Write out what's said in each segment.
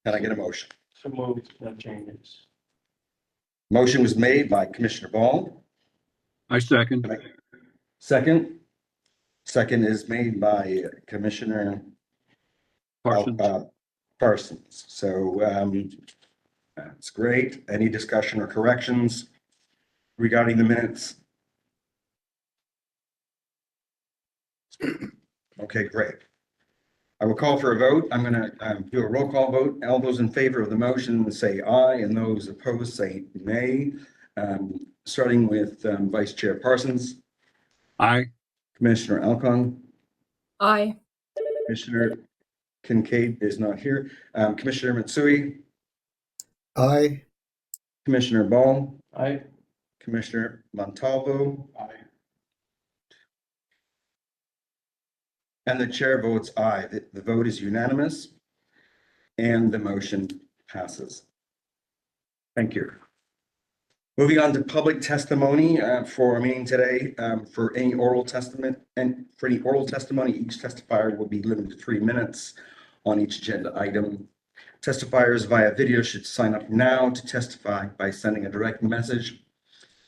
Can I get a motion? So moved, no changes. Motion was made by Commissioner Ball. I second. Second. Second is made by Commissioner Parsons. Parsons. So that's great. Any discussion or corrections regarding the minutes? Okay, great. I will call for a vote. I'm going to do a roll call vote. All those in favor of the motion say aye, and those opposed say nay. Starting with Vice Chair Parsons, Aye. Commissioner Alcon, Aye. Commissioner Kincaid is not here. Commissioner Mitsui, Aye. Commissioner Ball, Aye. Commissioner Montalvo, Aye. and the chair votes aye. The vote is unanimous, and the motion passes. Thank you. Moving on to public testimony for our meeting today. For any oral testimony, each testifier will be limited to 3 minutes on each agenda item. Testifiers via video should sign up now to testify by sending a direct message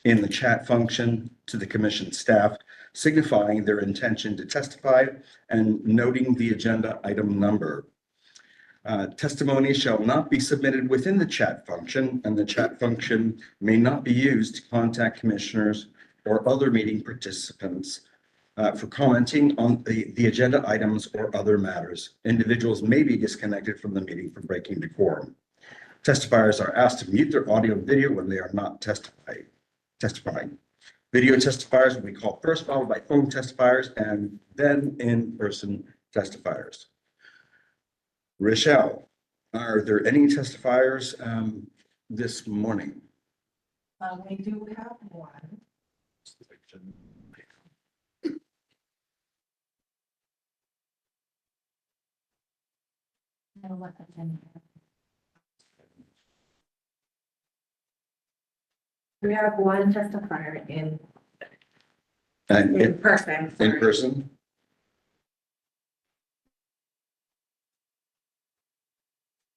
in the chat function to the commission staff, signifying their intention to testify and noting the agenda item number. Testimony shall not be submitted within the chat function, and the chat function may not be used to contact commissioners or other meeting participants for commenting on the agenda items or other matters. Individuals may be disconnected from the meeting for breaking decorum. Testifiers are asked to mute their audio and video when they are not testifying. Video testifiers will be called first, followed by phone testifiers, and then in-person testifiers. Rochelle, are there any testifiers this morning? We do have one. I don't want that in here. We have one testifier in person. In sorry. person?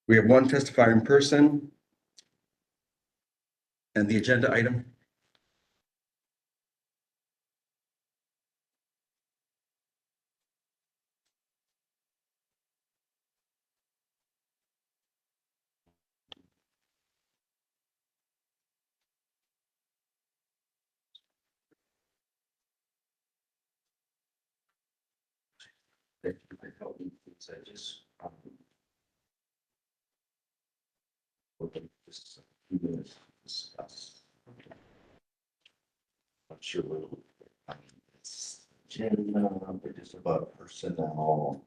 We have one testifier in person. And the agenda item? Not sure what, I mean, it's agenda, but just about personnel.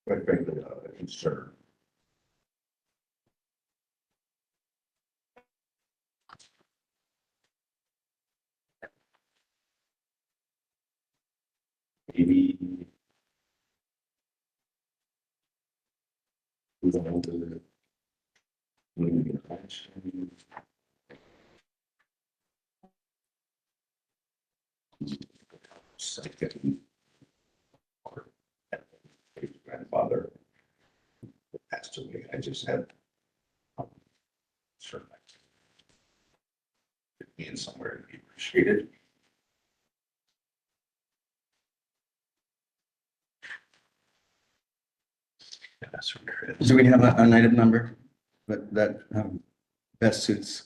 Quite frankly, a concern. Maybe. We don't know the. Maybe action. Second. Or grandfather passed away. I just had. Sure. Being somewhere to be appreciated. Yeah, that's where it is. Do we have an item number that best suits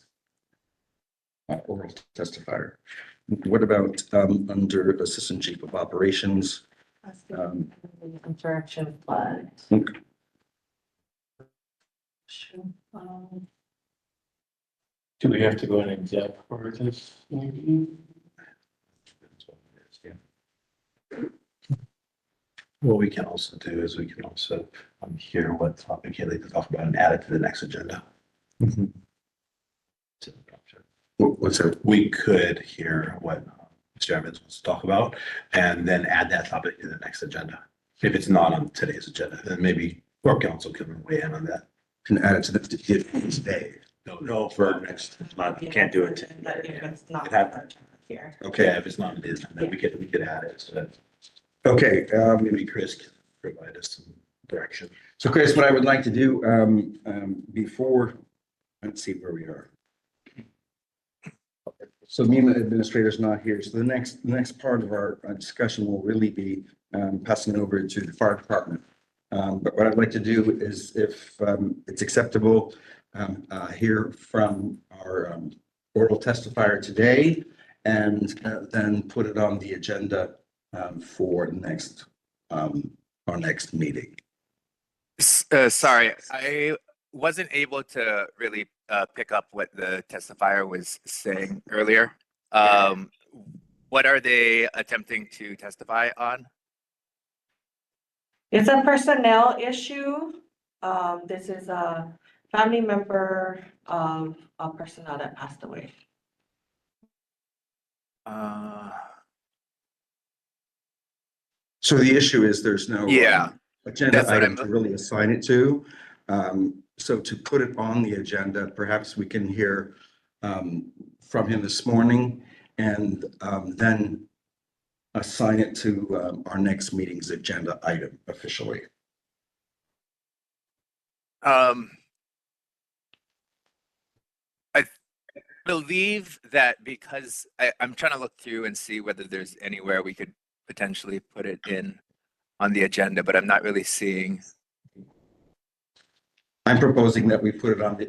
our oral testifier? What about under Assistant Chief of Operations? Interaction flag. Okay. Do we have to go in exec for this? Maybe? What we can also do is we can also hear what topic you'd like to talk about and add it to the next agenda. What's that? We could hear what Mr. Evans wants to talk about and then add that topic to the next agenda. If it's not on today's agenda, then maybe Core Council can weigh in on that. Can add it to today. No, for next, Not, you can't do it. But if it's not It happened. here. Okay, Yeah, if it's not on the agenda, we could add it. So that okay. maybe Chris can provide us some Direction. So Chris, what I would like to do, before, let's see where we are. So MEMA administrator's not here. So the next part of our discussion will really be passing it over to the fire department. But what I'd like to do is, if it's acceptable, hear from our oral testifier today, and then put it on the agenda for our next meeting. Sorry, I wasn't able to really pick up what the testifier was saying earlier. What are they attempting to testify on? It's a personnel issue. This is a family member of a personnel that passed away. So the issue is there's no Yeah, agenda that's what item I'm- to really assign it to. So to put it on the agenda, perhaps we can hear from him this morning, and then assign it to our next meeting's agenda item officially. I believe that because I'm trying to look through and see whether there's anywhere we could potentially put it in on the agenda, but I'm not really seeing I'm proposing that we put it on the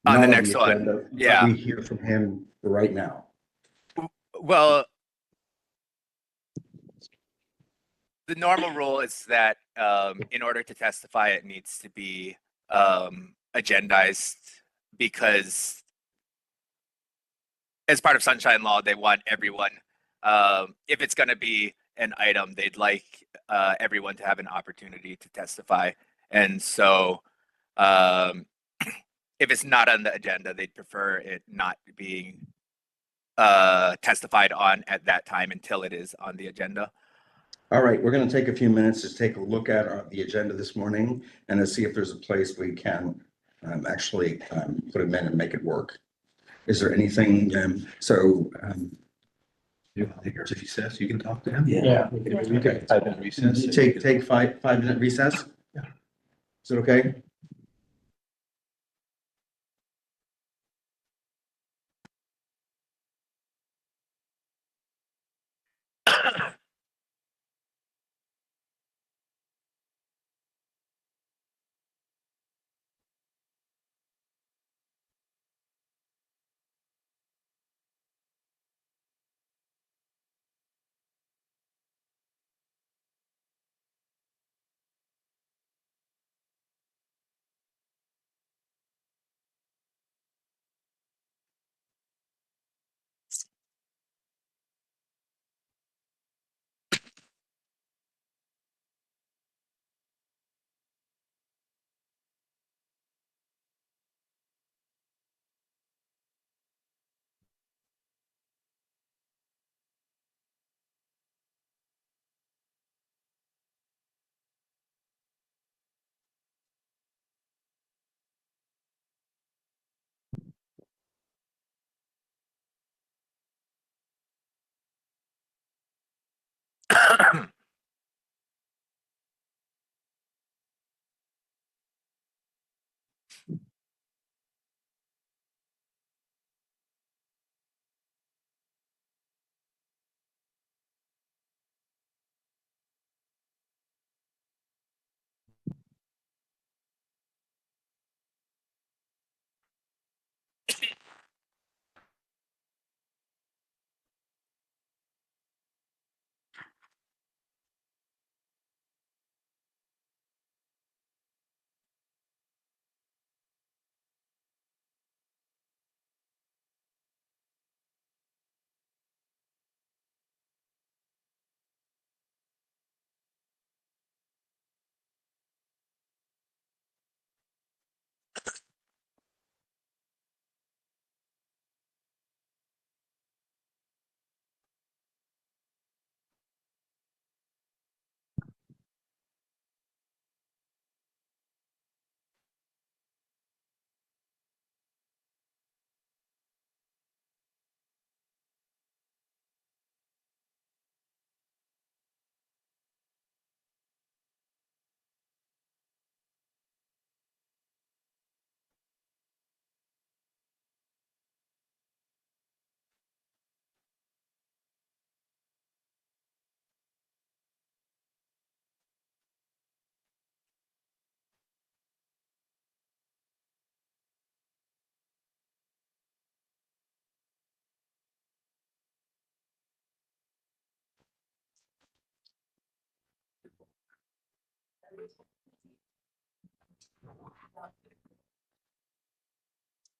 not next one. agenda, but Yeah. we hear from him right now. Well, the normal rule is that in order to testify, it needs to be agendized, because as part of Sunshine Law, they want everyone, if it's going to be an item, they'd like everyone to have an opportunity to testify. And so if it's not on the agenda, they'd prefer it not being testified on at that time until it is on the agenda. All right, we're going to take a few minutes to take a look at the agenda this morning and to see if there's a place we can actually put him in and make it work. Is there anything, You want to take a recess? You can talk to him. Yeah. We can 5-minute recess. take 5-minute recess? Yeah. Is it okay?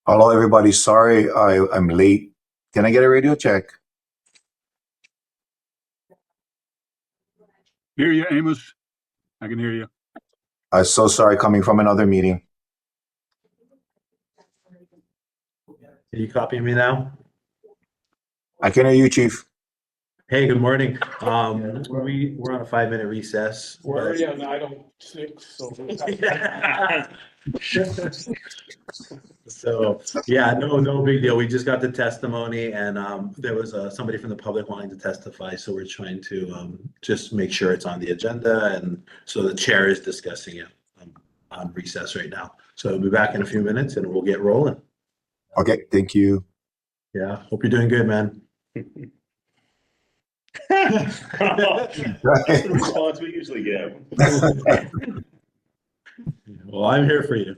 Hello, everybody. Sorry, I'm late. Can I get a radio check? Hear you, Amos. I can hear you. I'm so sorry, coming from another meeting. Can you copy me now? I can hear you, Chief. Hey, good morning. We're on a 5-minute recess. We're already on item 6, so. So, yeah, no big deal. We just got the testimony and there was somebody from the public wanting to testify. So we're trying to just make sure it's on the agenda. And so the chair is discussing it on recess right now. So we'll be back in a few minutes and we'll get rolling. Okay, thank you. Yeah, hope you're doing good, man. That's the response we usually get. Well, I'm here for you.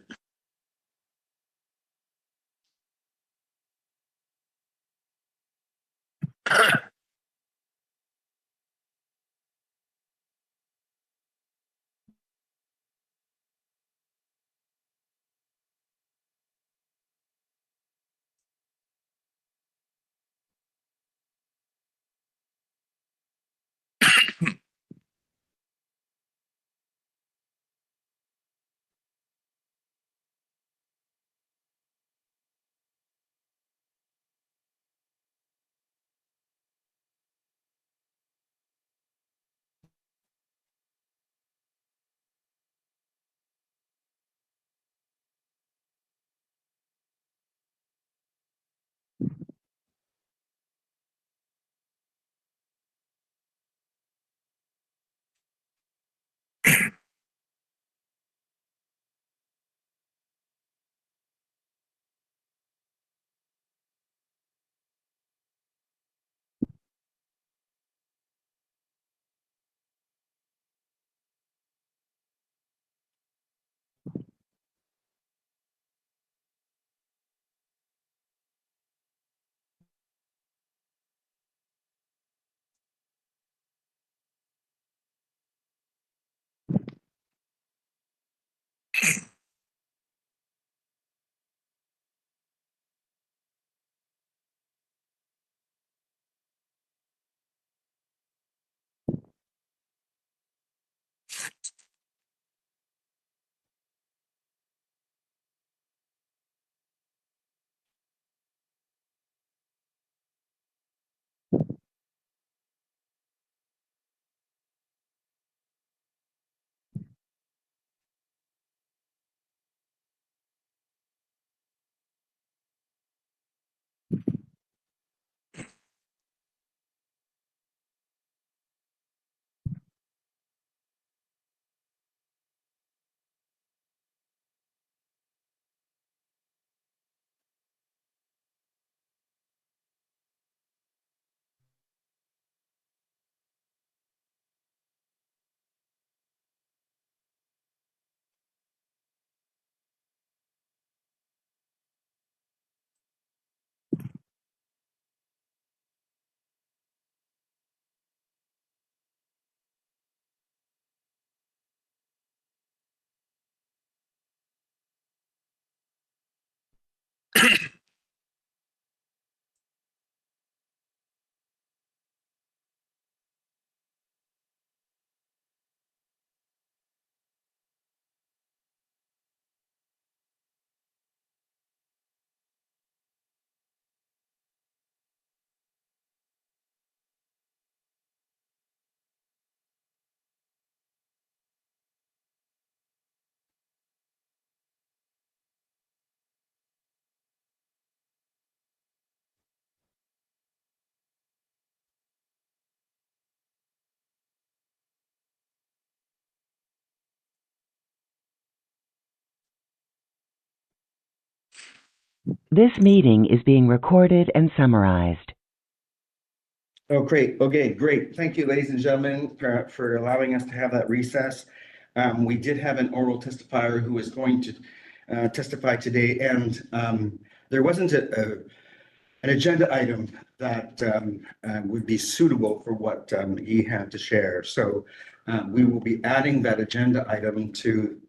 This meeting is being recorded and summarized. Oh, great. Okay, great. Thank you, ladies and gentlemen, for allowing us to have that recess. We did have an oral testifier who was going to testify today, and there wasn't an agenda item that would be suitable for what he had to share. So We will be adding that agenda item to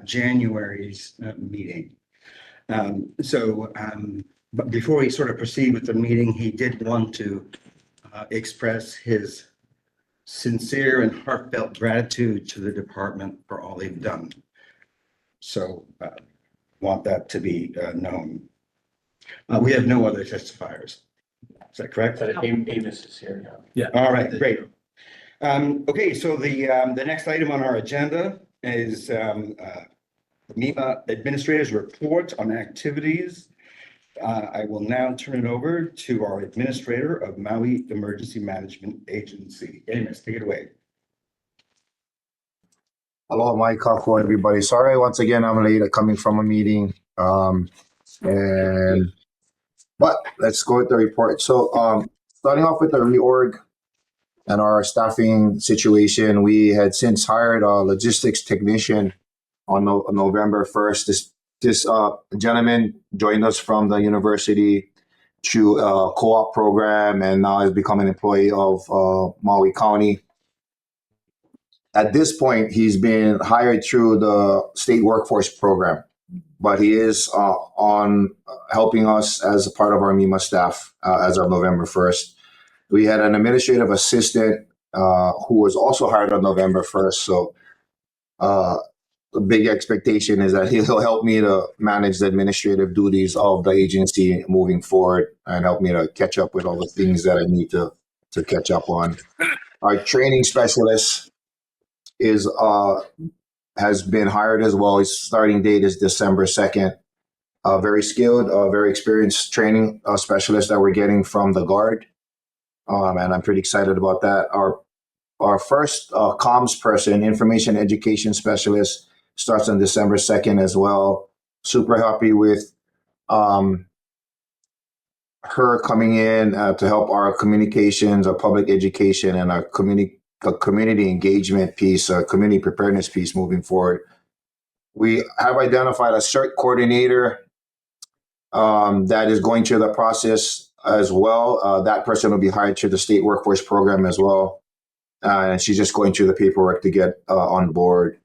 January's meeting. But before we sort of proceed with the meeting, he did want to express his sincere and heartfelt gratitude to the department for all they've done. So want that to be known. We have no other testifiers. Is that correct? But Amos is here now. All right, great. Okay, so the next item on our agenda is MEMA Administrator's Report on Activities. I will now turn it over to our Administrator of Maui Emergency Management Agency. Amos, take it away. Hello, Mike. How everybody? Sorry, once again, I'm late coming from a meeting. But let's go with the report. So, starting off with the reorg and our staffing situation, we had since hired a logistics technician on November 1st. This gentleman joined us from the university through a co-op program and now has become an employee of Maui County. At this point, he's been hired through the state workforce program, but he is on helping us as a part of our MEMA staff as of November 1st. We had an administrative assistant who was also hired on November 1st. So the big expectation is that he'll help me to manage the administrative duties of the agency moving forward and help me to catch up with all the things that I need to catch up on. Our training specialist has been hired as well. His starting date is December 2nd. Very skilled, very experienced training specialist that we're getting from the Guard. And I'm pretty excited about that. Our first comms person, information education specialist, starts on December 2nd as well. Super happy with her coming in to help our communications, our public education, and our community engagement piece, community preparedness piece moving forward. We have identified a CERT coordinator that is going through the process as well. That person will be hired through the state workforce program as well. And she's just going through the paperwork to get on board.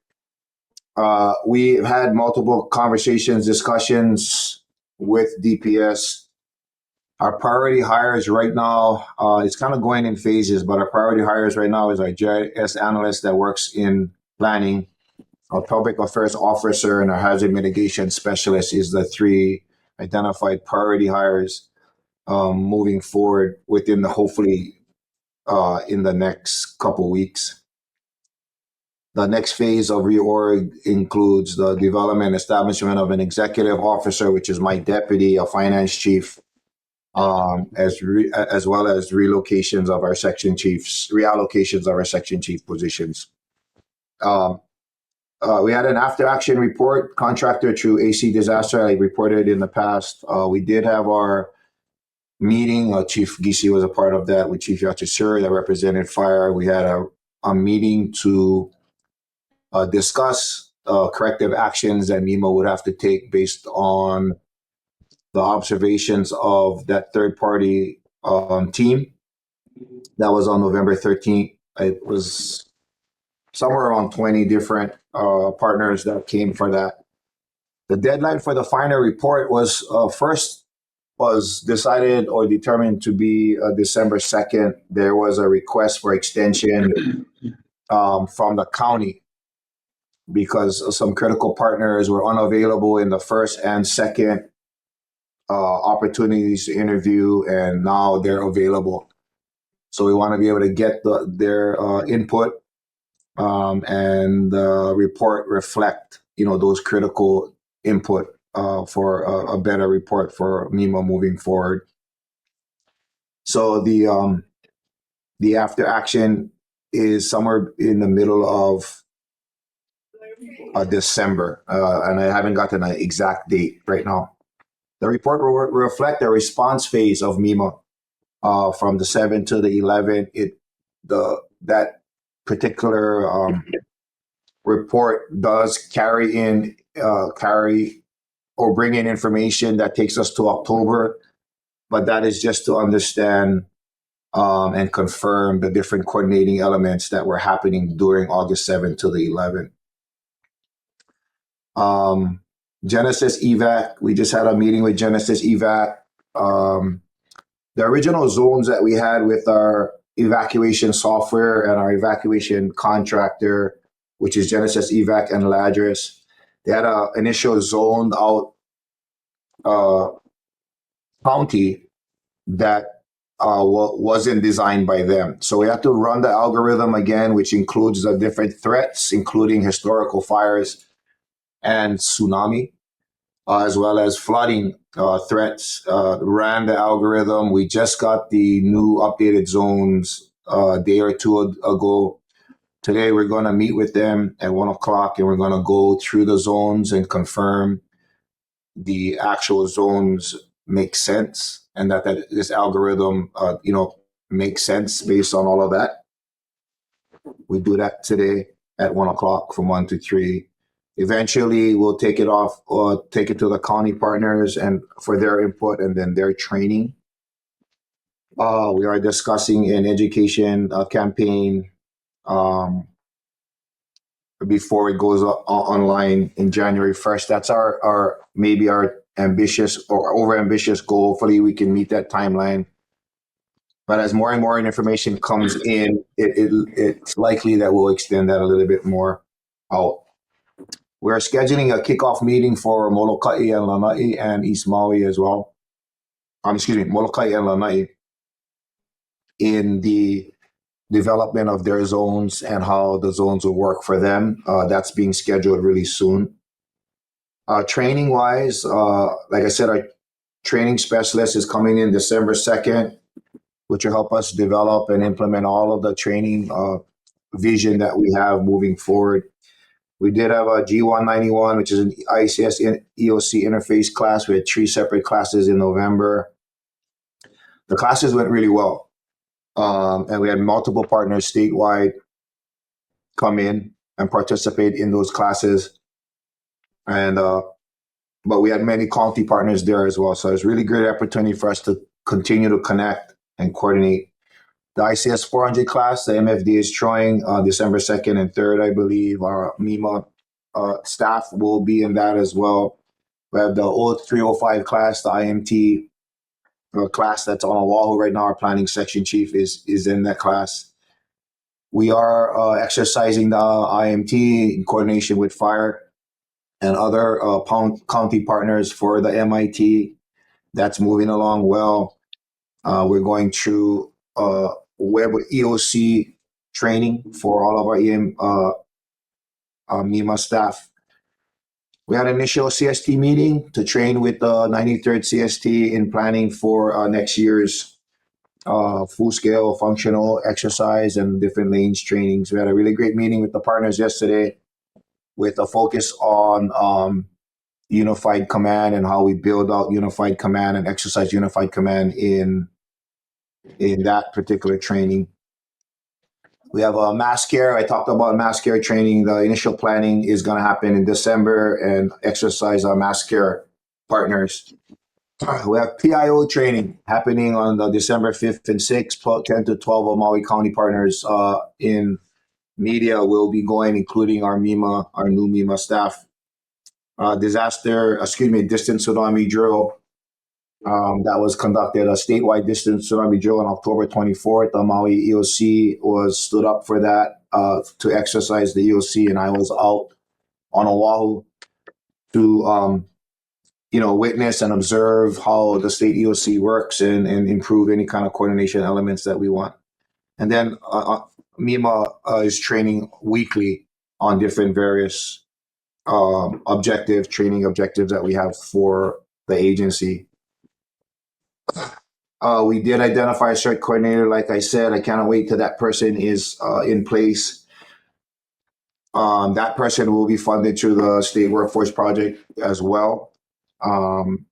We've had multiple conversations, discussions with DPS. Our priority hires right now, it's kind of going in phases, but our priority hires right now is our JS analyst that works in planning, our public affairs officer, and our hazard mitigation specialist is the three identified priority hires moving forward within hopefully in the next couple weeks. The next phase of reorg includes the development, establishment of an executive officer, which is my deputy, a finance chief, as well as relocations of our section chiefs, reallocations of our section chief positions. We had an after action report contractor through AC Disaster. I reported in the past. We did have our meeting. Chief Gisi was a part of that with Chief Yatusuri that represented fire. We had a meeting to discuss corrective actions that MEMA would have to take based on the observations of that third party team. That was on November 13th. It was somewhere around 20 different partners that came for that. The deadline for the final report was decided or determined to be December 2nd. There was a request for extension from the county because some critical partners were unavailable in the first and second opportunities to interview, and now they're available. So we want to be able to get their input and the report reflect, those critical input for a better report for MEMA moving forward. So the after action is somewhere in the middle of December, and I haven't gotten an exact date right now. The report will reflect the response phase of MEMA from the 7th to the 11th. That particular report does carry or bring in information that takes us to October, but that is just to understand and confirm the different coordinating elements that were happening during August 7th to the 11th. Genesis EVAC, we just had a meeting with Genesis EVAC. The original zones that we had with our evacuation software and our evacuation contractor, which is Genesis EVAC and Ladris, they had an initial zoned out county that wasn't designed by them. So we have to run the algorithm again, which includes the different threats, including historical fires and tsunami, as well as flooding threats. Ran the algorithm. We just got the new updated zones a day or two ago. Today, we're going to meet with them at 1:00 and we're going to go through the zones and confirm the actual zones make sense and that this algorithm, makes sense based on all of that. We do that today at 1:00 from 1 to 3. Eventually, we'll take it off or take it to the county partners and for their input and then their training. We are discussing an education campaign before it goes online in January 1st. That's our maybe our ambitious or over ambitious goal. Hopefully, we can meet that timeline. But as more and more information comes in, it's likely that we'll extend that a little bit more out. We're scheduling a kickoff meeting for Molokai and Lanai and East Maui as well. Molokai and Lanai in the development of their zones and how the zones will work for them. That's being scheduled really soon. Training wise, like I said, our training specialist is coming in December 2nd, which will help us develop and implement all of the training vision that we have moving forward. We did have a G191, which is an ICS EOC interface class. We had 3 separate classes in November. The classes went really well. And we had multiple partners statewide come in and participate in those classes. And but we had many county partners there as well. So it's really great opportunity for us to continue to connect and coordinate. The ICS 400 class, the MFD is throwing December 2nd and 3rd, I believe. Our MEMA staff will be in that as well. We have the 0305 class, the IMT class that's on Oahu right now. Our planning section chief is in that class. We are exercising the IMT in coordination with fire and other county partners for the MIT. That's moving along well. We're going through web EOC training for all of our MEMA staff. We had an initial CST meeting to train with the 93rd CST in planning for next year's full-scale functional exercise and different lanes trainings. We had a really great meeting with the partners yesterday with a focus on unified command and how we build out unified command and exercise unified command in that particular training. We have a mass care. I talked about mass care training. The initial planning is going to happen in December and exercise our mass care partners. We have PIO training happening on the December 5th and 6th, 10 to 12 of Maui County partners in media will be going, including our MEMA, our new MEMA staff. Distance tsunami drill. That was conducted, a statewide distance tsunami drill on October 24th. The Maui EOC was stood up for that to exercise the EOC, and I was out on Oahu to witness and observe how the state EOC works and improve any kind of coordination elements that we want. And then MEMA is training weekly on different various training objectives that we have for the agency. We did identify a CERT coordinator. Like I said, I cannot wait till that person is in place. That person will be funded through the State Workforce Project as well. And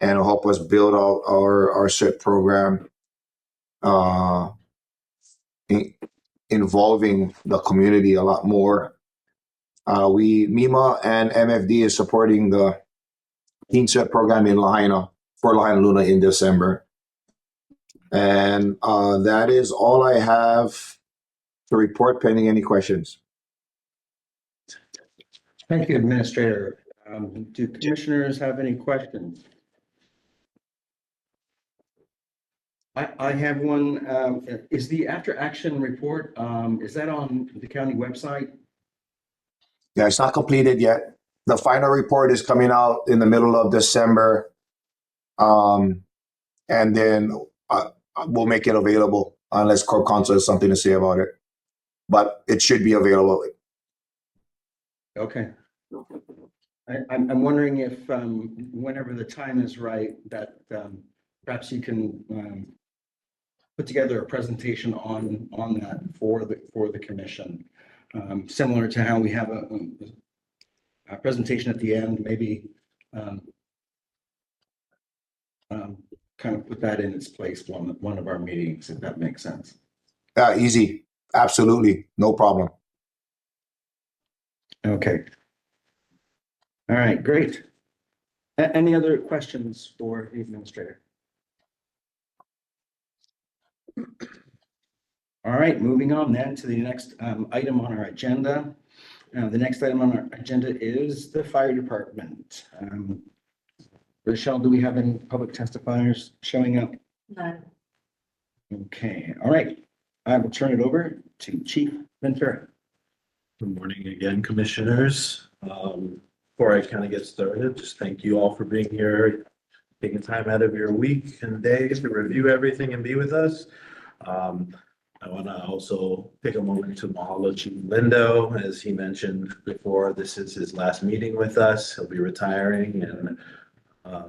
it'll help us build out our CERT program involving the community a lot more. MEMA and MFD is supporting the Teen CERT program in Lahaina for Lahaina Luna in December. And that is all I have to report pending any questions. Thank you, Administrator. Do commissioners have any questions? I have one. Is the after action report, is that on the county website? Yeah, it's not completed yet. The final report is coming out in the middle of December. And then we'll make it available unless Corp Counsel has something to say about it. But it should be available. Okay. I'm wondering if, whenever the time is right, that perhaps you can put together a presentation on that for the commission. Similar to how we have a presentation at the end, maybe kind of put that in its place one of our meetings, if that makes sense. Easy. Absolutely. No problem. Okay. All right, great. Any other questions for the administrator? All right, moving on then to the next item on our agenda. The next item on our agenda is the fire department. Rochelle, do we have any public testifiers showing up? None. Okay, all right. I will turn it over to Chief Ventura. Good morning again, commissioners. Before I kind of get started, just thank you all for being here, taking time out of your week and days to review everything and be with us. I want to also take a moment to mahalo Chief Lindo. As he mentioned before, this is his last meeting with us. He'll be retiring and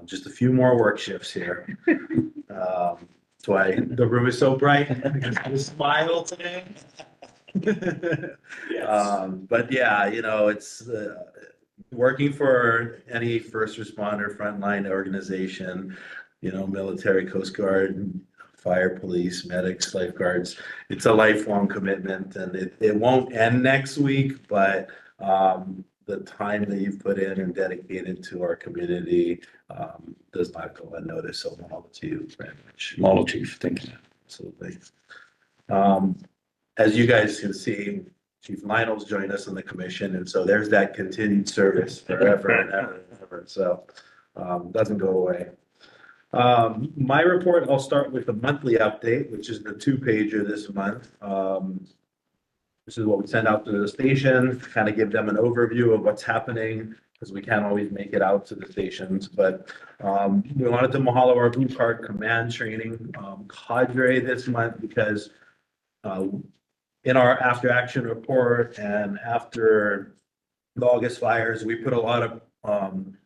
just a few more work shifts here. That's why the room is so bright. Because I smile today. But yeah, you know, it's working for any first responder frontline organization, you know, military, Coast Guard, fire, police, medics, lifeguards. It's a lifelong commitment, and it won't end next week, but the time that you've put in and dedicated to our community does not go unnoticed. So mahalo to you very much. Mahalo, Chief. Thank you. Absolutely. As you guys can see, Chief Lionel's joined us on the commission, and so there's that continued service forever and ever and ever. So doesn't go away. My report, I'll start with the monthly update, which is the 2-pager this month. This is what we send out to the station, kind of give them an overview of what's happening, because we can't always make it out to the stations. But we wanted to mahalo our Blue Card Command Training cadre this month, because in our after action report and after the August fires, we put a lot of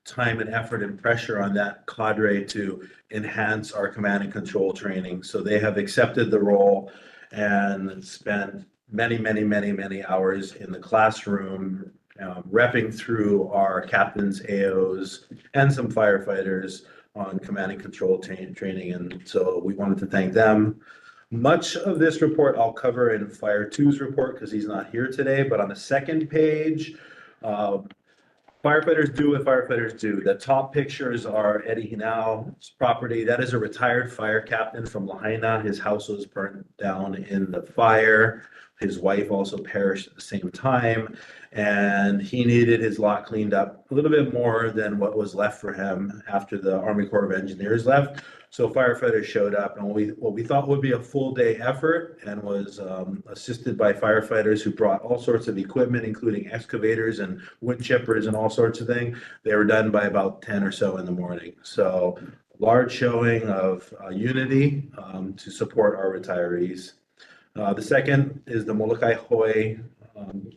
time and effort and pressure on that cadre to enhance our command and control training. So they have accepted the role and spent many hours in the classroom, repping through our captains, AOs, and some firefighters on command and control training. And so we wanted to thank them. Much of this report I'll cover in Fire 2's report because he's not here today, but on the second page, firefighters do what firefighters do. The top pictures are Eddie Hinau's property. That is a retired fire captain from Lahaina. His house was burned down in the fire. His wife also perished at the same time, and he needed his lot cleaned up a little bit more than what was left for him after the Army Corps of Engineers left. So firefighters showed up, and what we thought would be a full day effort, and was assisted by firefighters who brought all sorts of equipment, including excavators and wood chippers and all sorts of things. They were done by about 10 or so in the morning. So large showing of unity to support our retirees. The second is the Molokai Hoi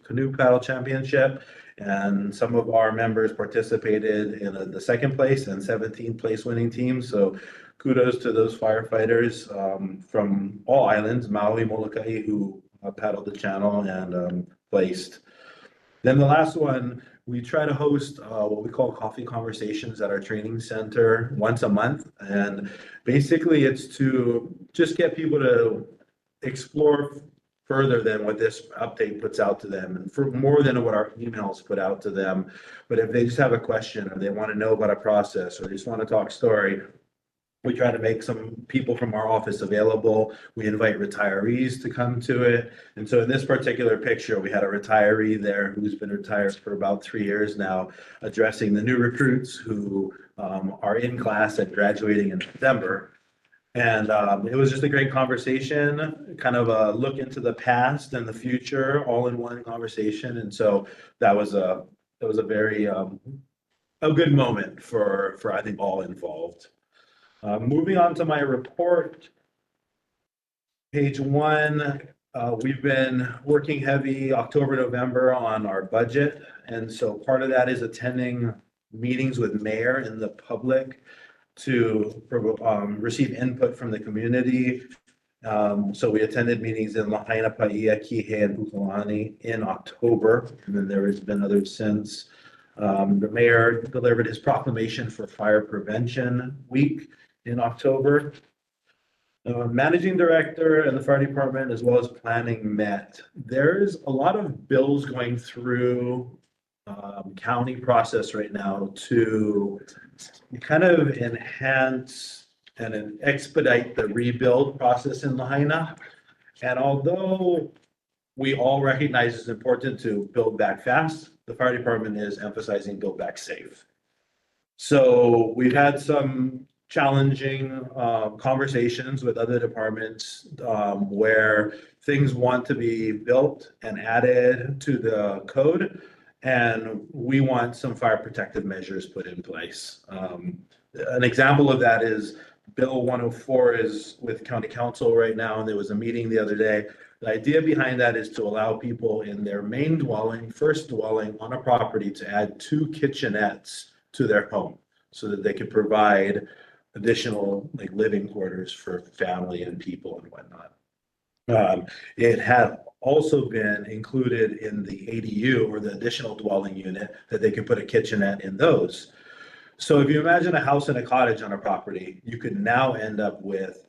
Canoe Paddle Championship, and some of our members participated in the second place and 17th place winning teams. So kudos to those firefighters from all islands, Maui, Molokai, who paddled the channel and placed. Then the last one, we try to host what we call coffee conversations at our training center once a month. And basically it's to just get people to explore further than what this update puts out to them, and for more than what our emails put out to them. But if they just have a question, or they want to know about a process, or they just want to talk story, We try to make some people from our office available. We invite retirees to come to it. And so in this particular picture, we had a retiree there who's been retired for about 3 years now, addressing the new recruits who are in class and graduating in December. And it was just a great conversation, kind of a look into the past and the future, all in one conversation. And so that was a very a good moment for I think all involved. Moving on to my report, page 1, we've been working heavy October, November on our budget. And so part of that is attending meetings with mayor and the public to receive input from the community. So we attended meetings in Lahaina, Paia, Kihei, and Pukalani in October, and then there has been others since. The mayor delivered his proclamation for Fire Prevention Week in October. Managing director and the fire department, as well as planning, met. There's a lot of bills going through county process right now to kind of enhance and expedite the rebuild process in Lahaina. And although we all recognize it's important to build back fast, the fire department is emphasizing build back safe. So we've had some challenging conversations with other departments where things want to be built and added to the code, and we want some fire protective measures put in place. An example of that is Bill 104 is with County Council right now, and there was a meeting the other day. The idea behind that is to allow people in their main dwelling, first dwelling on a property, to add 2 kitchenettes to their home so that they could provide additional like living quarters for family and people and whatnot. It had also been included in the ADU, or the additional dwelling unit, that they could put a kitchenette in those. So if you imagine a house and a cottage on a property, you could now end up with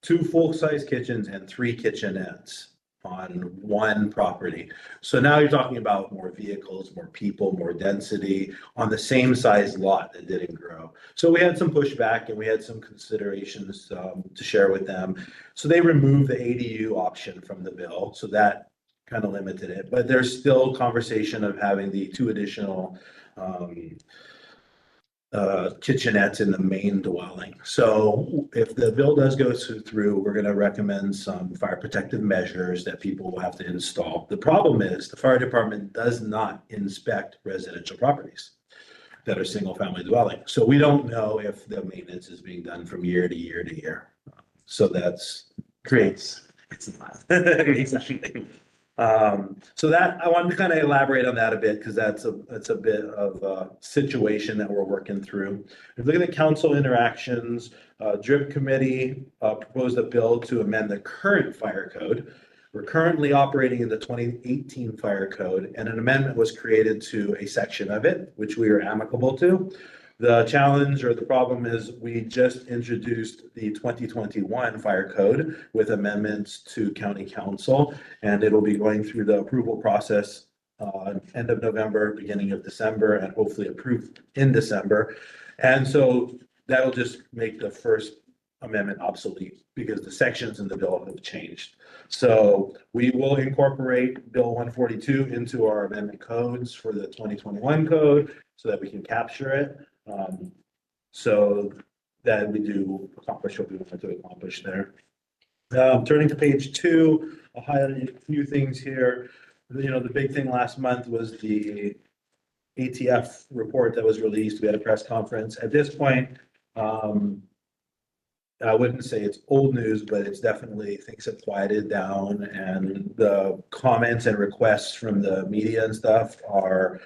2 full-size kitchens and 3 kitchenettes on one property. So now you're talking about more vehicles, more people, more density on the same size lot that didn't grow. So we had some pushback and we had some considerations to share with them. So they removed the ADU option from the bill. So that kind of limited it, but there's still conversation of having the 2 additional kitchenettes in the main dwelling. So if the bill does go through, we're going to recommend some fire protective measures that people will have to install. The problem is the fire department does not inspect residential properties that are single family dwelling. So we don't know if the maintenance is being done from year to year to year. So that's creates, it's not. Exactly. So that I wanted to kind of elaborate on that a bit, because that's a bit of a situation that we're working through. If you look at the council interactions, DRIP committee proposed a bill to amend the current fire code. We're currently operating in the 2018 fire code, and an amendment was created to a section of it, which we are amicable to. The challenge or the problem is we just introduced the 2021 fire code with amendments to county council, and it'll be going through the approval process end of November, beginning of December, and hopefully approved in December. And so that'll just make the first amendment obsolete because the sections in the bill have changed. So we will incorporate Bill 142 into our amendment codes for the 2021 code so that we can capture it. So that we do accomplish what we want to accomplish there. Turning to page 2, I'll highlight a few things here. You know, the big thing last month was the ATF report that was released. We had a press conference. At this point, I wouldn't say it's old news, but it's definitely things have quieted down, and the comments and requests from the media and stuff are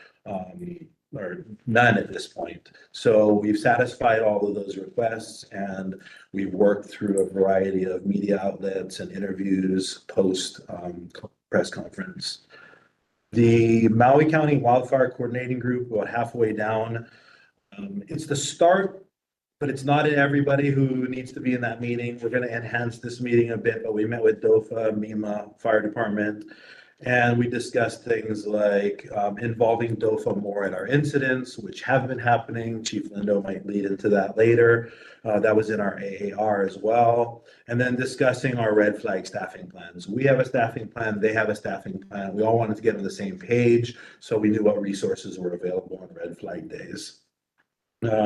none at this point. So we've satisfied all of those requests, and we've worked through a variety of media outlets and interviews post press conference. The Maui County Wildfire Coordinating Group, about halfway down. It's the start, but it's not in everybody who needs to be in that meeting. We're going to enhance this meeting a bit, but we met with DOFA, MEMA, Fire Department, And we discussed things like involving DOFA more in our incidents, which have been happening. Chief Lindo might lead into that later. That was in our AAR as well. And then discussing our red flag staffing plans. We have a staffing plan, they have a staffing plan. We all wanted to get on the same page, so we knew what resources were available on red flag days.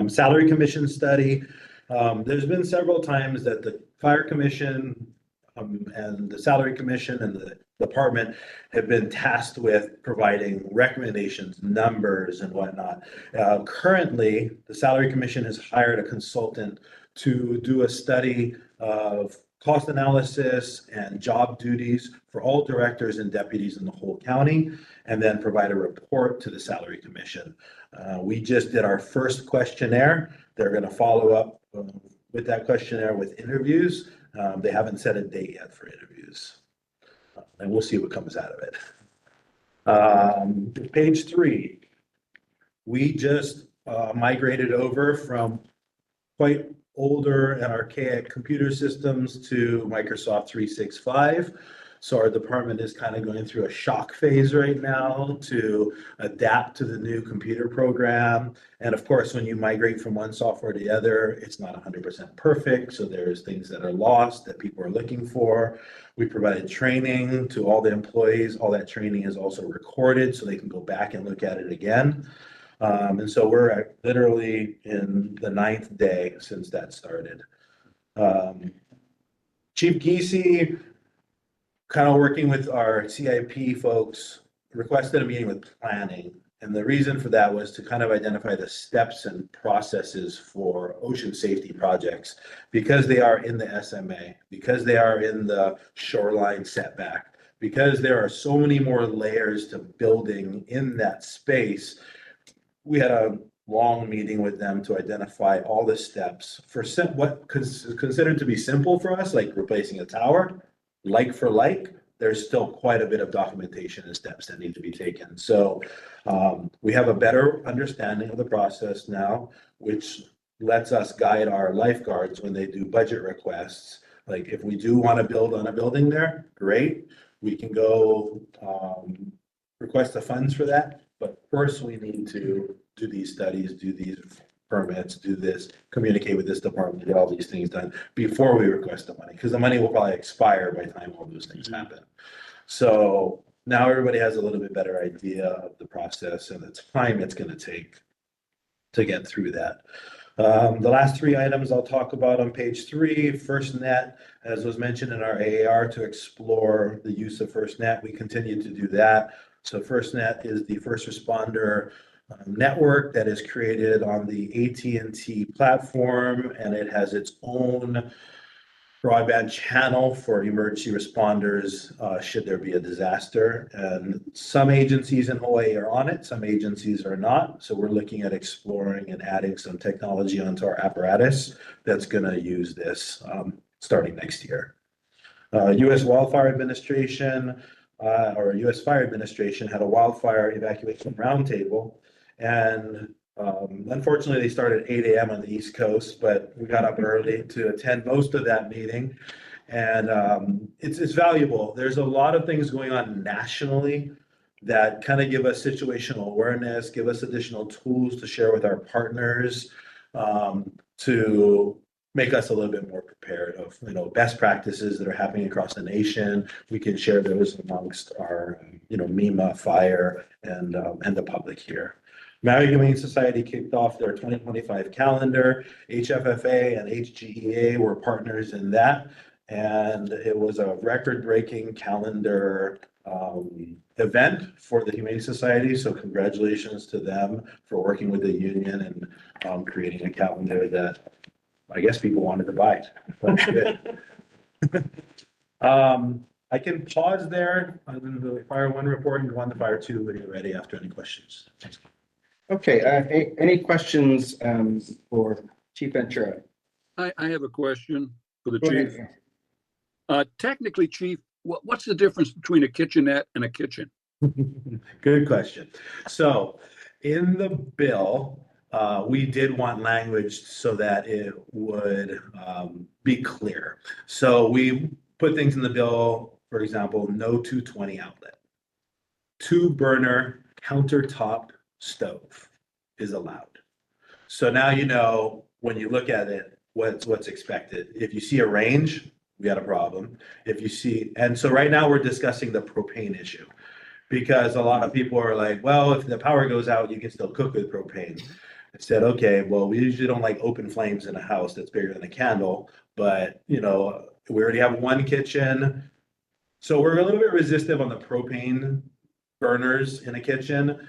Salary commission study. There's been several times that the fire commission and the salary commission and the department have been tasked with providing recommendations, numbers and whatnot. Currently, the salary commission has hired a consultant to do a study of cost analysis and job duties for all directors and deputies in the whole county, and then provide a report to the salary commission. We just did our first questionnaire. They're going to follow up with that questionnaire with interviews. They haven't set a date yet for interviews, and we'll see what comes out of it. Page 3, we just migrated over from quite older and archaic computer systems to Microsoft 365. So our department is kind of going through a shock phase right now to adapt to the new computer program. And of course, when you migrate from one software to the other, it's not 100% perfect. So there's things that are lost that people are looking for. We provided training to all the employees. All that training is also recorded so they can go back and look at it again. And so we're literally in the 9th day since that started. Chief Giese, kind of working with our CIP folks, requested a meeting with planning. And the reason for that was to kind of identify the steps and processes for ocean safety projects, because they are in the SMA, because they are in the shoreline setback, because there are so many more layers to building in that space. We had a long meeting with them to identify all the steps for what is considered to be simple for us, like replacing a tower, like for like. There's still quite a bit of documentation and steps that need to be taken. So we have a better understanding of the process now, which lets us guide our lifeguards when they do budget requests. Like if we do want to build on a building there, great. We can go request the funds for that. But first we need to do these studies, do these permits, do this, communicate with this department, get all these things done before we request the money, because the money will probably expire by the time all those things happen. So now everybody has a little bit better idea of the process and the time it's going to take to get through that. The last 3 items I'll talk about on page 3, FirstNet, as was mentioned in our AAR, to explore the use of FirstNet. We continue to do that. So FirstNet is the first responder network that is created on the AT&T platform, and it has its own broadband channel for emergency responders should there be a disaster. And some agencies in Hawaii are on it, some agencies are not. So we're looking at exploring and adding some technology onto our apparatus that's going to use this starting next year. U.S. Wildfire Administration or U.S. Fire Administration had a wildfire evacuation roundtable, and unfortunately they started at 8 a.m. on the East Coast, but we got up early to attend most of that meeting, and it's valuable. There's a lot of things going on nationally that kind of give us situational awareness, give us additional tools to share with our partners to make us a little bit more prepared of, best practices that are happening across the nation. We can share those amongst our, MEMA, fire, and the public here. Maui Humane Society kicked off their 2025 calendar. HFFA and HGEA were partners in that, and it was a record-breaking calendar event for the Humane Society. So congratulations to them for working with the union and creating a calendar that I guess people wanted to buy. That's good. I can pause there on the Fire 1 report and go on to Fire 2 when you're ready after any questions. Okay, any questions for Chief Ventura? I have a question for the Go chief. ahead. Technically, chief, what's the difference between a kitchenette and a kitchen? Good question. So in the bill, we did want language so that it would be clear. So we put things in the bill, for example, no 220 outlet. 2-burner countertop stove is allowed. So now you know, when you look at it, what's expected. If you see a range, we got a problem. If you see, and so right now we're discussing the propane issue. Because a lot of people are like, well, if the power goes out, you can still cook with propane. I said, okay, well, we usually don't like open flames in a house that's bigger than a candle, but we already have one kitchen. So we're a little bit resistant on the propane burners in a kitchen,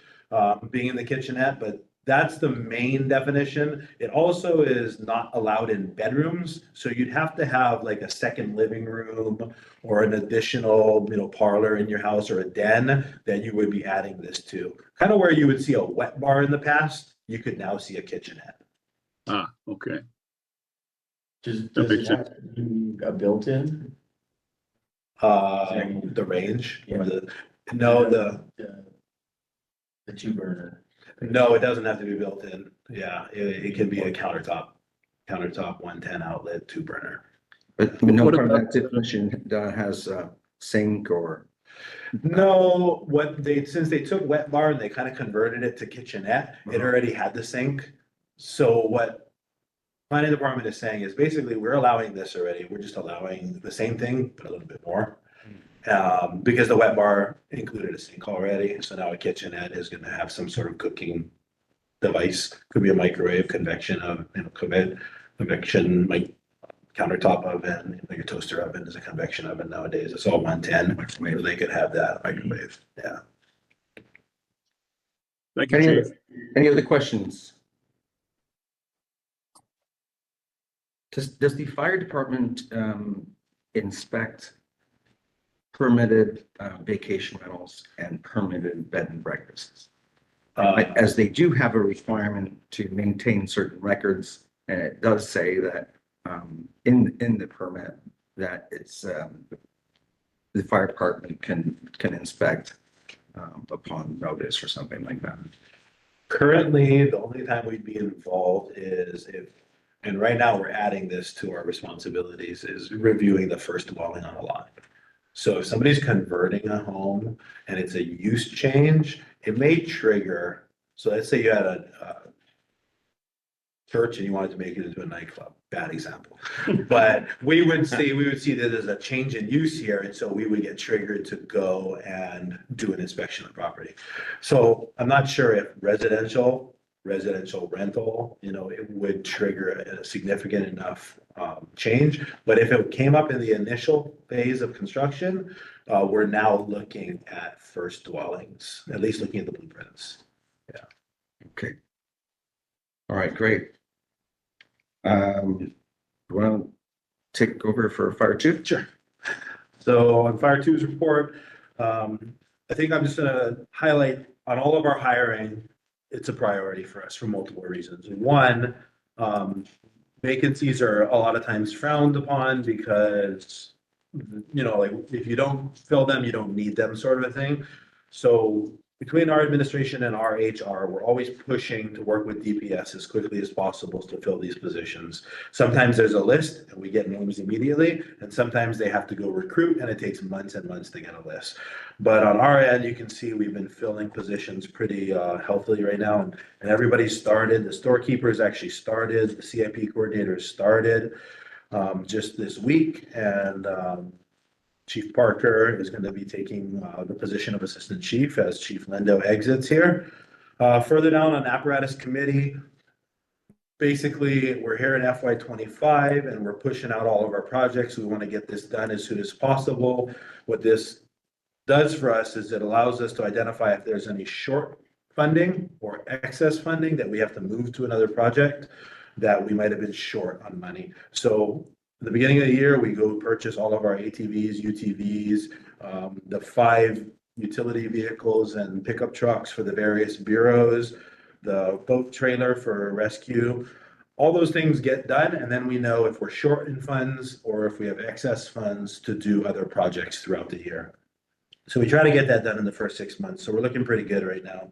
being in the kitchenette, but that's the main definition. It also is not allowed in bedrooms. So you'd have to have like a second living room or an additional, parlor in your house or a den that you would be adding this to. Kind of where you would see a wet bar in the past, you could now see a kitchenette. Ah, okay. Does That it makes have to be a built-in? The range or The 2-burner. no, it doesn't have to be built in. Yeah, it can be a countertop 110 outlet 2-burner. But no What part of about- that definition has sink or, No, since they took wet bar and they kind of converted it to kitchenette, it already had the sink. So what planning department is saying is basically we're allowing this already. We're just allowing the same thing, but a little bit more. Because the wet bar included a sink already. So now a kitchenette is going to have some sort of cooking device. Could be a microwave, convection oven, convection countertop oven, like a toaster oven is a convection oven nowadays. It's all 110. Maybe they could have that microwave. Yeah. Thank you, any Chief. any other questions? Does the fire department inspect permitted vacation rentals and permitted bed and breakfasts? As they do have a requirement to maintain certain records, and it does say that in the permit that it's the fire department can inspect upon notice or something like that. Currently, the only time we'd be involved is and right now we're adding this to our responsibilities, is reviewing the first dwelling on a lot. So if somebody's converting a home and it's a use change, it may trigger. So let's say you had a church and you wanted to make it into a nightclub, bad example. But we would see that there's a change in use here. And so we would get triggered to go and do an inspection of the property. So I'm not sure if residential rental, it would trigger a significant enough change. But if it came up in the initial phase of construction, we're now looking at first dwellings, at least looking at the blueprints. Yeah. Okay. All right, great. You want to take over for fire two? Sure. So on Fire 2's report, I think I'm just gonna highlight on all of our hiring, it's a priority for us for multiple reasons. One, vacancies are a lot of times frowned upon because, like if you don't fill them, you don't need them sort of a thing. So between our administration and our HR, we're always pushing to work with DPS as quickly as possible to fill these positions. Sometimes there's a list and we get names immediately, and sometimes they have to go recruit and it takes months and months to get a list. But on our end, you can see we've been filling positions pretty healthily right now, and everybody's started. The storekeepers actually started, the CIP coordinators started just this week, and Chief Parker is going to be taking the position of Assistant Chief as Chief Lendo exits here. Further down on Apparatus Committee, basically, we're here in FY25 and we're pushing out all of our projects. We want to get this done as soon as possible. What this does for us is it allows us to identify if there's any short funding or excess funding that we have to move to another project that we might have been short on money. So at the beginning of the year, we go purchase all of our ATVs, UTVs, the 5 utility vehicles and pickup trucks for the various bureaus, the boat trailer for rescue. All those things get done, and then we know if we're short in funds or if we have excess funds to do other projects throughout the year. So we try to get that done in the first 6 months. So we're looking pretty good right now.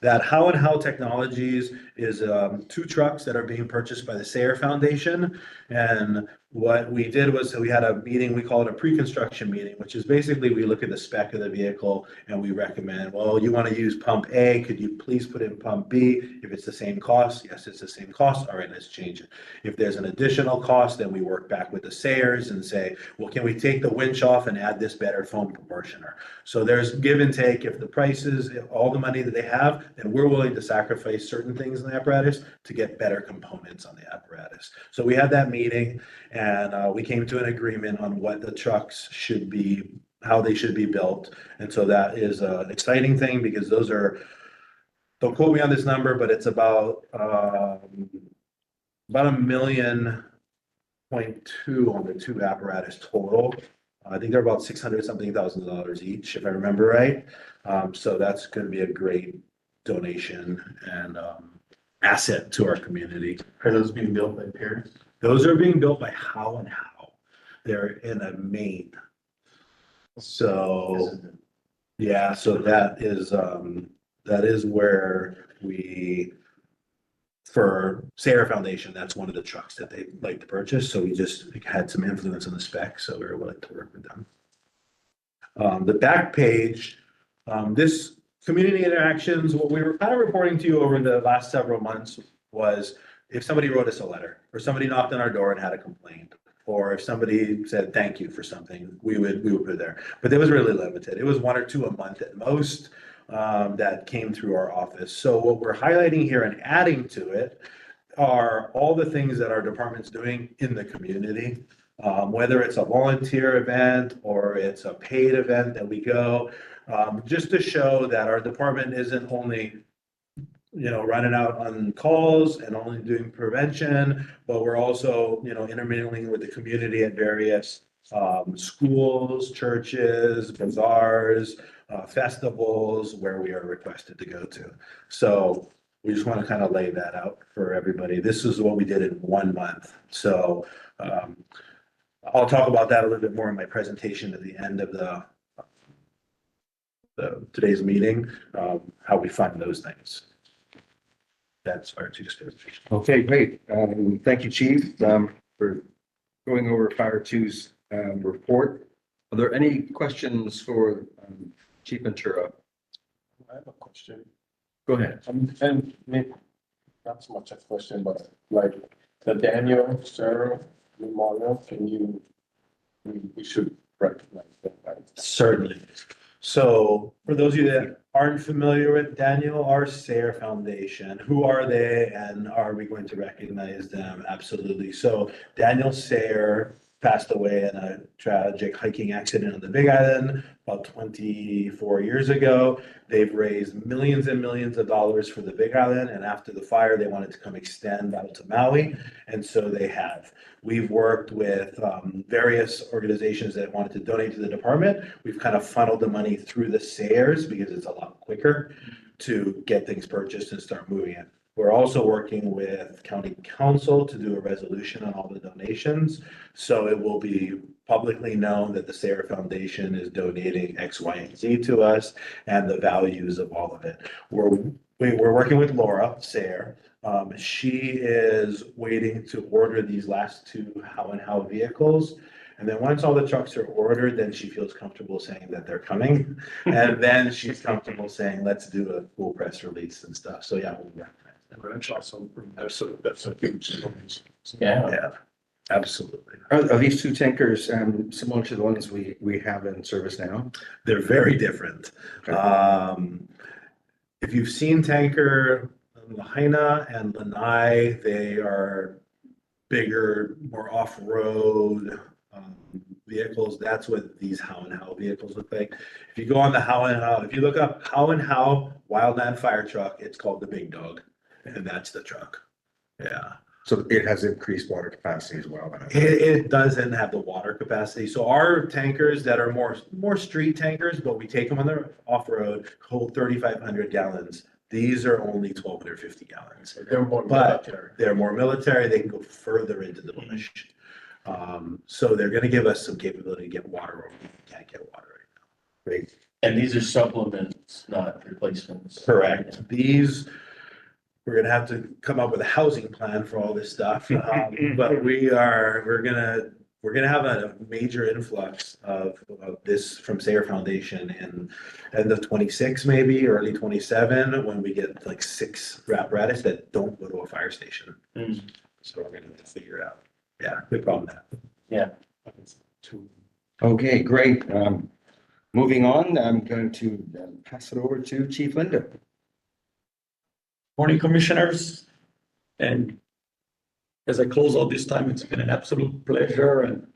That How and How Technologies is 2 trucks that are being purchased by the Sayer Foundation. And what we did was we had a meeting, we call it a pre-construction meeting, which is basically we look at the spec of the vehicle and we recommend, well, you want to use pump A, could you please put in pump B? If it's the same cost, yes, it's the same cost. All right, let's change it. If there's an additional cost, then we work back with the sayers and say, well, can we take the winch off and add this better foam proportioner? So there's give and take. If the prices, if all the money that they have, then we're willing to sacrifice certain things in the apparatus to get better components on the apparatus. So we had that meeting and we came to an agreement on what the trucks should be, how they should be built. And so that is an exciting thing because those are, don't quote me on this number, but it's about $1.2 million on the two apparatus total. I think they're about $600,000 each, if I remember right. So that's going to be a great donation and asset to our community. Are those being built by peers? Those are being built by How and How. They're in a Maine. So, yeah, so that is where we, for Sarah Foundation, that's one of the trucks that they'd like to purchase. So we just had some influence on the spec, so we were willing to work with them. The back page, this community interactions, what we were kind of reporting to you over the last several months was if somebody wrote us a letter or somebody knocked on our door and had a complaint, or if somebody said thank you for something, we would put it there. But it was really limited. It was 1 or 2 a month at most that came through our office. So what we're highlighting here and adding to it are all the things that our department's doing in the community. Whether it's a volunteer event or it's a paid event that we go, just to show that our department isn't only running out on calls and only doing prevention, but we're also, intermingling with the community at various schools, churches, bazaars, festivals where we are requested to go to. So we just want to kind of lay that out for everybody. This is what we did in 1 month. So I'll talk about that a little bit more in my presentation at the end of today's meeting, how we fund those things. That's Fire Chief's presentation. Okay, great. Thank you, Chief, for going over Fire 2's report. Are there any questions for Chief Ventura? I have a question. Go ahead. And maybe not so much a question, but like the Daniel Sarah Memorial, we should recognize that, right? Certainly. So for those of you that aren't familiar with Daniel R. Sayre Foundation, who are they and are we going to recognize them? Absolutely. So Daniel Sayre passed away in a tragic hiking accident on the Big Island about 24 years ago. They've raised millions and millions of dollars for the Big Island, and after the fire, they wanted to come extend out to Maui, and so they have. We've worked with various organizations that wanted to donate to the department. We've kind of funneled the money through the Sayres because it's a lot quicker to get things purchased and start moving it. We're also working with county council to do a resolution on all the donations. So it will be publicly known that the Sayre Foundation is donating X, Y, and Z to us and the values of all of it. We're working with Laura Sayre. She is waiting to order these last 2 How and How vehicles. And then once all the trucks are ordered, then she feels comfortable saying that they're coming. And then she's comfortable saying, let's do a full press release and stuff. So yeah, we'll recognize them. That's awesome. That's a huge donation. Yeah, absolutely. Are these 2 tankers similar to the ones we have in service now? They're very different. Okay. If you've seen tanker Lahaina and Lanai, they are bigger, more off-road vehicles. That's what these How and How vehicles look like. If you go on the How and How, if you look up How and How Wildland Fire Truck, it's called the Big Dog, and that's the truck. Yeah. So it has increased water capacity as well. It doesn't have the water capacity. So our tankers that are more street tankers, but we take them on the off-road, hold 3,500 gallons. These are only 1,250 gallons. They're more But military. they're more military. They can go further into the bush. So they're going to give us some capability to get water where we can't get water right now. Great. And these are supplements, not replacements. Correct. These, we're gonna have to come up with a housing plan for all this stuff. But we're gonna have a major influx of this from Sayer Foundation in end of 26, maybe early 27, when we get like 6 apparatus that don't go to a fire station. So we're gonna have to figure it out. Yeah, good problem to have. Yeah. Okay, great. Moving on, I'm going to pass it over to Chief Linda. Morning, Commissioners. And as I close out this time, it's been an absolute pleasure and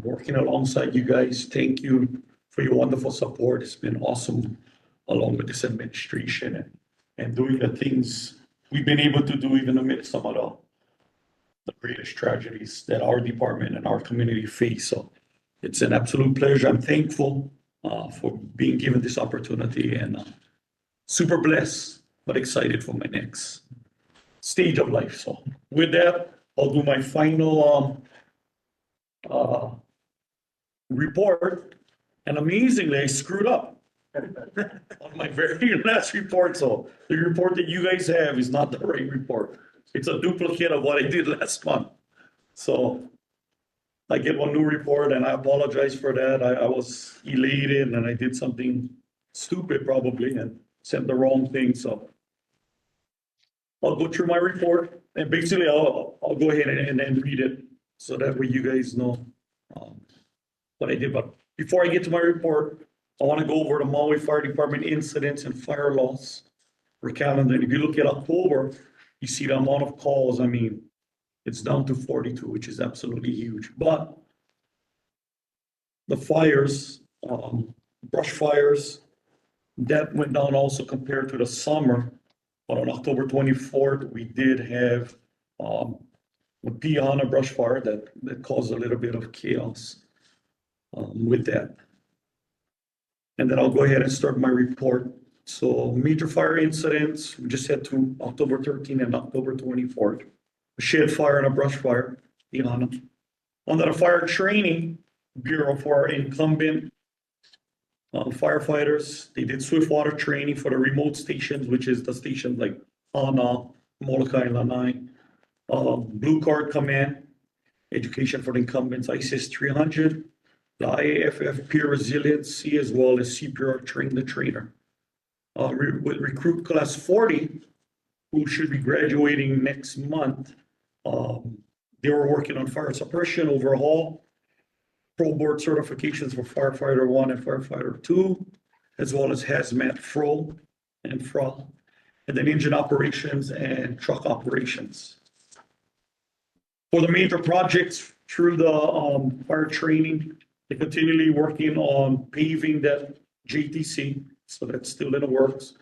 working alongside you guys. Thank you for your wonderful support. It's been awesome along with this administration and doing the things we've been able to do even amidst some of the greatest tragedies that our department and our community face. So it's an absolute pleasure. I'm thankful for being given this opportunity and super blessed, but excited for my next stage of life. So with that, I'll do my final report. And amazingly, I screwed up on my very last report. So the report that you guys have is not the right report. It's a duplicate of what I did last month. So I get one new report and I apologize for that. I was elated and I did something stupid probably and sent the wrong thing. So I'll go through my report and basically I'll go ahead and read it so that way you guys know what I did. But before I get to my report, I want to go over the Maui Fire Department incidents and fire loss for calendar. And if you look at October, you see the amount of calls. I mean, it's down to 42, which is absolutely huge. But the fires, brush fires, that went down also compared to the summer. But on October 24th, we did have a Piana brush fire that caused a little bit of chaos with that. And then I'll go ahead and start my report. So major fire incidents, we just had 2, October 13th and October 24th. A shed fire and a brush fire, Piana. Under the fire training bureau for our incumbent firefighters, they did swift water training for the remote stations, which is the stations like Ana, Molokai, and Lanai. Blue Card Command, education for the incumbents, ISIS 300, the IAFF Peer Resiliency, as well as CPR Train the Trainer. With recruit class 40, who should be graduating next month, they were working on fire suppression overhaul, pro board certifications for firefighter 1 and firefighter 2, as well as hazmat FRO and FRA, and then engine operations and truck operations. For the major projects through the fire training, they're continually working on paving that JTC, so that's still in the works,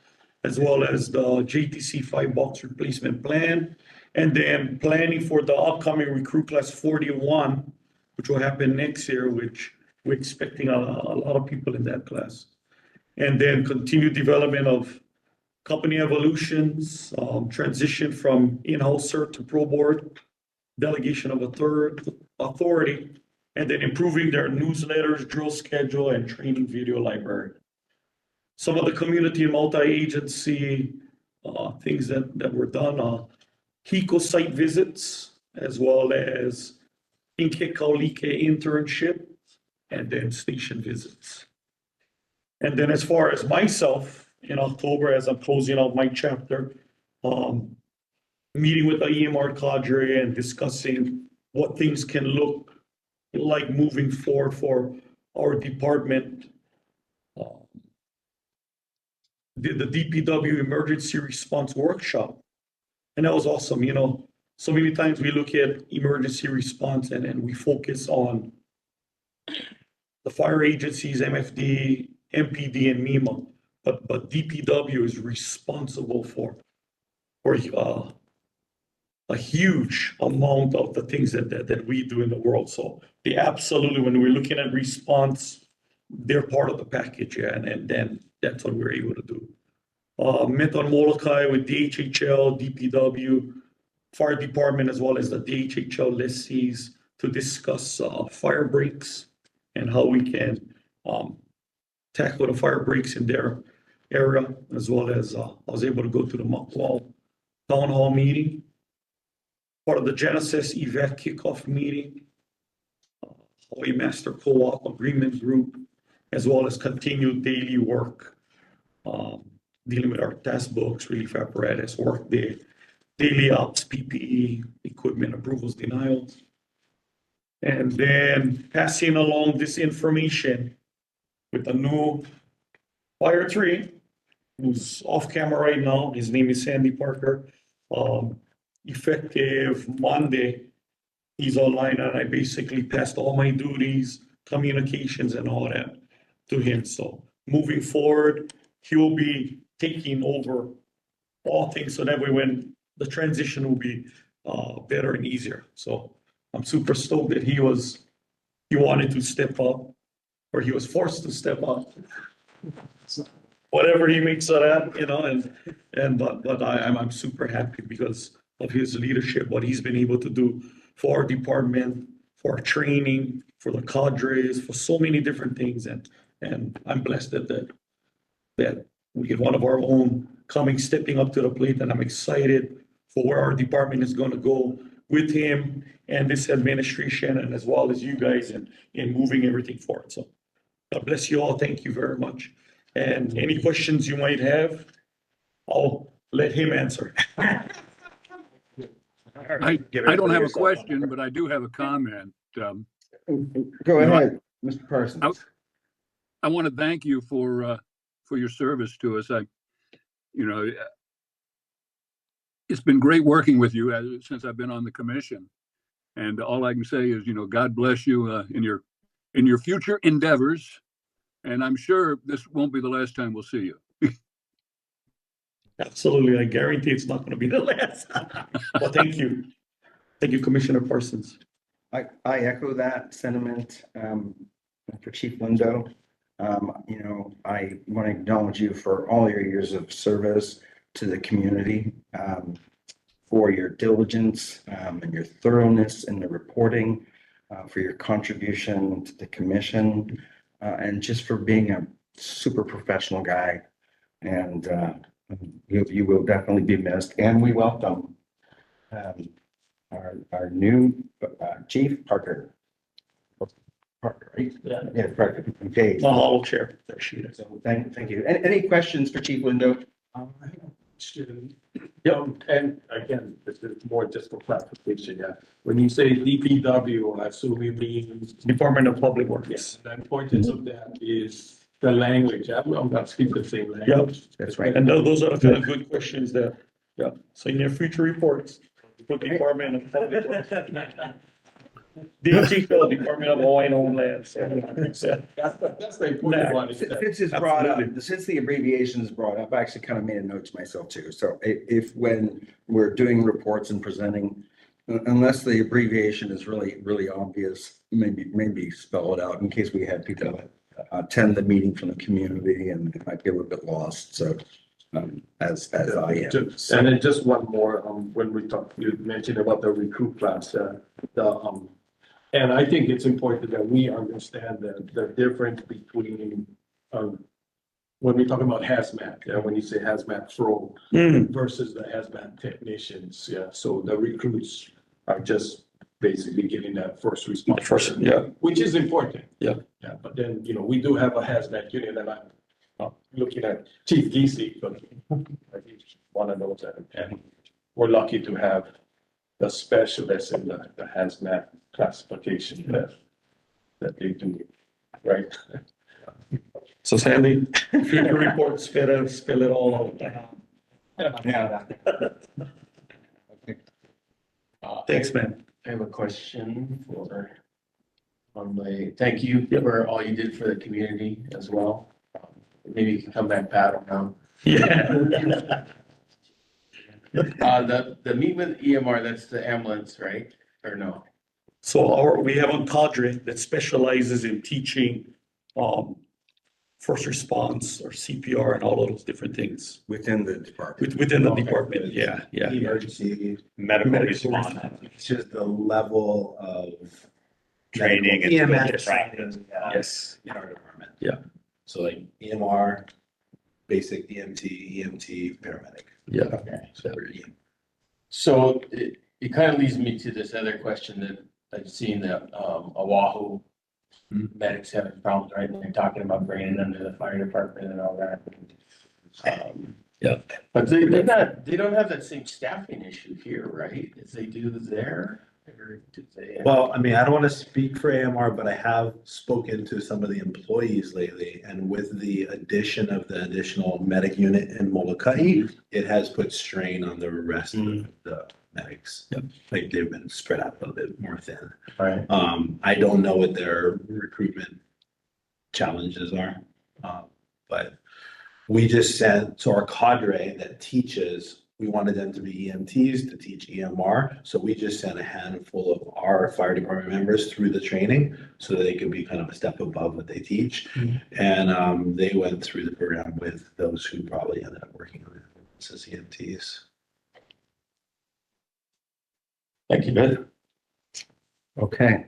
as well as the JTC 5-box replacement plan, and then planning for the upcoming recruit class 41, which will happen next year, which we're expecting a lot of people in that class. And then continued development of company evolutions, transition from in-house cert to pro board, delegation of authority, and then improving their newsletters, drill schedule, and training video library. Some of the community and multi-agency things that were done, HECO site visits, as well as Inke Kaulike internship, and then station visits. And then as far as myself, in October, as I'm closing out my chapter, meeting with the EMR cadre and discussing what things can look like moving forward for our department. Did the DPW emergency response workshop. And that was awesome. You know, so many times we look at emergency response and we focus on the fire agencies, MFD, MPD, and MEMA. But DPW is responsible for a huge amount of the things that we do in the world. So they absolutely, when we're looking at response, they're part of the package, yeah, and then that's what we're able to do. Met on Molokai with DHHL, DPW, fire department, as well as the DHHL lessees to discuss fire breaks and how we can tackle the fire breaks in their area, as well as I was able to go to the muck wall town hall meeting, part of the Genesis EVAC kickoff meeting, Hawaii Master Co-op Agreement Group, as well as continued daily work, dealing with our test books, relief apparatus, workday, daily ops, PPE, equipment approvals, denials. And then passing along this information with a new fire tree, who's off camera right now. His name is Sandy Parker. Effective Monday, he's online, and I basically passed all my duties, communications and all that to him. So moving forward, he will be taking over all things, so that way when the transition will be better and easier. So I'm super stoked that he wanted to step up, or he was forced to step up. Whatever he makes of that, you know, but I'm super happy because of his leadership, what he's been able to do for our department, for our training, for the cadres, for so many different things. And I'm blessed that we get one of our own stepping up to the plate, and I'm excited for where our department is gonna go with him and this administration, and as well as you guys in moving everything forward. So God bless you all. Thank you very much. And any questions you might have, I'll let him answer. I don't have a question, but I do have a comment. Go ahead, Mr. Parsons. I want to thank you for your service to us. It's been great working with you since I've been on the commission. And all I can say is, God bless you in your future endeavors. And I'm sure this won't be the last time we'll see you. Absolutely. I guarantee it's not going to be the last. Well, thank you. Thank you, Commissioner Parsons. I echo that sentiment for Chief Lindo. I want to acknowledge you for all your years of service to the community, for your diligence and your thoroughness in the reporting, for your contribution to the commission, and just for being a super professional guy. And you will definitely be missed. And we welcome our new Chief Parker. Parker, right? Yeah, Parker. Okay. I'll chair. So thank you. Any questions for Chief Lindo? Yeah, and again, this is more just for clarification, yeah. When you say DPW, I assume you mean. Department of Public Works. Yes, the importance of that is the language. I'm not speaking the same language. That's right. And those are the kind of good questions that, yeah. So in your future reports, put Department of Public Works. DHL, Department of Hawaiian Homeland. That's the important one. Since the abbreviation is brought up, I actually kind of made a note to myself too. So if when we're doing reports and presenting, unless the abbreviation is really, really obvious, maybe spell it out in case we had people attend the meeting from the community and it might be a little bit lost. So as I am. And then just one more, when we talked, you mentioned about the recruit class, and I think it's important that we understand the difference between, when we talk about hazmat, when you say hazmat pro versus the hazmat technicians, yeah. So the recruits are just basically getting that first response. Which is important. Yeah, but then, we do have a hazmat unit, and I'm looking at Chief Giese, but he's one of those, and we're lucky to have the specialists in the hazmat classification that they do, right? So Sandy, future reports, spell it all out. Yeah. Thanks, man. I have a question thank you for all you did for the community as well. Maybe you can come back, Pat, around. Yeah. The meet with EMR, that's the ambulance, right? Or no? So we have a cadre that specializes in teaching first response or CPR and all of those different things Within the department. within the department. Yeah. Emergency Medical response. It's just the level of Training and EMS practice. Yes. in our department. Yeah. So like EMR, basic EMT, paramedic. Yeah. Okay. So So it kind of leads me to this other question that I've seen that Oahu medics having problems, right? And they're talking about bringing them to the fire department and all that. Yeah. But they don't have that same staffing issue here, right? As they do there? Or do they? Well, I mean, I don't want to speak for AMR, but I have spoken to some of the employees lately, and with the addition of the additional medic unit in Molokai, it has put strain on the rest of the medics. Yep. Like they've been spread out a little bit more thin. Right. I don't know what their recruitment challenges are, but we just sent, so our cadre that teaches, we wanted them to be EMTs to teach EMR. So we just sent a handful of our fire department members through the training so that they could be kind of a step above what they teach. And they went through the program with those who probably ended up working on it as EMTs. Thank you, Ben. Okay.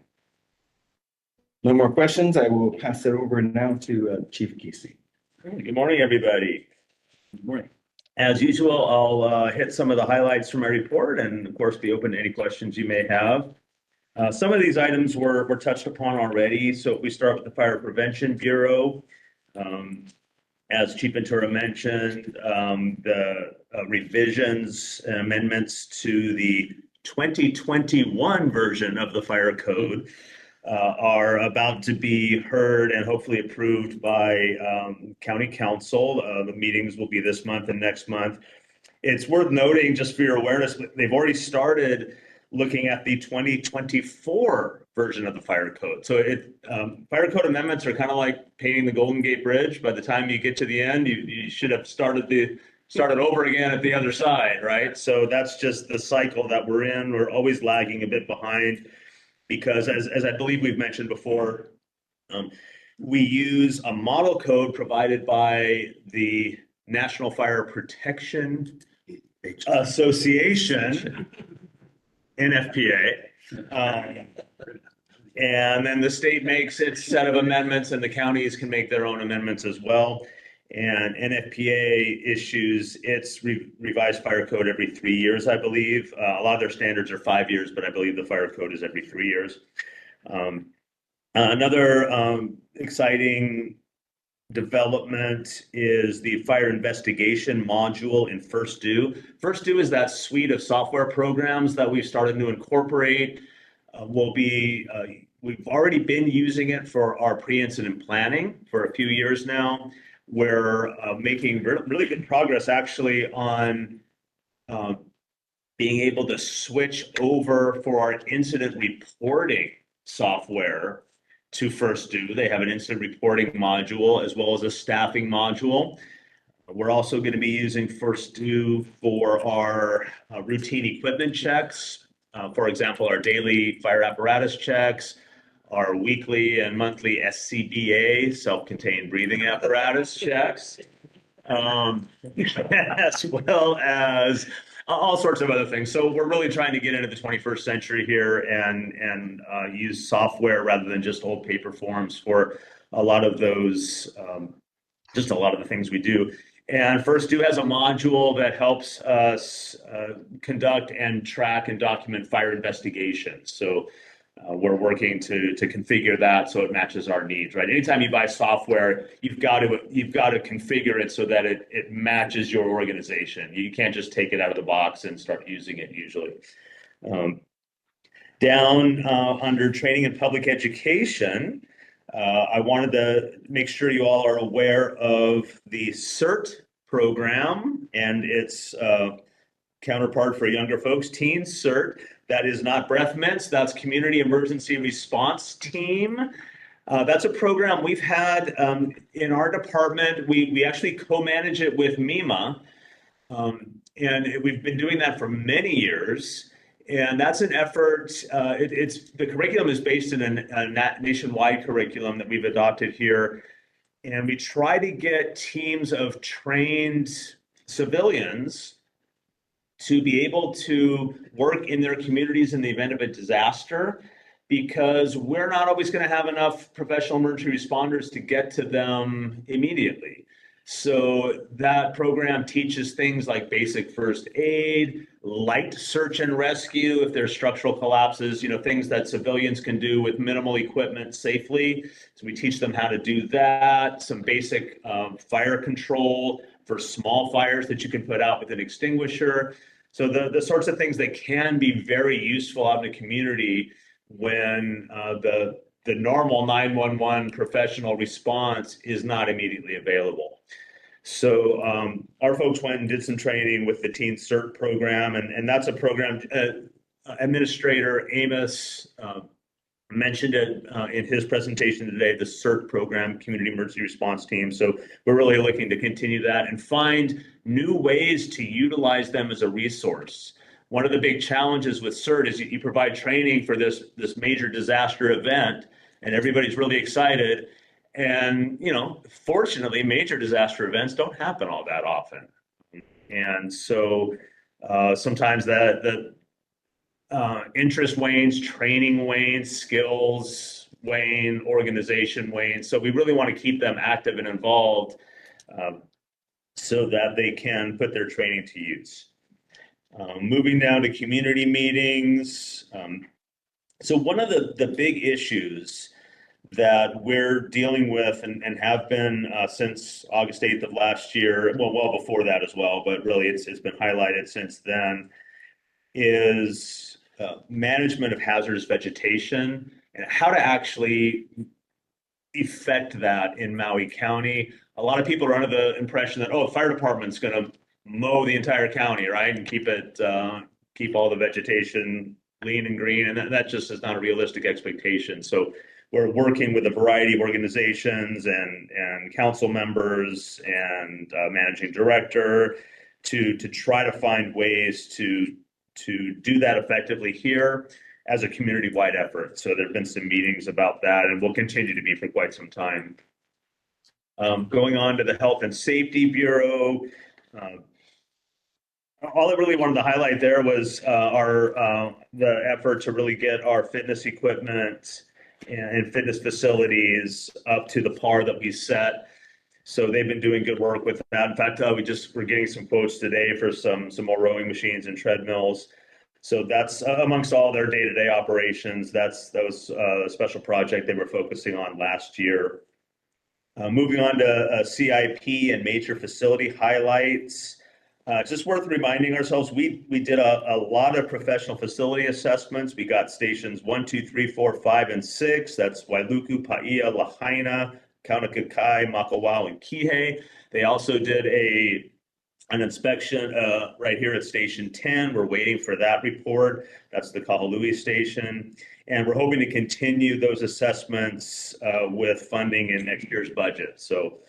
No more questions. I will pass it over now to Chief Kesey. Good morning, everybody. Good morning. As usual, I'll hit some of the highlights from my report and of course be open to any questions you may have. Some of these items were touched upon already. So if we start with the Fire Prevention Bureau, as Chief Ventura mentioned, the revisions and amendments to the 2021 version of the fire code are about to be heard and hopefully approved by County Council. The meetings will be this month and next month. It's worth noting, just for your awareness, they've already started looking at the 2024 version of the fire code. So fire code amendments are kind of like painting the Golden Gate Bridge. By the time you get to the end, you should have started over again at the other side, right? So that's just the cycle that we're in. We're always lagging a bit behind, because as I believe we've mentioned before, we use a model code provided by the National Fire Protection Association, NFPA. And then the state makes its set of amendments and the counties can make their own amendments as well. And NFPA issues its revised fire code every 3 years, I believe. A lot of their standards are 5 years, but I believe the fire code is every 3 years. Another exciting development is the fire investigation module in First Do. First Do is that suite of software programs that we've started to incorporate. We've already been using it for our pre-incident planning for a few years now. We're making really good progress actually on being able to switch over for our incident reporting software to First Do. They have an incident reporting module as well as a staffing module. We're also going to be using First Do for our routine equipment checks. For example, our daily fire apparatus checks, our weekly and monthly SCBA, self-contained breathing apparatus checks, as well as all sorts of other things. So we're really trying to get into the 21st century here and use software rather than just old paper forms for a lot of those, just a lot of the things we do. And First Do has a module that helps us conduct and track and document fire investigations. So we're working to configure that so it matches our needs, right? Anytime you buy software, you've got to configure it so that it matches your organization. You can't just take it out of the box and start using it usually. Down under training and public education, I wanted to make sure you all are aware of the CERT program and its counterpart for younger folks, Teen CERT. That is not breath mints, that's Community Emergency Response Team. That's a program we've had in our department. We actually co-manage it with MEMA, and we've been doing that for many years. And that's an effort. The curriculum is based in a nationwide curriculum that we've adopted here. And we try to get teams of trained civilians to be able to work in their communities in the event of a disaster, because we're not always going to have enough professional emergency responders to get to them immediately. So that program teaches things like basic first aid, light search and rescue if there's structural collapses, things that civilians can do with minimal equipment safely. So we teach them how to do that, some basic fire control for small fires that you can put out with an extinguisher. So the sorts of things that can be very useful out in the community when the normal 911 professional response is not immediately available. So our folks went and did some training with the Teen CERT program, and that's a program Administrator Amos mentioned it in his presentation today, the CERT program, Community Emergency Response Team. So we're really looking to continue that and find new ways to utilize them as a resource. One of the big challenges with CERT is you provide training for this major disaster event, and everybody's really excited. And, fortunately, major disaster events don't happen all that often. And so sometimes the interest wanes, training wanes, skills wane, organization wanes. So we really want to keep them active and involved so that they can put their training to use. Moving down to community meetings. So one of the big issues that we're dealing with and have been since August 8th of last year, well before that as well, but really it's been highlighted since then, is management of hazardous vegetation and how to actually effect that in Maui County. A lot of people are under the impression that, the fire department's going to mow the entire county, right, and keep all the vegetation lean and green, and that just is not a realistic expectation. So we're working with a variety of organizations and council members and managing director to try to find ways to do that effectively here as a community-wide effort. So there have been some meetings about that, and will continue to be for quite some time. Going on to the Health and Safety Bureau, all I really wanted to highlight there was the effort to really get our fitness equipment and fitness facilities up to the par that we set. So they've been doing good work with that. In fact, we're getting some quotes today for some more rowing machines and treadmills. So that's amongst all their day-to-day operations. That was a special project they were focusing on last year. Moving on to CIP and major facility highlights. Just worth reminding ourselves, we did a lot of professional facility assessments. We got stations 1, 2, 3, 4, 5, and 6. That's Wailuku, Paia, Lahaina, Kaunakakai, Makawao, and Kihei. They also did an inspection right here at Station 10. We're waiting for that report. That's the Kahului station. And we're hoping to continue those assessments with funding in next year's budget. So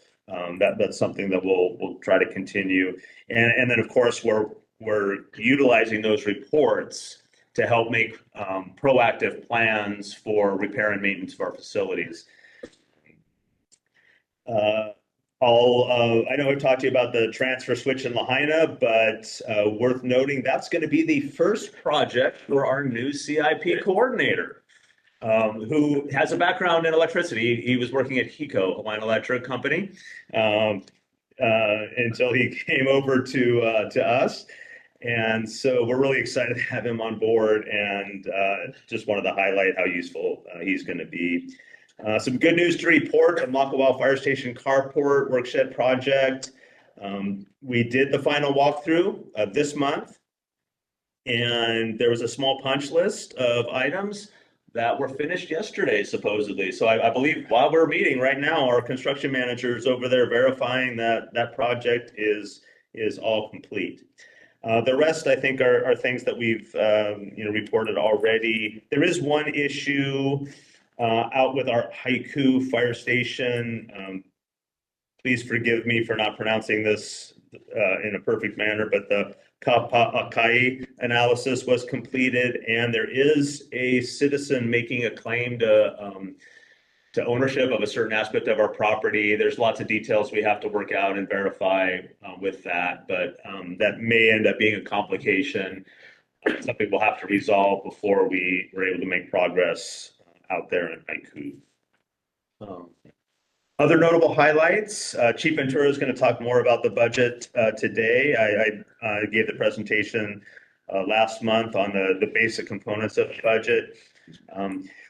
that's something that we'll try to continue. And then, of course, we're utilizing those reports to help make proactive plans for repair and maintenance of our facilities. I know I've talked to you about the transfer switch in Lahaina, but worth noting, that's going to be the first project for our new CIP coordinator, who has a background in electricity. He was working at HECO, Hawaiian Electric Company, until he came over to us. And so we're really excited to have him on board, and just wanted to highlight how useful he's going to be. Some good news to report: the Makawao Fire Station Carport Workshed project. We did the final walkthrough this month, and there was a small punch list of items that were finished yesterday, supposedly. So I believe while we're meeting right now, our construction manager is over there verifying that that project is all complete. The rest, I think, are things that we've reported already. There is one issue out with our Haiku fire station. Please forgive me for not pronouncing this in a perfect manner, but the Kapa'akai analysis was completed, and there is a citizen making a claim to ownership of a certain aspect of our property. There's lots of details we have to work out and verify with that, but that may end up being a complication, something we'll have to resolve before we were able to make progress out there in Haiku. Other notable highlights, Chief Ventura is going to talk more about the budget today. I gave the presentation last month on the basic components of the budget.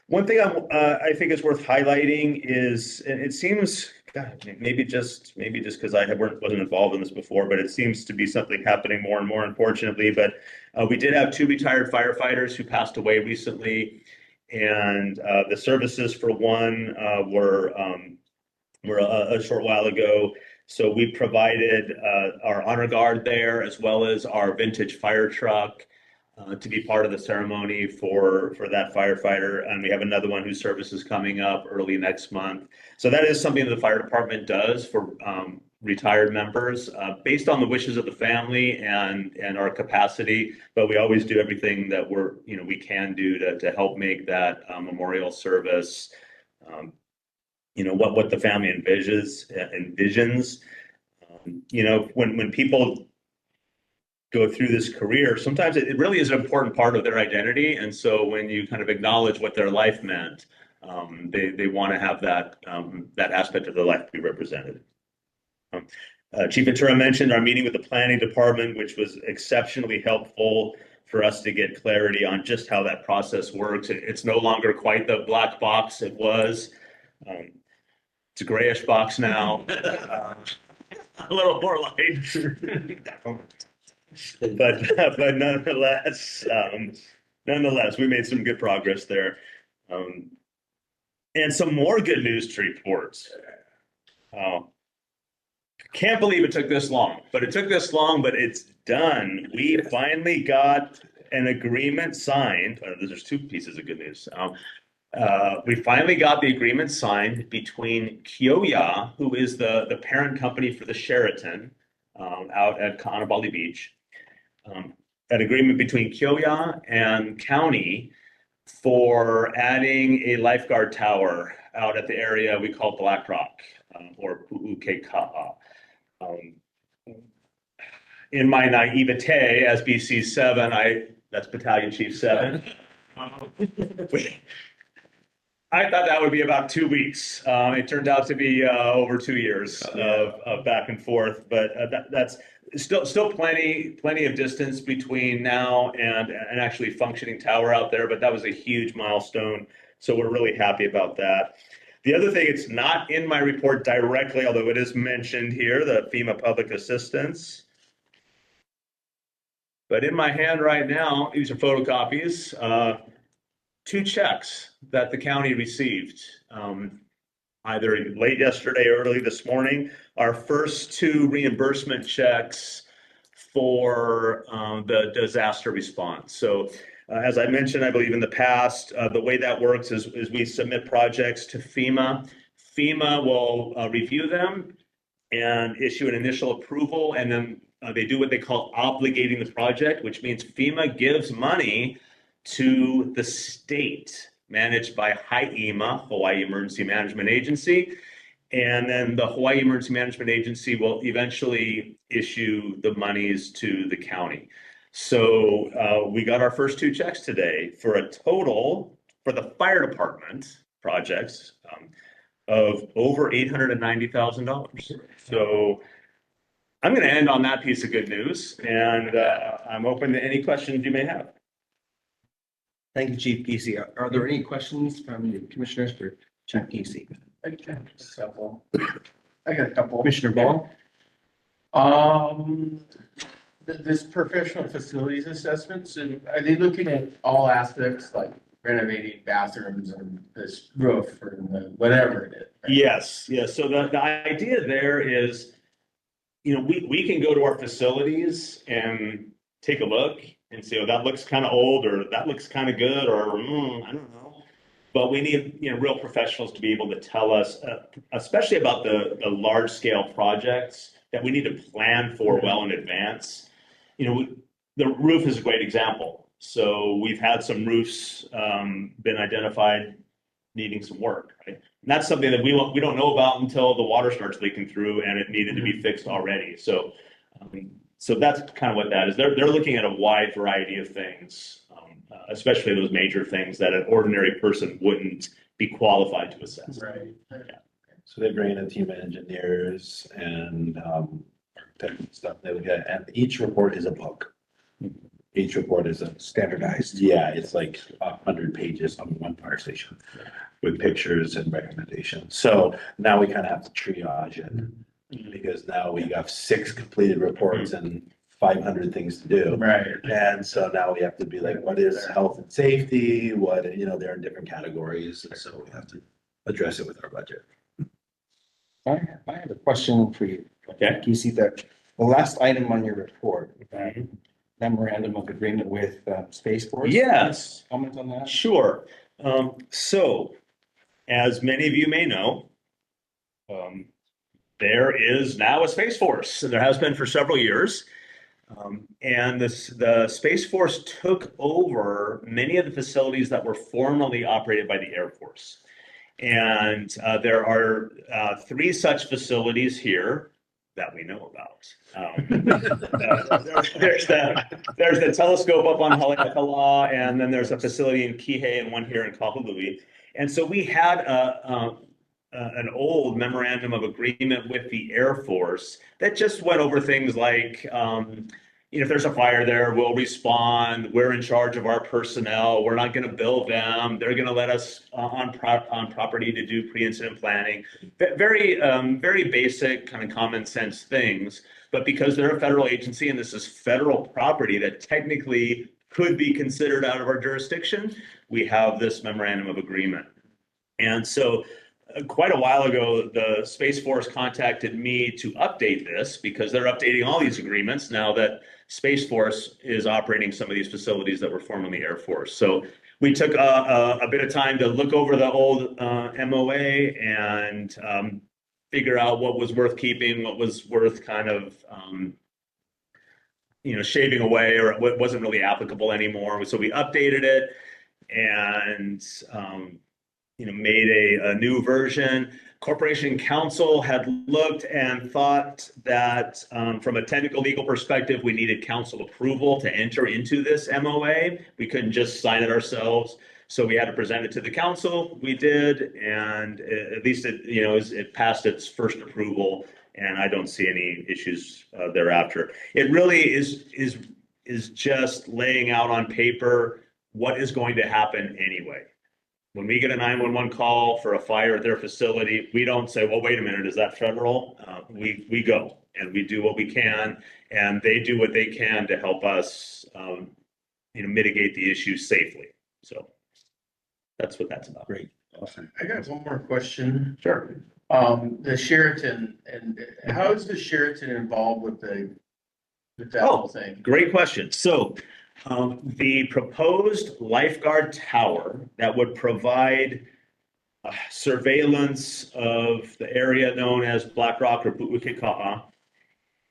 One thing I think is worth highlighting is, and it seems, God, maybe just because I wasn't involved in this before, but it seems to be something happening more and more, unfortunately. But we did have 2 retired firefighters who passed away recently, and the services for one were a short while ago. So we provided our honor guard there, as well as our vintage fire truck to be part of the ceremony for that firefighter. And we have another one whose service is coming up early next month. So that is something that the fire department does for retired members based on the wishes of the family and our capacity. But we always do everything that we can do to help make that memorial service what the family envisions. When people go through this career, sometimes it really is an important part of their identity. And so when you kind of acknowledge what their life meant, they want to have that aspect of their life be represented. Chief Ventura mentioned our meeting with the planning department, which was exceptionally helpful for us to get clarity on just how that process works. It's no longer quite the black box it was. It's a grayish box now, a little more light, but nonetheless, we made some good progress there, and some more good news to report. Can't believe it took this long, but it's done. We finally got an agreement signed. There's 2 pieces of good news. We finally got the agreement signed between Kyoya, who is the parent company for the Sheraton out at Kaanapali Beach, an agreement between Kyoya and county for adding a lifeguard tower out at the area we call Black Rock or Pu'ukeka'a. In my naivete as BC 7, that's Battalion Chief 7. I thought that would be about 2 weeks. It turned out to be over 2 years of back and forth, but that's still plenty of distance between now and actually functioning tower out there. But that was a huge milestone, so we're really happy about that. The other thing, it's not in my report directly, although it is mentioned here, the FEMA public assistance. But in my hand right now, these are photocopies. 2 checks that the county received, either late yesterday or early this morning. Our first 2 reimbursement checks for the disaster response. So as I mentioned, I believe in the past, the way that works is we submit projects to FEMA. FEMA will review them and issue an initial approval, and then they do what they call obligating the project, which means FEMA gives money to the state managed by HIEMA, Hawaii Emergency Management Agency. And then the Hawaii Emergency Management Agency will eventually issue the monies to the county. So we got our first 2 checks today for a total for the fire department projects of over $890,000. So I'm going to end on that piece of good news, and I'm open to any questions you may have. Thank you, Chief Geesey. Are there any questions from the commissioners for Chief Geesey? I got a couple. Commissioner Ball? This professional facilities assessments, and are they looking at all aspects like renovating bathrooms and this roof or whatever it is? Yes. So the idea there is, we can go to our facilities and take a look and say, oh, that looks kind of old, or that looks kind of good, or I don't know. But we need real professionals to be able to tell us, especially about the large scale projects that we need to plan for well in advance. The roof is a great example. So we've had some roofs been identified needing some work, right? And that's something that we don't know about until the water starts leaking through and it needed to be fixed already. So that's kind of what that is. They're looking at a wide variety of things, especially those major things that an ordinary person wouldn't be qualified to assess. Right. Yeah. So they bring in a team of engineers and architects and stuff. They look at, and each report is a book. Each report is a Standardized. Yeah, it's like 100 pages on one fire station with pictures and recommendations. So now we kind of have to triage it because now we have 6 completed reports and 500 things to do. Right. And so now we have to be like, what is health and safety? What, they're in different categories. And so we have to address it with our budget. I have a question for you. Okay. You see that the last item on your report, memorandum of agreement with Space Force? Yes. Comment on that? Sure. So, as many of you may know, there is now a Space Force. There has been for several years. And the Space Force took over many of the facilities that were formerly operated by the Air Force. And there are 3 such facilities here that we know about. There's the telescope up on Haleakala, and then there's a facility in Kihei and one here in Kahului. And so we had an old memorandum of agreement with the Air Force that just went over things like, if there's a fire there, we'll respond. We're in charge of our personnel. We're not going to bill them. They're going to let us on property to do pre-incident planning. Very, very basic kind of common sense things. But because they're a federal agency and this is federal property that technically could be considered out of our jurisdiction, we have this memorandum of agreement. And so quite a while ago, the Space Force contacted me to update this because they're updating all these agreements now that Space Force is operating some of these facilities that were formerly Air Force. So we took a bit of time to look over the old MOA and figure out what was worth keeping, what was worth kind of shaving away, or what wasn't really applicable anymore. So we updated it and made a new version. Corporation Counsel had looked and thought that from a technical legal perspective, we needed council approval to enter into this MOA. We couldn't just sign it ourselves. So we had to present it to the council. We did, and at least it passed its first approval, and I don't see any issues thereafter. It really is just laying out on paper what is going to happen anyway. When we get a 911 call for a fire at their facility, we don't say, well, wait a minute, is that federal? We go and we do what we can, and they do what they can to help us, mitigate the issue safely. So that's what that's about. Great. Awesome. I got one more question. Sure. The Sheraton, and how is the Sheraton involved with that whole thing? Great question. So the proposed lifeguard tower that would provide surveillance of the area known as Black Rock or Pu'ukeka'a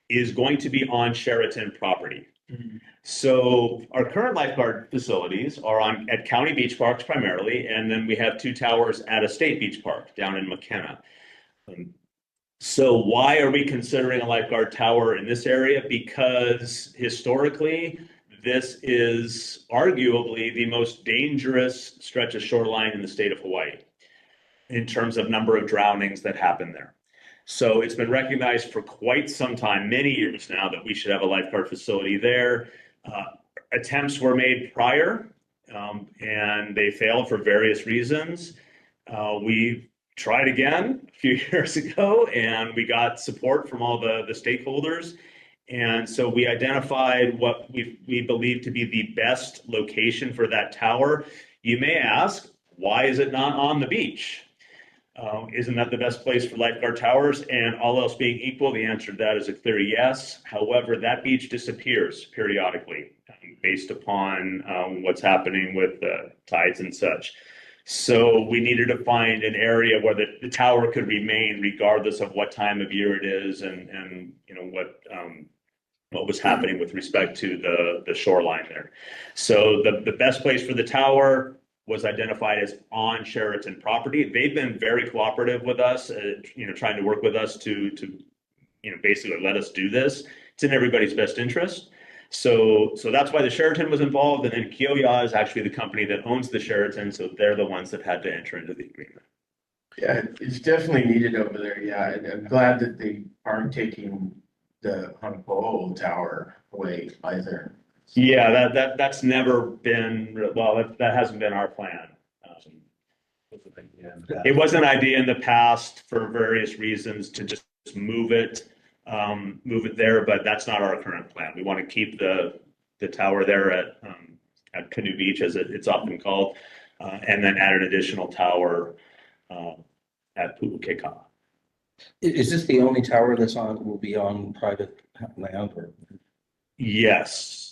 is going to be on Sheraton property. Mhm. So our current lifeguard facilities are at county beach parks primarily, and then we have 2 towers at a state beach park down in McKenna. So why are we considering a lifeguard tower in this area? Because historically, this is arguably the most dangerous stretch of shoreline in the state of Hawaii in terms of number of drownings that happen there. So it's been recognized for quite some time, many years now, that we should have a lifeguard facility there. Attempts were made prior, and they failed for various reasons. We tried again a few years ago, and we got support from all the stakeholders. And so we identified what we believe to be the best location for that tower. You may ask, why is it not on the beach? Isn't that the best place for lifeguard towers? And all else being equal, the answer to that is a clear yes. However, that beach disappears periodically based upon what's happening with the tides and such. So we needed to find an area where the tower could remain regardless of what time of year it is and what was happening with respect to the shoreline there. So the best place for the tower was identified as on Sheraton property. They've been very cooperative with us, trying to work with us to basically let us do this. It's in everybody's best interest. So that's why the Sheraton was involved, and then Kioya is actually the company that owns the Sheraton, so they're the ones that had to enter into the agreement. Yeah, it's definitely needed over there. Yeah, and I'm glad that they aren't taking the Honolulu Tower away either. Yeah, that's never been, well, that hasn't been our plan. It was an idea in the past for various reasons to just move it there, but that's not our current plan. We want to keep the tower there at Canoe Beach, as it's often called, and then add an additional tower at Pu'ukeka. Is this the only tower that's on, will be on private land or? Yes.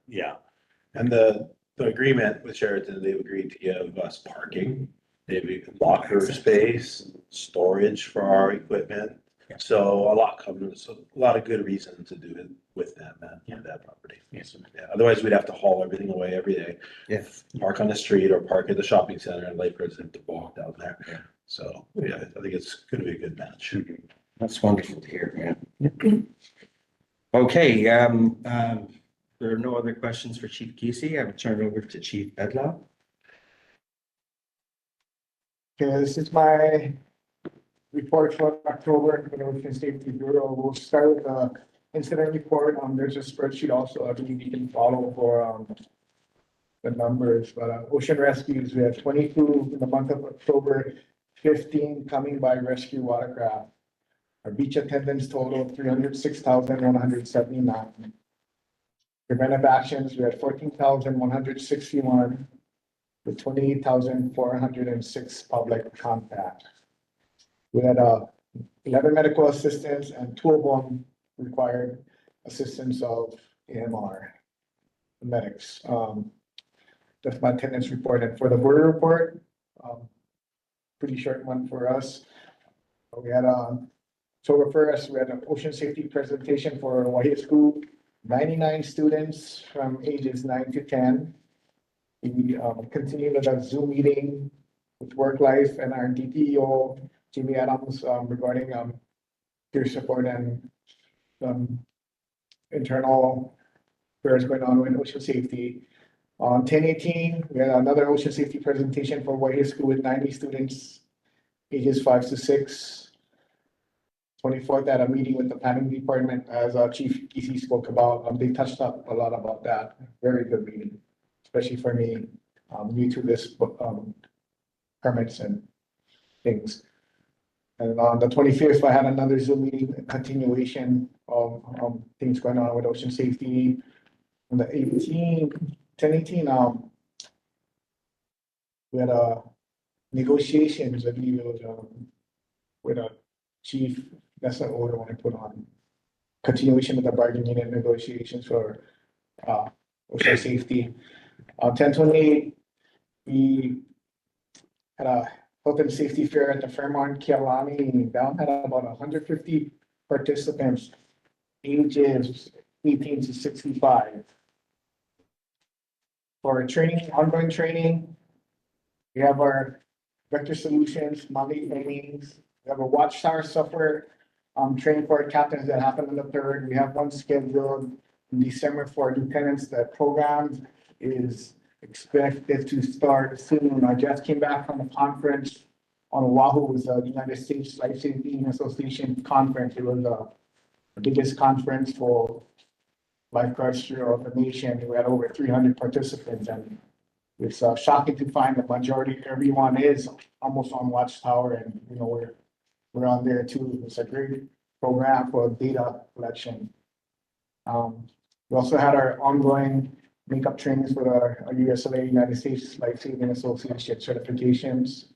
Yeah. And the agreement with Sheraton, they've agreed to give us parking. They've locker space, storage for our equipment. So a lot of good reason to do it with them and that property. Yes. Yeah, otherwise we'd have to haul everything away every day. Yeah. Park on the street or park at the shopping center in Lake President to walk down there. Yeah. So, yeah, I think it's gonna be a good match. That's wonderful to hear, yeah. Okay, there are no other questions for Chief Kesey. I will turn it over to Chief Bedlaw. Okay, this is my report for October for the Ocean Safety Bureau. We'll start with the incident report. There's a spreadsheet also, I believe you can follow for the numbers, but ocean rescues, we had 22 in the month of October, 15 coming by rescue watercraft. Our beach attendance total 306,179. Preventive actions, we had 14,161 with 28,406 public contact. We had 11 medical assistants and 2 of them required assistance of AMR medics. That's my attendance report. And for the border report, pretty short one for us. We had October 1st, we had an ocean safety presentation for Hawaii School. 99 students from ages 9 to 10. We continued with a Zoom meeting with work life and our DPO, Jimmy Adams, regarding peer support and internal affairs going on with ocean safety. On 10/18, we had another ocean safety presentation for Hawaii School with 90 students, ages 5 to 6. 24th, at a meeting with the planning department, as Chief Kesey spoke about, they touched up a lot about that. Very good meeting, especially for me, new to this permits and things. And on the 25th, I had another Zoom meeting, a continuation of things going on with ocean safety. On the 10/18, we had negotiations, I believe it was with a chief. That's the order one I put on. Continuation of the bargaining unit negotiations for ocean safety. 10/28, we had a health and safety fair at the Fairmont Kialani. Down had about 150 participants, ages 18 to 65. For training, ongoing training, we have our vector solutions, monthly trainings. We have a watchtower software training for our captains that happened on the 3rd. We have one scheduled in December for lieutenants. That program is expected to start soon. I just came back from a conference on Oahu with the United States Life Saving Association conference. It was the biggest conference for lifeguards throughout the nation. We had over 300 participants, and it's shocking to find the majority, everyone is almost on Watchtower, and we're on there too. It's a great program for data collection. We also had our ongoing makeup trainings for our USLA, United States Life Saving Association certifications.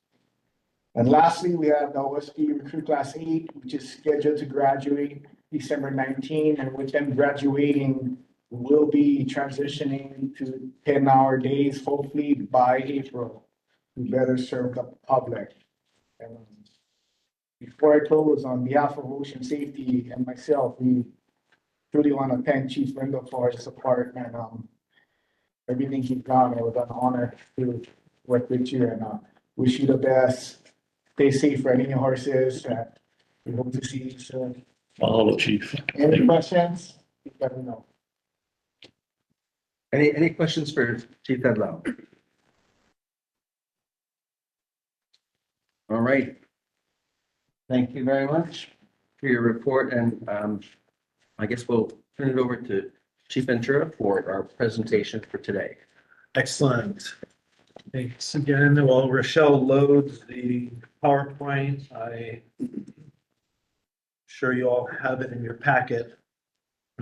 And lastly, we have the OSP Recruit Class 8, which is scheduled to graduate December 19, and with them graduating, we'll be transitioning to 10-hour days, hopefully by April, to better serve the public. And before I close, on behalf of Ocean Safety and myself, we truly want to thank Chief Rendell for his support and everything he's done. It was an honor to work with you, and wish you the best. Stay safe, riding your horses, and we hope to see you soon. Mahalo, Chief. Any questions? Let me know. Any questions for Chief Bedlaw? right. Thank you very much for your report, and I guess we'll turn it over to Chief Ventura for our presentation for today. Excellent. Thanks again. While Rochelle loads the PowerPoint, I'm sure you all have it in your packet.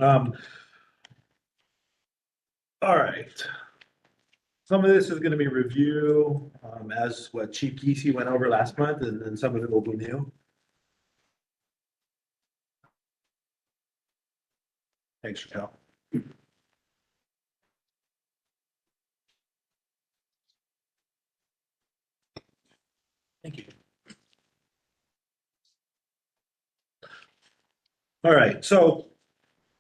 All right. Some of this is going to be review, as what Chief Geesey went over last month, and then some of it will be new. Thanks, Raquel. Thank you. All right, so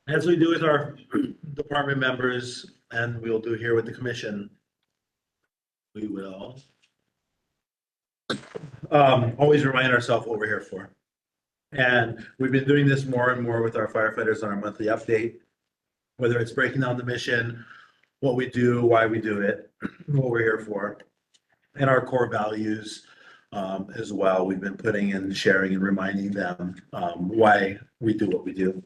as we do with our department members, and we'll do here with the commission, we will always remind ourselves what we're here for. And we've been doing this more and more with our firefighters on our monthly update, whether it's breaking down the mission, what we do, why we do it, what we're here for, and our core values as well. We've been putting in, sharing, and reminding them why we do what we do.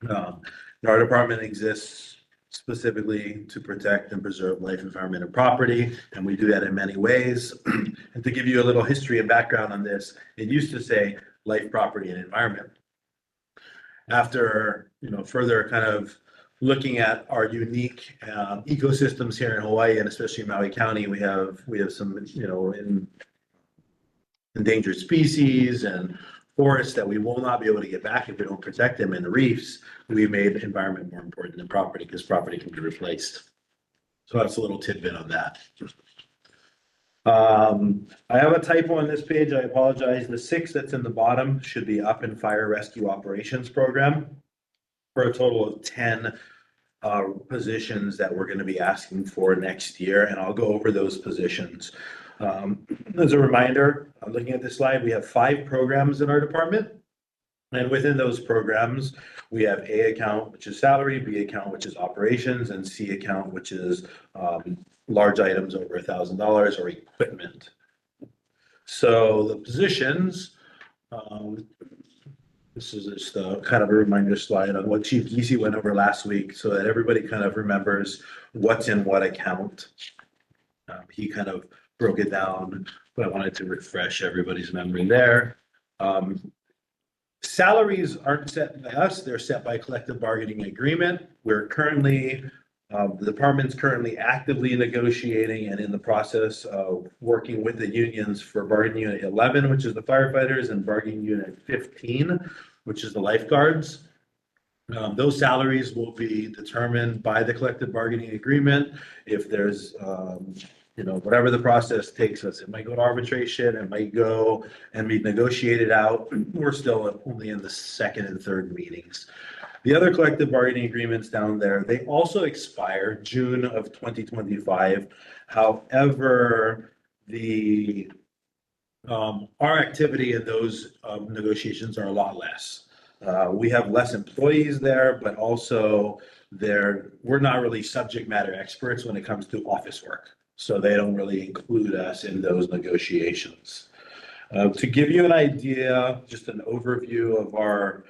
Our department exists specifically to protect and preserve life, environment, and property, and we do that in many ways. And to give you a little history and background on this, it used to say life, property, and environment. After further kind of looking at our unique ecosystems here in Hawaii, and especially Maui County, we have some endangered species and forests that we will not be able to get back if we don't protect them, and reefs. We made the environment more important than property, because property can be replaced. So that's a little tidbit on that. I have a typo on this page. I apologize. The 6 that's in the bottom should be up in fire rescue operations program, for a total of 10 positions that we're going to be asking for next year. And I'll go over those positions. As a reminder, I'm looking at this slide, we have 5 programs in our department. And within those programs, we have A account, which is salary, B account, which is operations, and C account, which is large items over $1,000 or equipment. So the positions, this is just kind of a reminder slide on what Chief Geesey went over last week, so that everybody kind of remembers what's in what account. He kind of broke it down, but I wanted to refresh everybody's memory there. Salaries aren't set by us, they're set by collective bargaining agreement. We're currently, the department's currently actively negotiating and in the process of working with the unions for bargaining unit 11, which is the firefighters, and bargaining unit 15, which is the lifeguards. Those salaries will be determined by the collective bargaining agreement. If there's whatever the process takes us, it might go to arbitration, it might go and be negotiated out. We're still only in the 2nd and 3rd meetings. The other collective bargaining agreements down there, they also expire June of 2025. However, our activity in those negotiations are a lot less. We have less employees there, but also we're not really subject matter experts when it comes to office work. So they don't really include us in those negotiations. To give you an idea, just an overview of our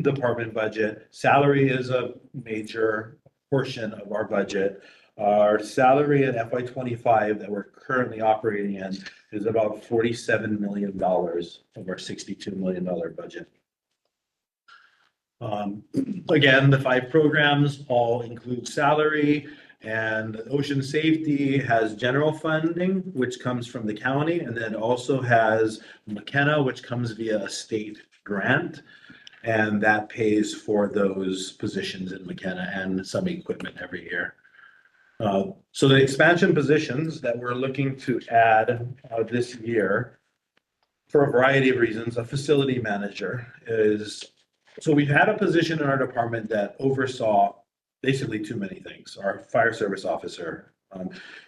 department budget, salary is a major portion of our budget. Our salary in FY25 that we're currently operating in is about $47 million of our $62 million budget. Again, the 5 programs all include salary. And ocean safety has general funding, which comes from the county, and then also has McKenna, which comes via a state grant, and that pays for those positions in McKenna and some equipment every year. So the expansion positions that we're looking to add this year, for a variety of reasons, a facility manager is, so we've had a position in our department that oversaw basically too many things. Our fire service officer,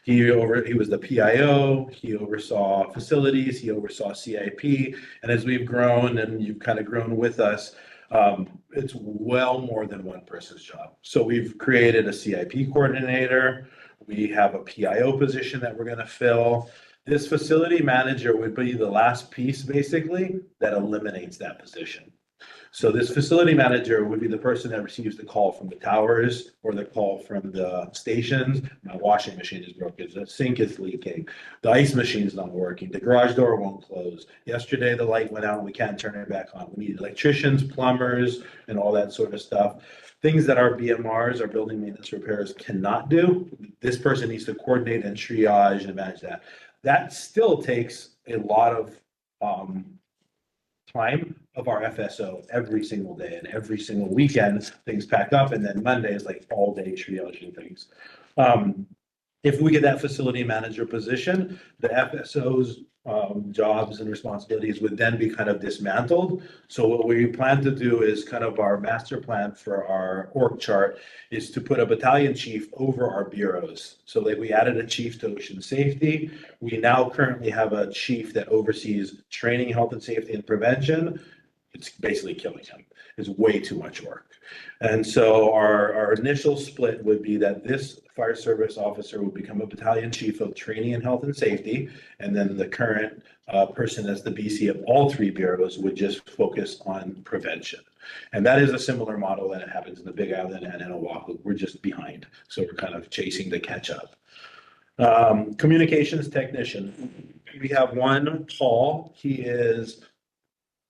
he was the PIO, he oversaw facilities, he oversaw CIP, and as we've grown and you've kind of grown with us, it's well more than one person's job. So we've created a CIP coordinator, we have a PIO position that we're going to fill. This facility manager would be the last piece basically that eliminates that position. So this facility manager would be the person that receives the call from the towers or the call from the stations. My washing machine is broken, the sink is leaking, the ice machine's not working, the garage door won't close. Yesterday, the light went out and we can't turn it back on. We need electricians, plumbers, and all that sort of stuff. Things that our BMRs, our building maintenance repairs, cannot do. This person needs to coordinate and triage and manage that. That still takes a lot of time of our FSO every single day, and every single weekend things pack up, and then Monday is like all day triaging things. If we get that facility manager position, the FSO's jobs and responsibilities would then be kind of dismantled. So what we plan to do is kind of our master plan for our org chart is to put a battalion chief over our bureaus. So like we added a chief to ocean safety. We now currently have a chief that oversees training, health and safety and prevention. It's basically killing him. It's way too much work. And so our initial split would be that this fire service officer would become a battalion chief of training and health and safety. And then the current person as the BC of all three bureaus would just focus on prevention. And that is a similar model that happens in the Big Island and in Oahu. We're just behind. So we're kind of chasing to catch up. Communications technician. We have one, Paul. He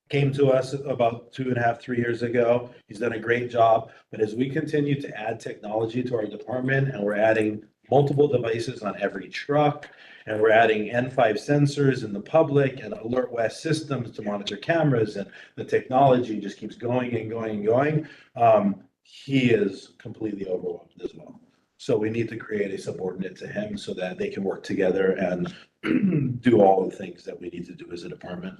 came to us about 2.5, 3 years ago. He's done a great job. But as we continue to add technology to our department, and we're adding multiple devices on every truck, and we're adding N5 sensors in the public and Alert West systems to monitor cameras, and the technology just keeps going and going and going, he is completely overwhelmed as well. So we need to create a subordinate to him so that they can work together and do all the things that we need to do as a department.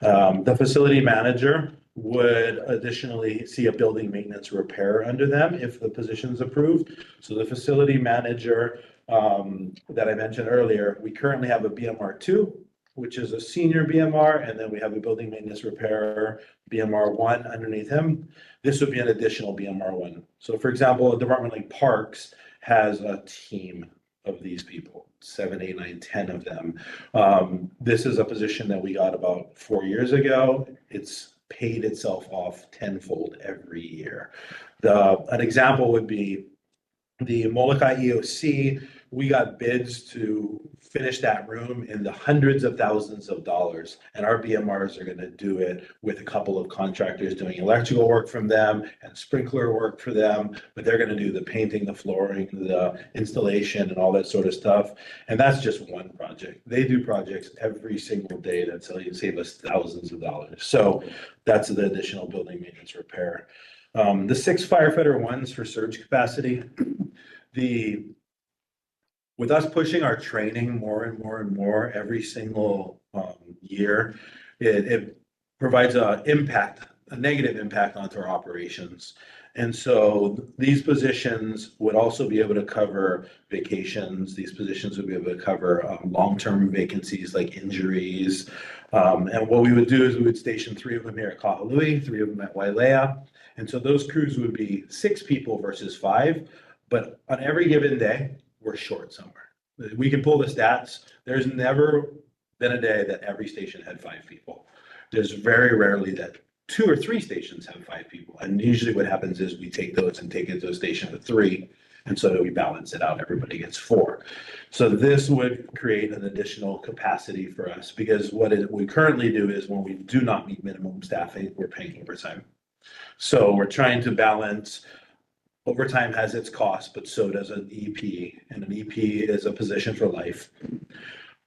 The facility manager would additionally see a building maintenance repair under them if the position's approved. So the facility manager that I mentioned earlier, we currently have a BMR 2, which is a senior BMR, and then we have a building maintenance repair BMR 1 underneath him. This would be an additional BMR 1. So for example, a department like Parks has a team of these people, 7, 8, 9, 10 of them. This is a position that we got about 4 years ago. It's paid itself off tenfold every year. An example would be the Molokai EOC. We got bids to finish that room in the hundreds of thousands of dollars, and our BMRs are going to do it with a couple of contractors doing electrical work from them and sprinkler work for them, but they're going to do the painting, the flooring, the installation, and all that sort of stuff. And that's just one project. They do projects every single day that save us thousands of dollars. So that's the additional building maintenance repair. The 6 firefighter ones for surge capacity. With us pushing our training more and more and more every single year, it provides a negative impact onto our operations. And so these positions would also be able to cover vacations. These positions would be able to cover long-term vacancies like injuries. And what we would do is we would station 3 of them here at Kahului, 3 of them at Wailea. And so those crews would be 6 people versus 5. But on every given day, we're short somewhere. We can pull the stats. There's never been a day that every station had 5 people. There's very rarely that 2 or 3 stations have 5 people. And usually what happens is we take those and take it to a station with 3. And so we balance it out. Everybody gets 4. So this would create an additional capacity for us, because what we currently do is when we do not meet minimum staffing, we're paying overtime. So we're trying to balance. Overtime has its cost, but so does an EP, and an EP is a position for life.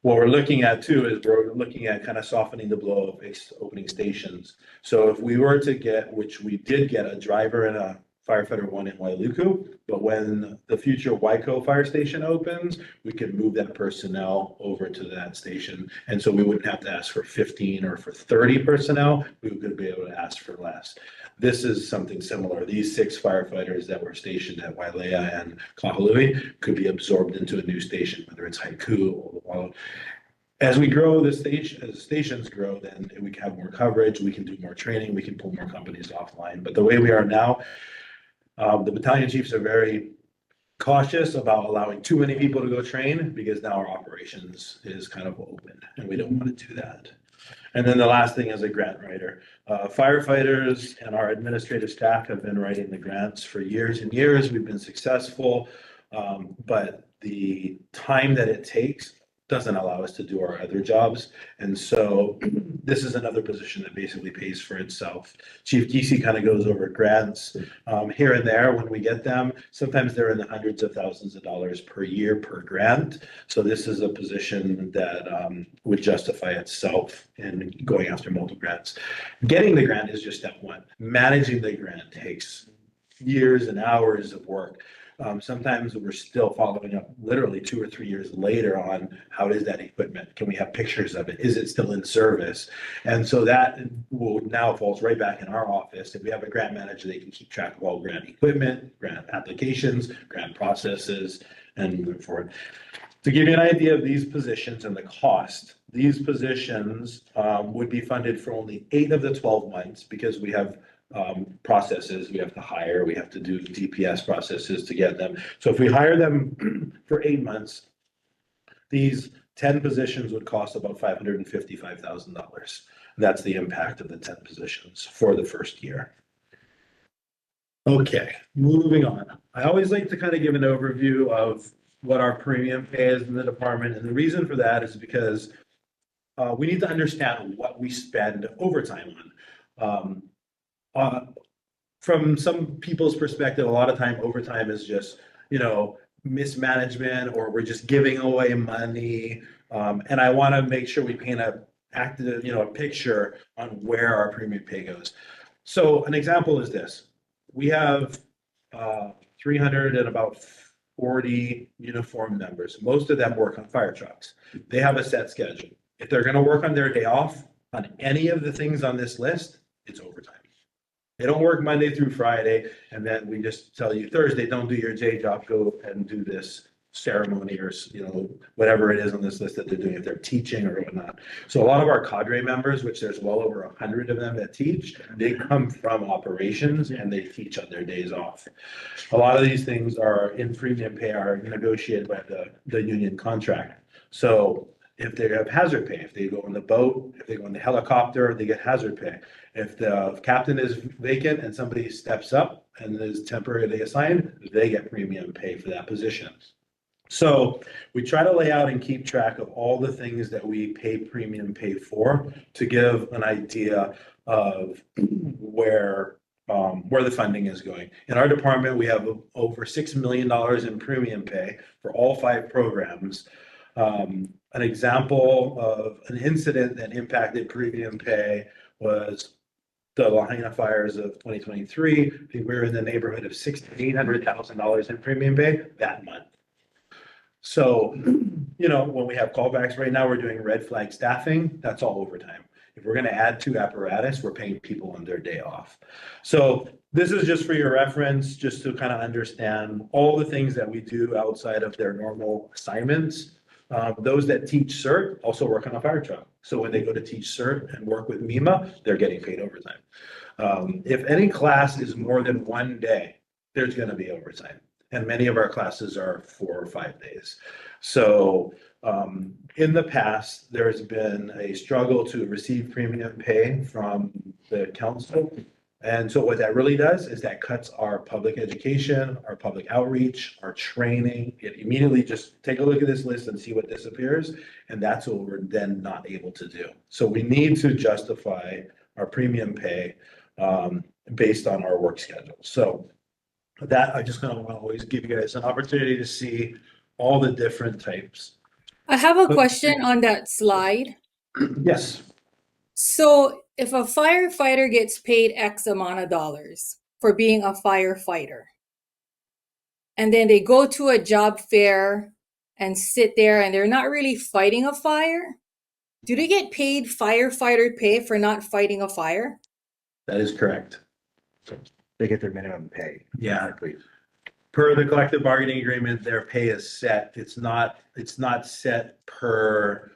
What we're looking at too is we're looking at kind of softening the blow of opening stations. So if we were to get, which we did get, a driver and a firefighter 1 in Wailuku, but when the future Waiko fire station opens, we could move that personnel over to that station. And so we wouldn't have to ask for 15 or for 30 personnel. We could be able to ask for less. This is something similar. These 6 firefighters that were stationed at Wailea and Kahului could be absorbed into a new station, whether it's Haiku or as we grow the station, as stations grow, then we can have more coverage, we can do more training, we can pull more companies offline. But the way we are now, the battalion chiefs are very cautious about allowing too many people to go train because now our operations is kind of open and we don't want to do that. And then the last thing is a grant writer. Firefighters and our administrative staff have been writing the grants for years and years. We've been successful, but the time that it takes doesn't allow us to do our other jobs. And so this is another position that basically pays for itself. Chief Kesey kind of goes over grants here and there when we get them. Sometimes they're in the hundreds of thousands of dollars per year per grant. So this is a position that would justify itself in going after multiple grants. Getting the grant is just step one. Managing the grant takes years and hours of work. Sometimes we're still following up literally 2 or 3 years later on how is that equipment? Can we have pictures of it? Is it still in service? And so that will now falls right back in our office. If we have a grant manager, they can keep track of all grant equipment, grant applications, grant processes, and moving forward. To give you an idea of these positions and the cost, these positions would be funded for only 8 of the 12 months because we have processes we have to hire, we have to do DPS processes to get them. So if we hire them for 8 months, these 10 positions would cost about $555,000. That's the impact of the 10 positions for the first year. Okay, moving on. I always like to kind of give an overview of what our premium pay is in the department. And the reason for that is because we need to understand what we spend overtime on. From some people's perspective, a lot of time overtime is just, mismanagement or we're just giving away money. And I want to make sure we paint a picture on where our premium pay goes. So an example is this. We have 340 uniform members. Most of them work on fire trucks. They have a set schedule. If they're going to work on their day off on any of the things on this list, it's overtime. They don't work Monday through Friday, and then we just tell you Thursday, don't do your day job, go and do this ceremony or, whatever it is on this list that they're doing, if they're teaching or whatnot. So a lot of our cadre members, which there's well over 100 of them that teach, they come from operations and they teach on their days off. A lot of these things are in premium pay are negotiated by the union contract. So if they have hazard pay, if they go on the boat, if they go on the helicopter, they get hazard pay. If the captain is vacant and somebody steps up and is temporarily assigned, they get premium pay for that position. So we try to lay out and keep track of all the things that we pay premium pay for to give an idea of where the funding is going. In our department, we have over $6 million in premium pay for all 5 programs. An example of an incident that impacted premium pay was the Lahaina fires of 2023. I think we were in the neighborhood of $600,000 to $800,000 in premium pay that month. So, when we have callbacks right now, we're doing red flag staffing, that's all overtime. If we're going to add 2 apparatus, we're paying people on their day off. So this is just for your reference, just to kind of understand all the things that we do outside of their normal assignments. Those that teach CERT also work on a fire truck. So when they go to teach CERT and work with MEMA, they're getting paid overtime. If any class is more than 1 day, there's going to be overtime. And many of our classes are 4 or 5 days. So in the past, there's been a struggle to receive premium pay from the council. And so what that really does is that cuts our public education, our public outreach, our training. It immediately just take a look at this list and see what disappears. And that's what we're then not able to do. So we need to justify our premium pay based on our work schedule. So that I just kind of want to always give you guys an opportunity to see all the different types. I have a question on that slide. Yes. So if a firefighter gets paid X amount of dollars for being a firefighter, and then they go to a job fair and sit there and they're not really fighting a fire, do they get paid firefighter pay for not fighting a fire? That is correct. They get their minimum pay. Yeah. Per the collective bargaining agreement, their pay is set. It's not set per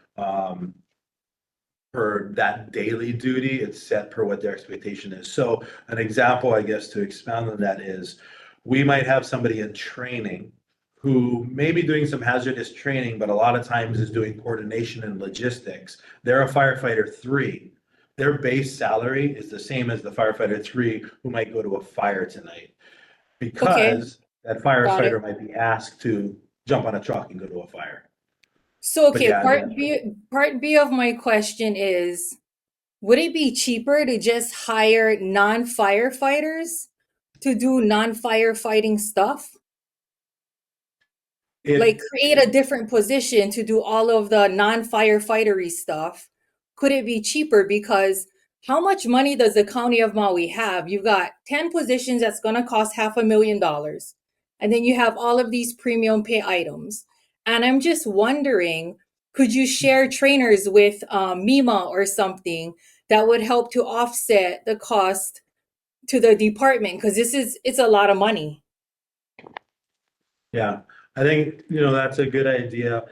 that daily duty. It's set per what their expectation is. So an example, I guess, to expound on that is we might have somebody in training who may be doing some hazardous training, but a lot of times is doing coordination and logistics. They're a firefighter 3. Their base salary is the same as the firefighter 3 who might go to a fire tonight. Because that Got it. firefighter might be asked to jump on a truck and go to a fire. So, But okay, yeah, part B of my question is, would it be cheaper to just hire non-firefighters to do non-firefighting stuff? Like create a different position to do all of the non-firefightery stuff. Could it be cheaper? Because how much money does the county of Maui have? You've got 10 positions that's going to cost $500,000. And then you have all of these premium pay items. And I'm just wondering, could you share trainers with MEMA or something that would help to offset the cost to the department? Because it's a lot of money. Yeah, I think, that's a good idea.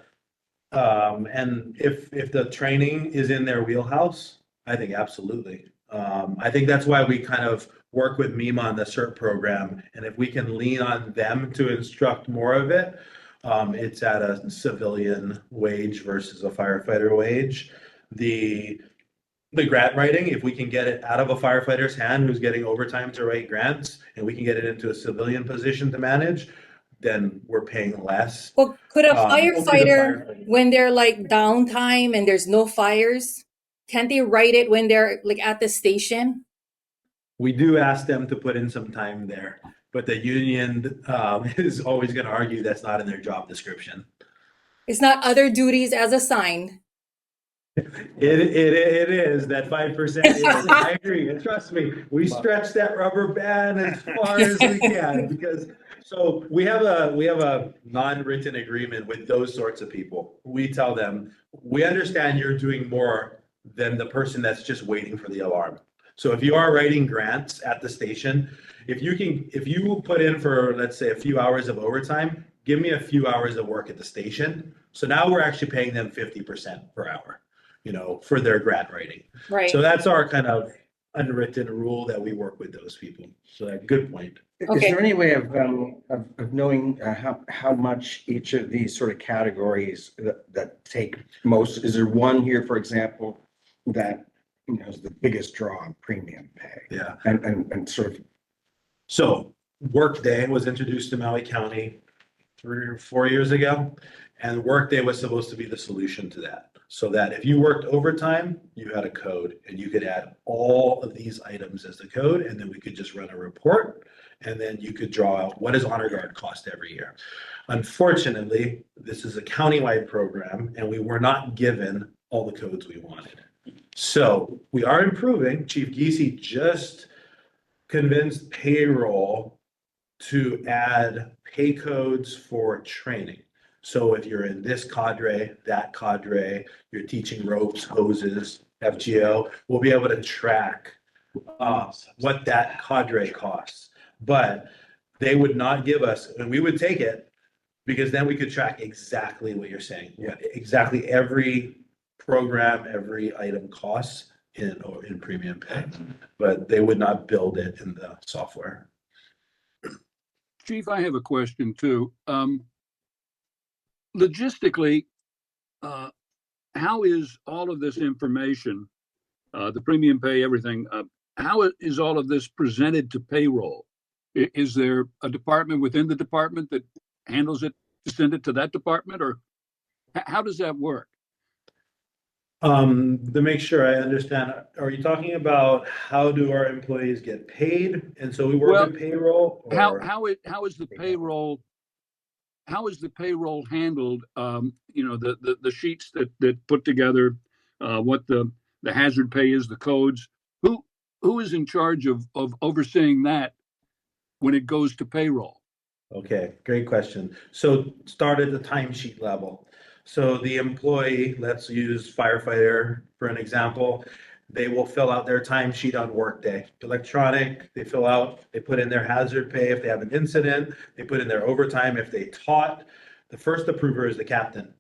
And if the training is in their wheelhouse, I think absolutely. I think that's why we kind of work with MEMA on the CERT program. And if we can lean on them to instruct more of it, it's at a civilian wage versus a firefighter wage. The grant writing, if we can get it out of a firefighter's hand who's getting overtime to write grants, and we can get it into a civilian position to manage, then we're paying less. Well, could a Only the firefighter, when they're like downtime and there's no fires, can't they write it when they're like at the station? We do ask them to put in some time there, but the union is always going to argue that's not in their job description. It's not other duties as assigned. It is, that 5% is, I agree, and trust me, we stretch that rubber band as far as we can, because, so we have a non-written agreement with those sorts of people. We tell them, we understand you're doing more than the person that's just waiting for the alarm. So if you are writing grants at the station, if you put in for, let's say, a few hours of overtime, give me a few hours of work at the station. So now we're actually paying them 50% per hour, for their grant writing. Right. So that's our kind of unwritten rule that we work with those people. So good point. Is there any way of knowing how much each of these sort of categories that take most? Is there one here, for example, that is the biggest draw on premium pay? Yeah. And sort of. So Workday was introduced to Maui County 3 or 4 years ago, and Workday was supposed to be the solution to that. So that if you worked overtime, you had a code and you could add all of these items as the code, and then we could just run a report, and then you could draw out what does honor guard cost every year. Unfortunately, this is a countywide program and we were not given all the codes we wanted. So we are improving. Chief Giese just convinced payroll to add pay codes for training. So if you're in this cadre, that cadre, you're teaching ropes, hoses, FGO, we'll be able to track what that cadre costs. But they would not give us, and we would take it, because then we could track exactly what you're saying. Yeah, exactly every program, every item costs in premium pay, but they would not build it in the software. Chief, I have a question too. Logistically, how is all of this information, the premium pay, everything, how is all of this presented to payroll? Is there a department within the department that handles it to send it to that department, or how does that work? To make sure I understand, are you talking about how do our employees get paid? And so we work with payroll? Or... How is the payroll? How is the payroll handled? The sheets that put together what the hazard pay is, the codes. Who is in charge of overseeing that when it goes to payroll? Okay, great question. So start at the timesheet level. So the employee, let's use firefighter for an example, they will fill out their timesheet on Workday. Electronic, they fill out, they put in their hazard pay if they have an incident, they put in their overtime if they taught. The first approver is the captain.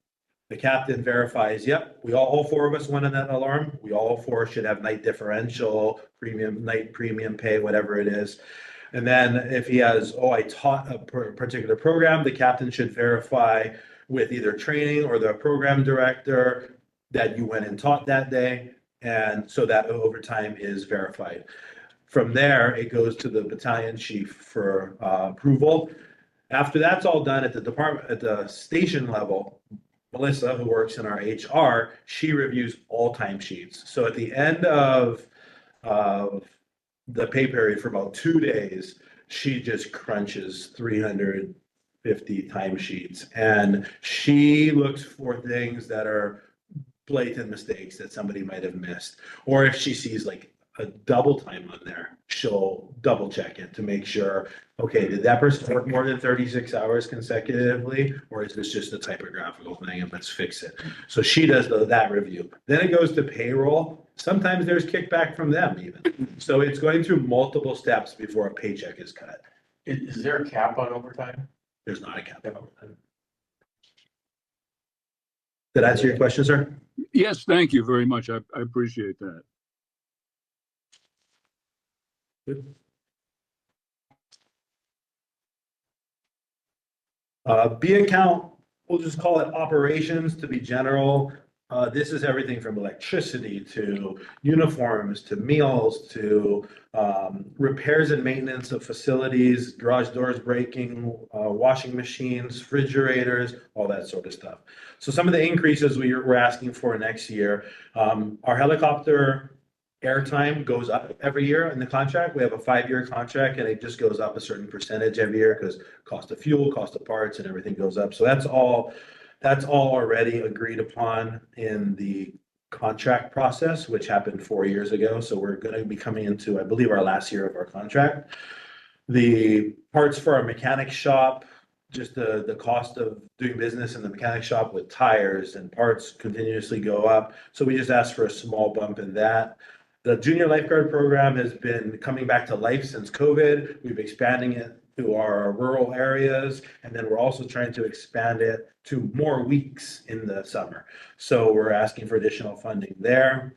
The captain verifies, yep, all 4 of us went on that alarm. We all 4 should have night differential, night premium pay, whatever it is. And then if he has, I taught a particular program, the captain should verify with either training or the program director that you went and taught that day. And so that overtime is verified. From there, it goes to the battalion chief for approval. After that's all done at the station level, Melissa, who works in our HR, she reviews all timesheets. So at the end of the pay period for about 2 days, she just crunches 350 timesheets, and she looks for things that are blatant mistakes that somebody might have missed. Or if she sees like a double time on there, she'll double check it to make sure, okay, did that person work more than 36 hours consecutively? Or is this just a typographical thing and let's fix it? So she does that review. Then it goes to payroll. Sometimes there's kickback from them even. So it's going through multiple steps before a paycheck is cut. Is there a cap on overtime? There's not a cap on overtime. Did that answer your question, sir? Yes, thank you very much. I appreciate that. B account, we'll just call it operations to be general. This is everything from electricity to uniforms to meals to repairs and maintenance of facilities, garage doors breaking, washing machines, refrigerators, all that sort of stuff. So some of the increases we're asking for next year, our helicopter airtime goes up every year in the contract. We have a 5-year contract and it just goes up a certain percentage every year because cost of fuel, cost of parts, and everything goes up. So that's all already agreed upon in the contract process, which happened 4 years ago. So we're going to be coming into, I believe, our last year of our contract. The parts for our mechanic shop, just the cost of doing business in the mechanic shop with tires and parts continuously go up. So we just asked for a small bump in that. The junior lifeguard program has been coming back to life since COVID. We've expanding it to our rural areas, and then we're also trying to expand it to more weeks in the summer. So we're asking for additional funding there.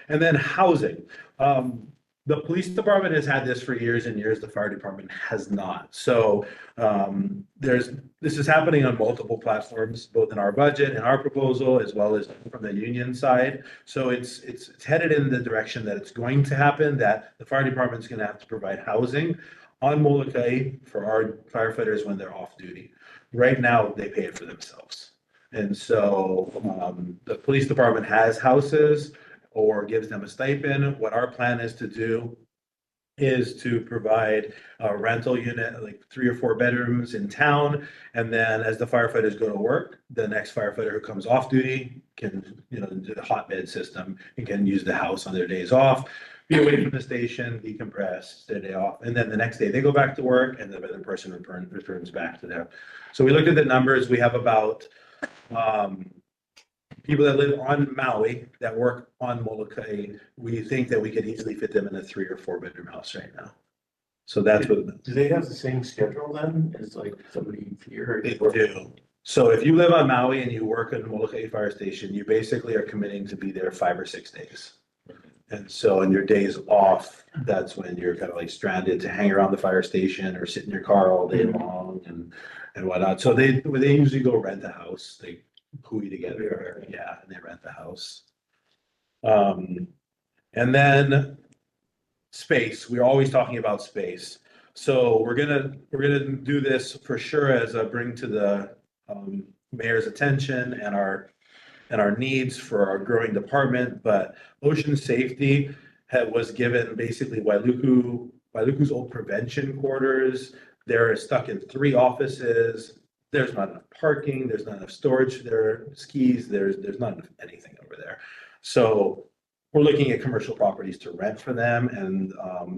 And then housing. The police department has had this for years and years. The fire department has not. So this is happening on multiple platforms, both in our budget and our proposal, as well as from the union side. So it's headed in the direction that it's going to happen, that the fire department is going to have to provide housing on Molokai for our firefighters when they're off duty. Right now, they pay it for themselves. And so the police department has houses or gives them a stipend. What our plan is to do is to provide a rental unit, like 3 or 4 bedrooms in town. And then as the firefighters go to work, the next firefighter who comes off duty can, do the hotbed system and can use the house on their days off, be away from the station, decompress, their day off. And then the next day they go back to work and the other person returns back to them. So we looked at the numbers. We have about people that live on Maui that work on Molokai. We think that we could easily fit them in a 3 or 4 bedroom house right now. So that's what. Do they have the same schedule then as like somebody here? They do. So if you live on Maui and you work at Molokai Fire Station, you basically are committing to be there 5 or 6 days. And so on your days off, that's when you're kind of like stranded to hang around the fire station or sit in your car all day long and whatnot. So they usually go rent a house. They hui together, yeah, and they rent the house. And then space. We're always talking about space. So we're gonna do this for sure as a bring to the mayor's attention and our needs for our growing department. But ocean safety was given basically Wailuku's old prevention quarters. They're stuck in 3 offices. There's not enough parking, there's not enough storage there, skis, there's not enough anything over there. So we're looking at commercial properties to rent for them and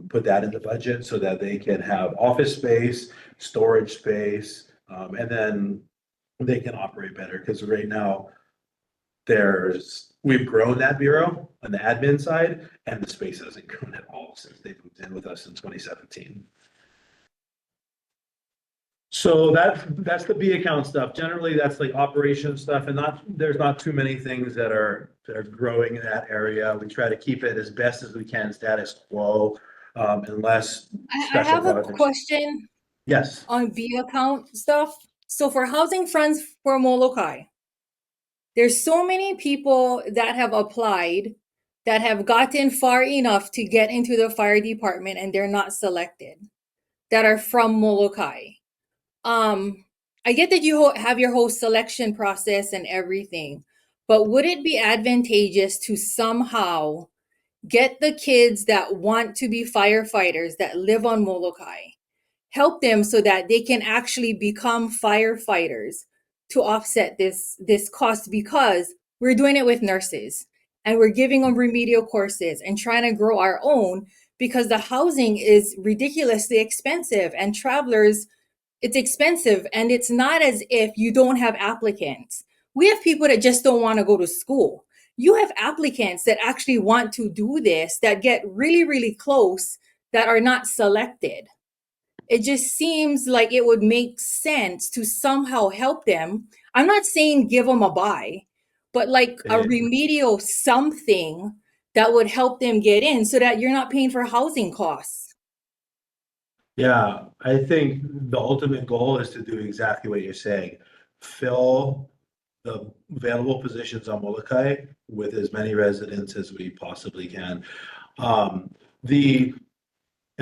put that in the budget so that they can have office space, storage space, and then they can operate better. Because right now we've grown that bureau on the admin side and the space hasn't grown at all since they moved in with us in 2017. So that's the B account stuff. Generally, that's like operation stuff, and there's not too many things that are growing in that area. We try to keep it as best as we can status quo. unless I special have a projects. question Yes. on V account stuff. So for housing funds for Molokai, there's so many people that have applied that have gotten far enough to get into the fire department and they're not selected, that are from Molokai. I get that you have your whole selection process and everything, but would it be advantageous to somehow get the kids that want to be firefighters that live on Molokai, help them so that they can actually become firefighters to offset this cost, because we're doing it with nurses and we're giving them remedial courses and trying to grow our own, because the housing is ridiculously expensive and travelers, it's expensive, and it's not as if you don't have applicants. We have people that just don't want to go to school. You have applicants that actually want to do this, that get really, really close, that are not selected. It just seems like it would make sense to somehow help them. I'm not saying give them a buy, but like a remedial something that would help them get in so that you're not paying for housing costs. Yeah, I think the ultimate goal is to do exactly what you're saying. Fill the available positions on Molokai with as many residents as we possibly can. And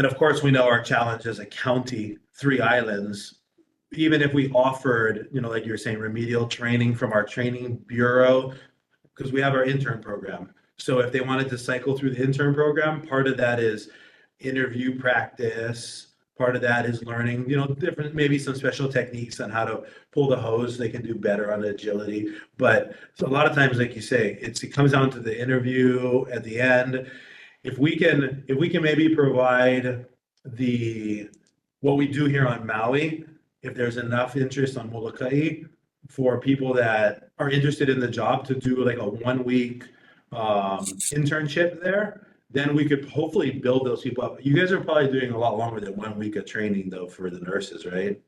of course, we know our challenge as a county, 3 islands. Even if we offered, like you were saying, remedial training from our training bureau, because we have our intern program. So if they wanted to cycle through the intern program, part of that is interview practice. Part of that is learning, different, maybe some special techniques on how to pull the hose. They can do better on agility. But so a lot of times, like you say, it comes down to the interview at the end. If we can maybe provide what we do here on Maui, if there's enough interest on Molokai for people that are interested in the job to do like a 1-week internship there, then we could hopefully build those people up. You guys are probably doing a lot longer than 1 week of training though for the nurses, right?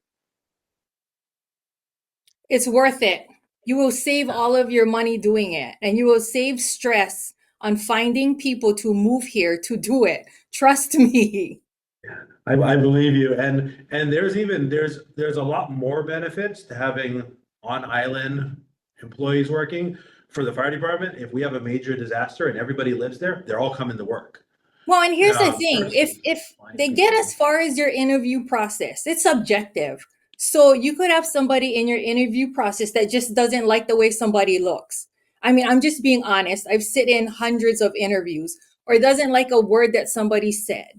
It's worth it. You will save all of your money doing it, and you will save stress on finding people to move here to do it. Trust me. I believe you. And there's a lot more benefits to having on island employees working for the fire department. If we have a major disaster and everybody lives there, they're all coming to work. Well, and here's the thing. If they get as far as your interview process, it's subjective. So you could have somebody in your interview process that just doesn't like the way somebody looks. I mean, I'm just being honest. I've sit in hundreds of interviews, or doesn't like a word that somebody said.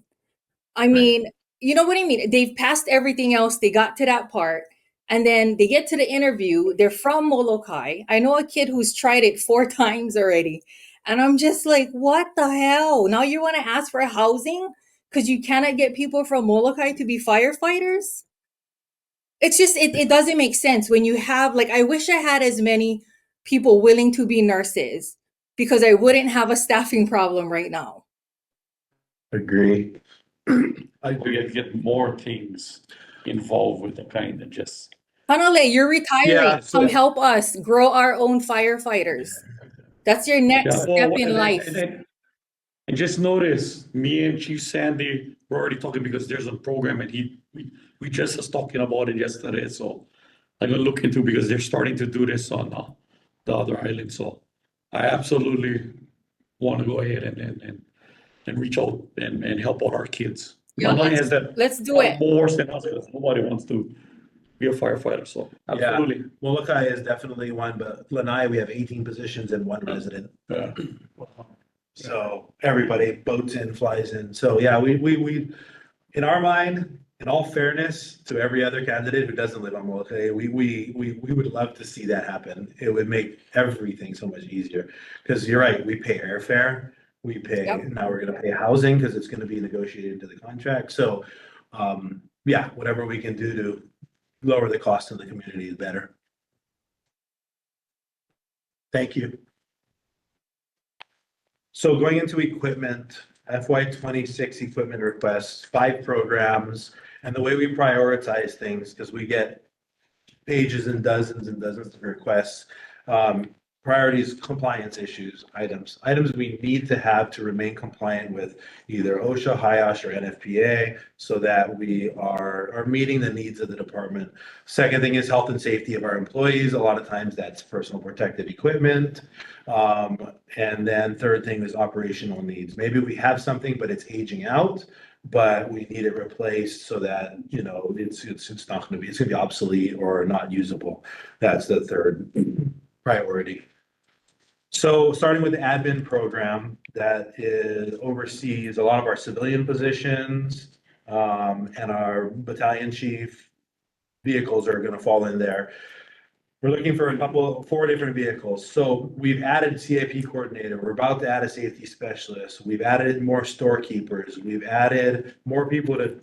I mean, you know what I mean? They've passed everything else. They got to that part. And then they get to the interview. They're from Molokai. I know a kid who's tried it 4 times already. And I'm just like, what the hell? Now you want to ask for housing because you cannot get people from Molokai to be firefighters? It's just, it doesn't make sense when you have, like, I wish I had as many people willing to be nurses, because I wouldn't have a staffing problem right now. Agree. I would get more things involved with the kind of just. Hanale, you're retiring. Yeah, so- Come help us grow our own firefighters. That's your next step in life. And just notice, me and Chief Sandy were already talking, because there's a program and we just was talking about it yesterday. So I'm gonna look into, because they're starting to do this on the other island. So I absolutely want to go ahead and reach out and help out our kids. Yeah, Lanai has that let's do it. more than us, because nobody wants to be a firefighter. So absolutely. Yeah, Molokai is definitely one, but Lanai, we have 18 positions and 1 resident. Yeah. So everybody boats in, flies in. So yeah, we in our mind, in all fairness to every other candidate who doesn't live on Molokai, we would love to see that happen. It would make everything so much easier. Because you're right, we pay airfare, we pay, now we're gonna pay housing because it's gonna be negotiated into the contract. So yeah, whatever we can do to lower the cost in the community is better. Thank you. So going into equipment, FY26 equipment requests, 5 programs, and the way we prioritize things, because we get pages and dozens of requests. priorities, compliance issues, items we need to have to remain compliant with either OSHA, HIOSH, or NFPA so that we are meeting the needs of the department. Second thing is health and safety of our employees. A lot of times that's personal protective equipment. And then third thing is operational needs. Maybe we have something, but it's aging out, but we need it replaced so that, you know, it's not going to be obsolete or not usable. That's the third priority. So starting with the admin program that oversees a lot of our civilian positions, and our battalion chief vehicles are going to fall in there. We're looking for 4 different vehicles. So we've added CIP coordinator. We're about to add a safety specialist. We've added more storekeepers. We've added more people to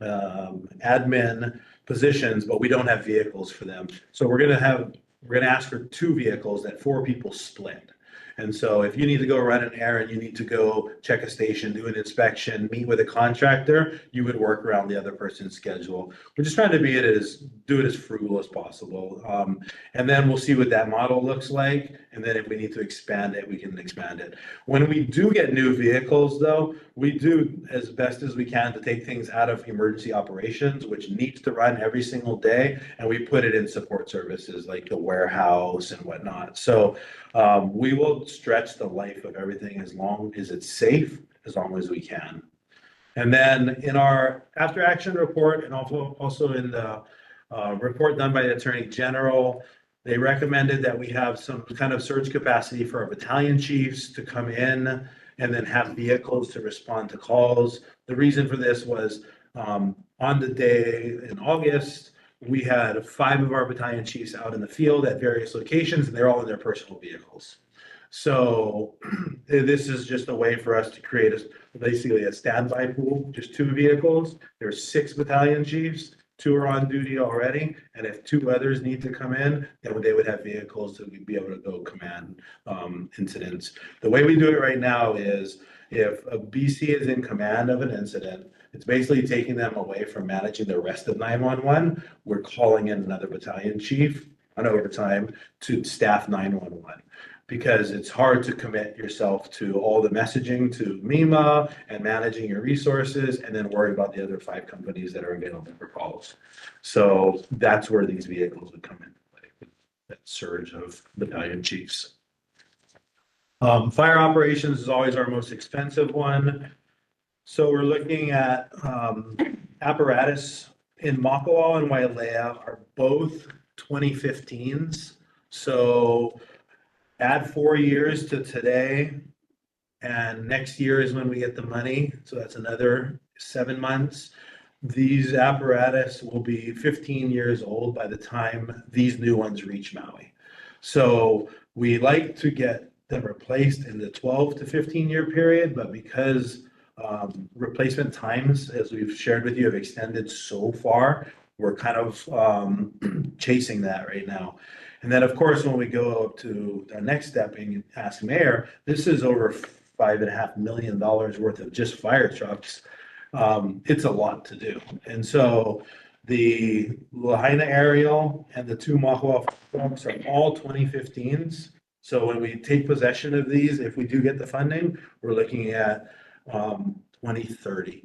admin positions, but we don't have vehicles for them. So we're gonna ask for 2 vehicles that 4 people split. And so if you need to go run an errand, you need to go check a station, do an inspection, meet with a contractor, you would work around the other person's schedule. We're just trying to do it as frugal as possible. And then we'll see what that model looks like. And then if we need to expand it, we can expand it. When we do get new vehicles though, we do as best as we can to take things out of emergency operations, which needs to run every single day. And we put it in support services like the warehouse and whatnot. So we will stretch the life of everything as long as it's safe, as long as we can. And then in our after action report and also in the report done by the Attorney General, they recommended that we have some kind of surge capacity for our battalion chiefs to come in and then have vehicles to respond to calls. The reason for this was on the day in August, we had 5 of our battalion chiefs out in the field at various locations, and they're all in their personal vehicles. So this is just a way for us to create basically a standby pool, just 2 vehicles. There's 6 battalion chiefs, 2 are on duty already, and if 2 others need to come in, then they would have vehicles that we'd be able to go command incidents. The way we do it right now is if a BC is in command of an incident, it's basically taking them away from managing the rest of 911. We're calling in another battalion chief on overtime to staff 911 because it's hard to commit yourself to all the messaging to MEMA and managing your resources and then worry about the other 5 companies that are available for calls. So that's where these vehicles would come in, like that surge of battalion chiefs. Fire operations is always our most expensive one. So we're looking at apparatus in Makawao and Wailea are both 2015s. So add 4 years to today, and next year is when we get the money. So that's another 7 months. These apparatus will be 15 years old by the time these new ones reach Maui. So we like to get them replaced in the 12 to 15 year period, but because replacement times, as we've shared with you, have extended so far, we're kind of chasing that right now. And then, of course, when we go up to the next step and ask Mayor, this is over $5.5 million worth of just fire trucks. It's a lot to do. And so the Lahaina aerial and the 2 Makawao trucks are all 2015s. So when we take possession of these, if we do get the funding, we're looking at 2030.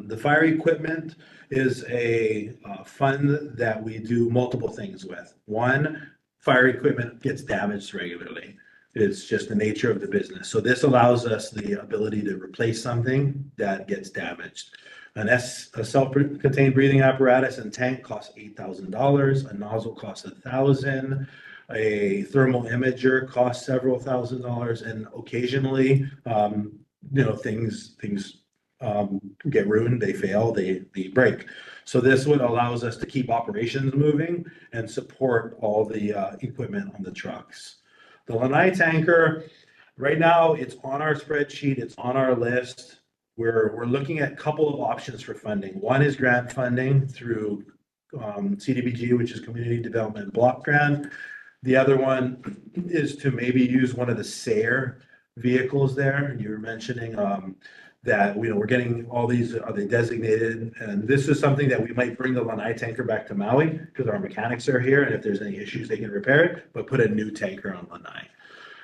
The fire equipment is a fund that we do multiple things with. One, fire equipment gets damaged regularly. It's just the nature of the business. So this allows us the ability to replace something that gets damaged. A self-contained breathing apparatus and tank costs $8,000. A nozzle costs $1,000. A thermal imager costs several $1,000s, and occasionally, things get ruined, they fail, they break. So this one allows us to keep operations moving and support all the equipment on the trucks. The Lanai tanker, right now, it's on our spreadsheet, it's on our list. We're looking at a couple of options for funding. One is grant funding through CDBG, which is Community Development Block Grant. The other one is to maybe use one of the SARE vehicles there. You were mentioning that, we're getting all these, are they designated? And this is something that we might bring the Lanai tanker back to Maui because our mechanics are here. And if there's any issues, they can repair it, but put a new tanker on Lanai.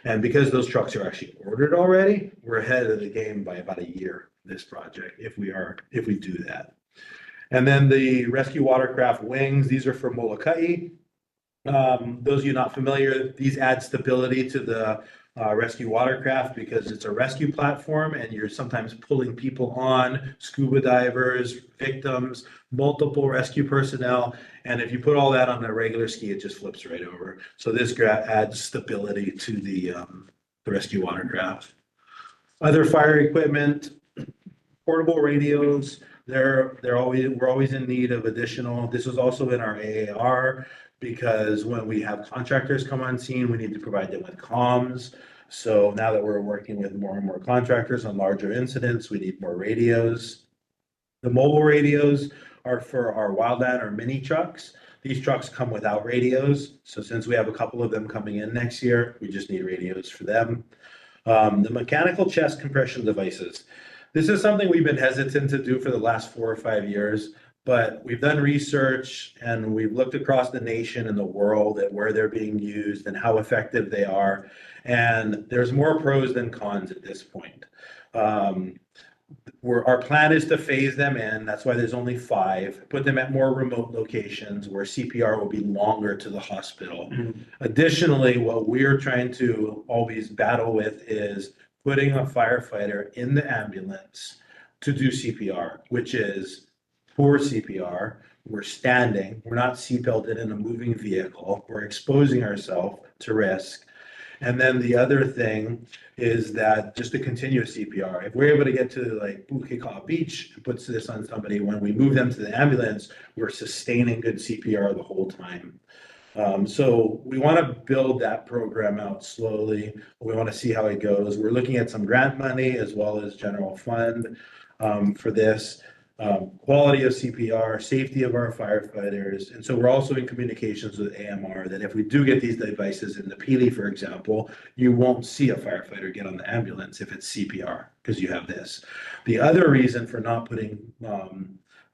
And because those trucks are actually ordered already, we're ahead of the game by about a year, this project, if we do that. And then the rescue watercraft wings, these are for Molokai. Those of you not familiar, these add stability to the rescue watercraft because it's a rescue platform and you're sometimes pulling people on, scuba divers, victims, multiple rescue personnel. And if you put all that on a regular ski, it just flips right over. So this adds stability to the rescue watercraft. Other fire equipment, portable radios, we're always in need of additional. This is also in our AAR because when we have contractors come on scene, we need to provide them with comms. So now that we're working with more and more contractors on larger incidents, we need more radios. The mobile radios are for our wildland or mini trucks. These trucks come without radios. So since we have a couple of them coming in next year, we just need radios for them. The mechanical chest compression devices. This is something we've been hesitant to do for the last 4 or 5 years, but we've done research and we've looked across the nation and the world at where they're being used and how effective they are. And there's more pros than cons at this point. Our plan is to phase them in. That's why there's only 5. Put them at more remote locations where CPR will be longer to the hospital. Additionally, what we're trying to always battle with is putting a firefighter in the ambulance to do CPR, which is poor CPR. We're standing. We're not seatbelted in a moving vehicle. We're exposing ourselves to risk. And then the other thing is that just to continue CPR, if we're able to get to like Bukika Beach and puts this on somebody, when we move them to the ambulance, we're sustaining good CPR the whole time. So we want to build that program out slowly. We want to see how it goes. We're looking at some grant money as well as general fund for this. Quality of CPR, safety of our firefighters. And so we're also in communications with AMR that if we do get these devices in the Pili, for example, you won't see a firefighter get on the ambulance if it's CPR because you have this. The other reason for not putting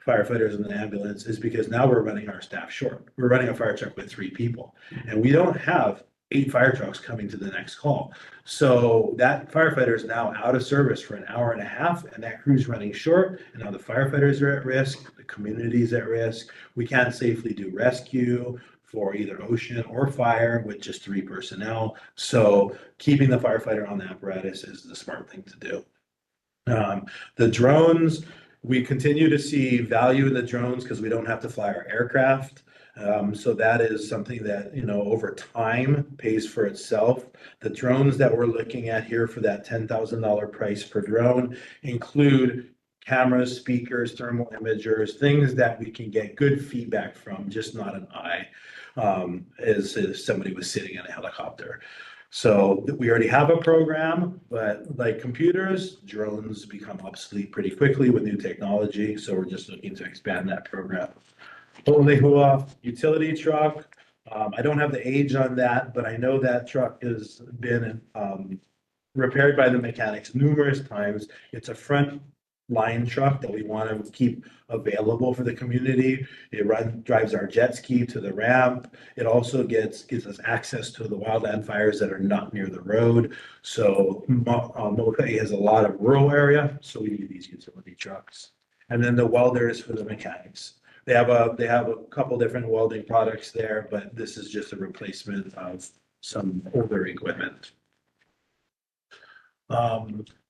firefighters in the ambulance is because now we're running our staff short. We're running a fire truck with 3 people and we don't have 8 fire trucks coming to the next call. So that firefighter is now out of service for an hour and a half and that crew's running short. And now the firefighters are at risk, the community's at risk. We can't safely do rescue for either ocean or fire with just 3 personnel. So keeping the firefighter on the apparatus is the smart thing to do. The drones, we continue to see value in the drones because we don't have to fly our aircraft. So that is something that, over time pays for itself. The drones that we're looking at here for that $10,000 price per drone include cameras, speakers, thermal imagers, things that we can get good feedback from, just not an eye, as if somebody was sitting in a helicopter. So we already have a program, but like computers, drones become obsolete pretty quickly with new technology. So we're just looking to expand that program. Olehua utility truck. I don't have the age on that, but I know that truck has been repaired by the mechanics numerous times. It's a front line truck that we want to keep available for the community. It drives our jet ski to the ramp. It also gives us access to the wildland fires that are not near the road. So Molokai has a lot of rural area, so we need these utility trucks. And then the welders for the mechanics. They have a couple different welding products there, but this is just a replacement of some older equipment.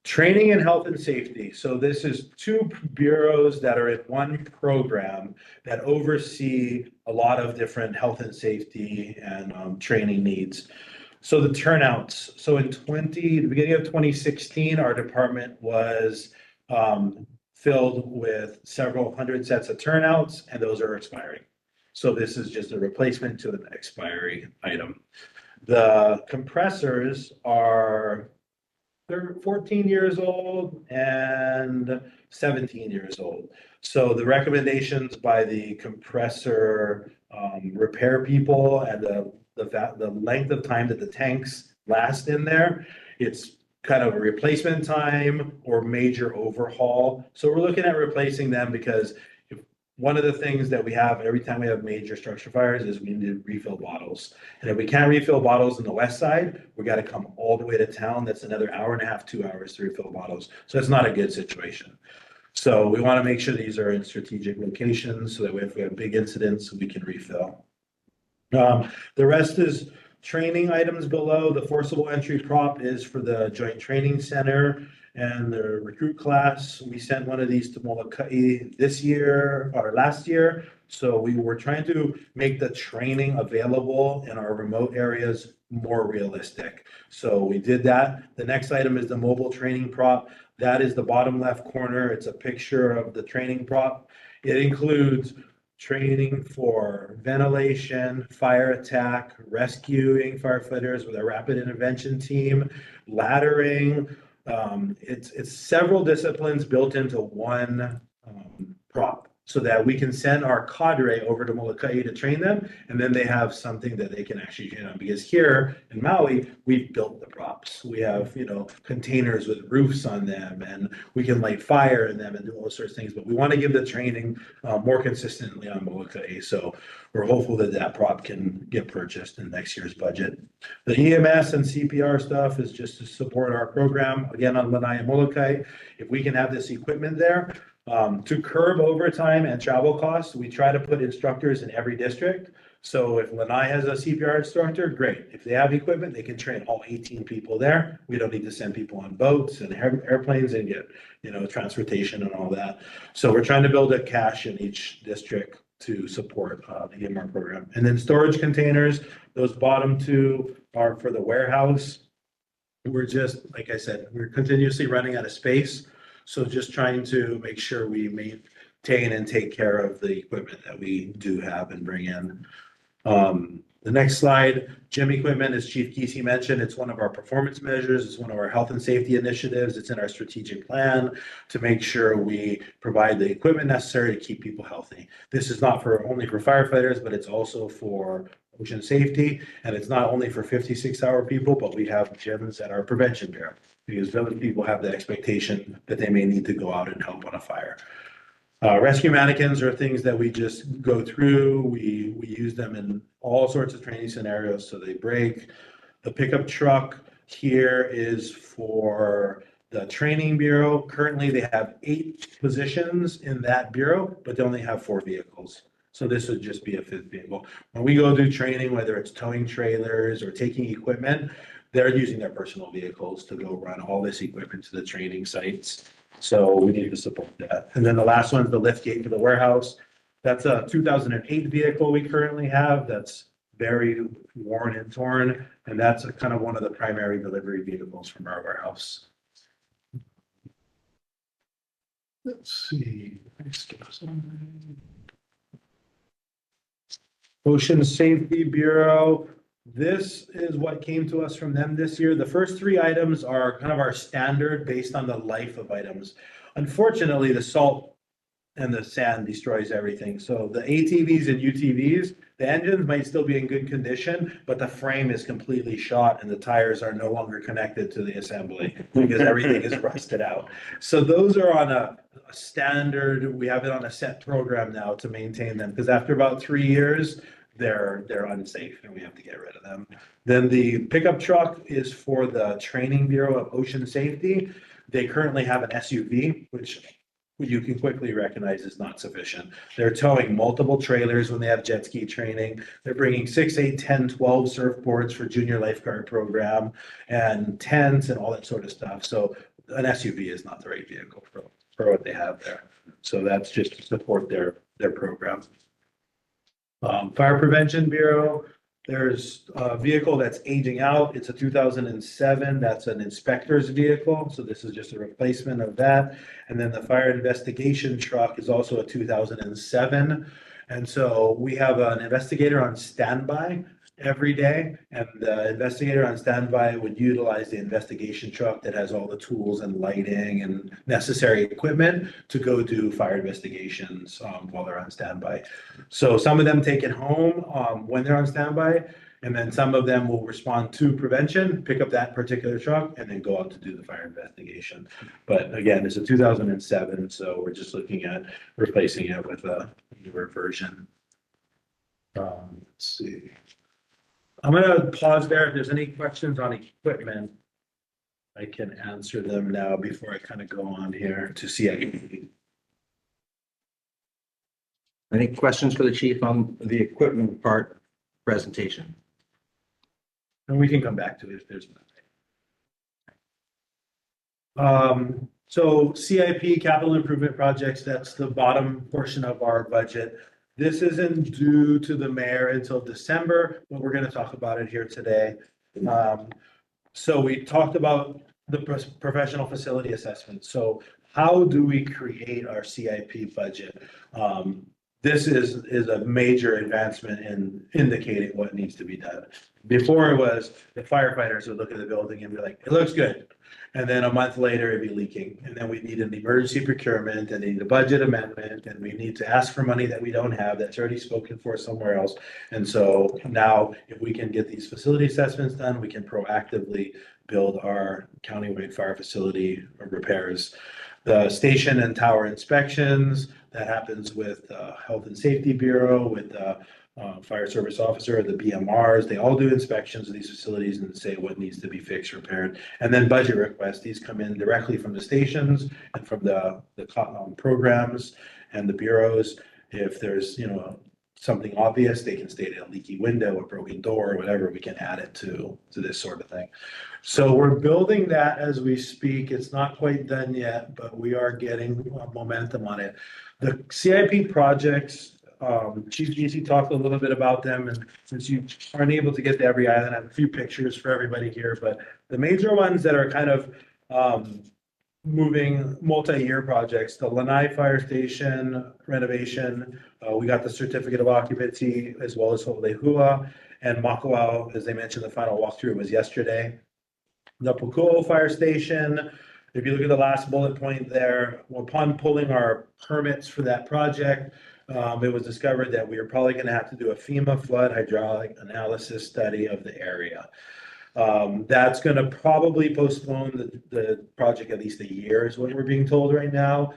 Training and health and safety. So this is 2 bureaus that are in one program that oversee a lot of different health and safety and training needs. So the turnouts. So in the beginning of 2016, our department was filled with several hundred sets of turnouts, and those are expiring. So this is just a replacement to an expiry item. The compressors they're 14 years old and 17 years old. So the recommendations by the compressor repair people and the length of time that the tanks last in there, it's kind of a replacement time or major overhaul. So we're looking at replacing them because one of the things that we have every time we have major structure fires is we need to refill bottles. And if we can't refill bottles in the west side, we got to come all the way to town. That's another hour and a half, 2 hours to refill bottles. So it's not a good situation. So we want to make sure these are in strategic locations so that if we have big incidents, we can refill. The rest is training items below. The forcible entry prop is for the Joint Training Center and the recruit class. We sent one of these to Molokai this year or last year. So we were trying to make the training available in our remote areas more realistic. So we did that. The next item is the mobile training prop. That is the bottom left corner. It's a picture of the training prop. It includes training for ventilation, fire attack, rescuing firefighters with a rapid intervention team, laddering. It's several disciplines built into one prop so that we can send our cadre over to Molokai to train them, and then they have something that they can actually train on. Because here in Maui, we've built the props. We have, containers with roofs on them, and we can light fire in them and do all sorts of things. But we want to give the training more consistently on Molokai. So we're hopeful that that prop can get purchased in next year's budget. The EMS and CPR stuff is just to support our program, again, on Lanai and Molokai. If we can have this equipment there, to curb overtime and travel costs, we try to put instructors in every district. So if Lanai has a CPR instructor, great. If they have equipment, they can train all 18 people there. We don't need to send people on boats and airplanes and get, transportation and all that. So we're trying to build a cache in each district to support the EMR program. And then storage containers, those bottom two are for the warehouse. We're just, like I said, we're continuously running out of space. So just trying to make sure we maintain and take care of the equipment that we do have and bring in. The next slide, gym equipment, as Chief Kesey mentioned, it's one of our performance measures. It's one of our health and safety initiatives. It's in our strategic plan to make sure we provide the equipment necessary to keep people healthy. This is not only for firefighters, but it's also for ocean safety. And it's not only for 56-hour people, but we have gyms at our prevention bureau, because those people have the expectation that they may need to go out and help on a fire. Rescue mannequins are things that we just go through. We use them in all sorts of training scenarios, so they break. The pickup truck here is for the training bureau. Currently, they have 8 positions in that bureau, but they only have 4 vehicles. So this would just be a 5th vehicle. When we go do training, whether it's towing trailers or taking equipment, they're using their personal vehicles to go run all this equipment to the training sites. So we need to support that. And then the last one is the lift gate for the warehouse. That's a 2008 vehicle we currently have that's very worn and torn. And that's kind of one of the primary delivery vehicles from our warehouse. Let's see. Ocean Safety Bureau. This is what came to us from them this year. The first 3 items are kind of our standard based on the life of items. Unfortunately, the salt and the sand destroys everything. So the ATVs and UTVs, the engines might still be in good condition, but the frame is completely shot and the tires are no longer connected to the assembly because everything is rusted out. So those are on a standard, we have it on a set program now to maintain them, because after about 3 years, they're unsafe and we have to get rid of them. Then the pickup truck is for the Training Bureau of Ocean Safety. They currently have an SUV, which you can quickly recognize is not sufficient. They're towing multiple trailers when they have jet ski training. They're bringing 6, 8, 10, 12 surfboards for junior lifeguard program and tents and all that sort of stuff. So an SUV is not the right vehicle for what they have there. So that's just to support their program. Fire Prevention Bureau, there's a vehicle that's aging out. It's a 2007. That's an inspector's vehicle. So this is just a replacement of that. And then the fire investigation truck is also a 2007. And so we have an investigator on standby every day. And the investigator on standby would utilize the investigation truck that has all the tools and lighting and necessary equipment to go do fire investigations while they're on standby. So some of them take it home when they're on standby. And then some of them will respond to prevention, pick up that particular truck, and then go out to do the fire investigation. But again, it's a 2007, so we're just looking at replacing it with a newer version. Let's see. I'm gonna pause there. If there's any questions on equipment, I can answer them now before I kind of go on here to CIP. Any questions for the chief on the equipment part presentation? And we can come back to it if there's. So CIP, capital improvement projects, that's the bottom portion of our budget. This isn't due to the mayor until December, but we're gonna talk about it here today. So we talked about the professional facility assessment. So how do we create our CIP budget? This is a major advancement in indicating what needs to be done. Before it was the firefighters would look at the building and be like, it looks good. And then a month later, it'd be leaking. And then we need an emergency procurement and need a budget amendment, and we need to ask for money that we don't have that's already spoken for somewhere else. And so now if we can get these facility assessments done, we can proactively build our countywide fire facility repairs. The station and tower inspections, that happens with Health and Safety Bureau, with the fire service officer, the BMRs. They all do inspections of these facilities and say what needs to be fixed, repaired. And then budget requests, these come in directly from the stations and from the programs and the bureaus. If there's, something obvious, they can state a leaky window, a broken door, or whatever, we can add it to this sort of thing. So we're building that as we speak. It's not quite done yet, but we are getting momentum on it. The CIP projects, Chief Giese talked a little bit about them, and since you aren't able to get to every island, I have a few pictures for everybody here, but the major ones that are kind of moving multi-year projects, the Lanai Fire Station renovation, we got the certificate of occupancy, as well as Ho'olehua and Makawao. As they mentioned, the final walkthrough was yesterday. The Pukuo Fire Station, if you look at the last bullet point there, upon pulling our permits for that project, it was discovered that we are probably going to have to do a FEMA flood hydraulic analysis study of the area. That's going to probably postpone the project at least a year is what we're being told right now,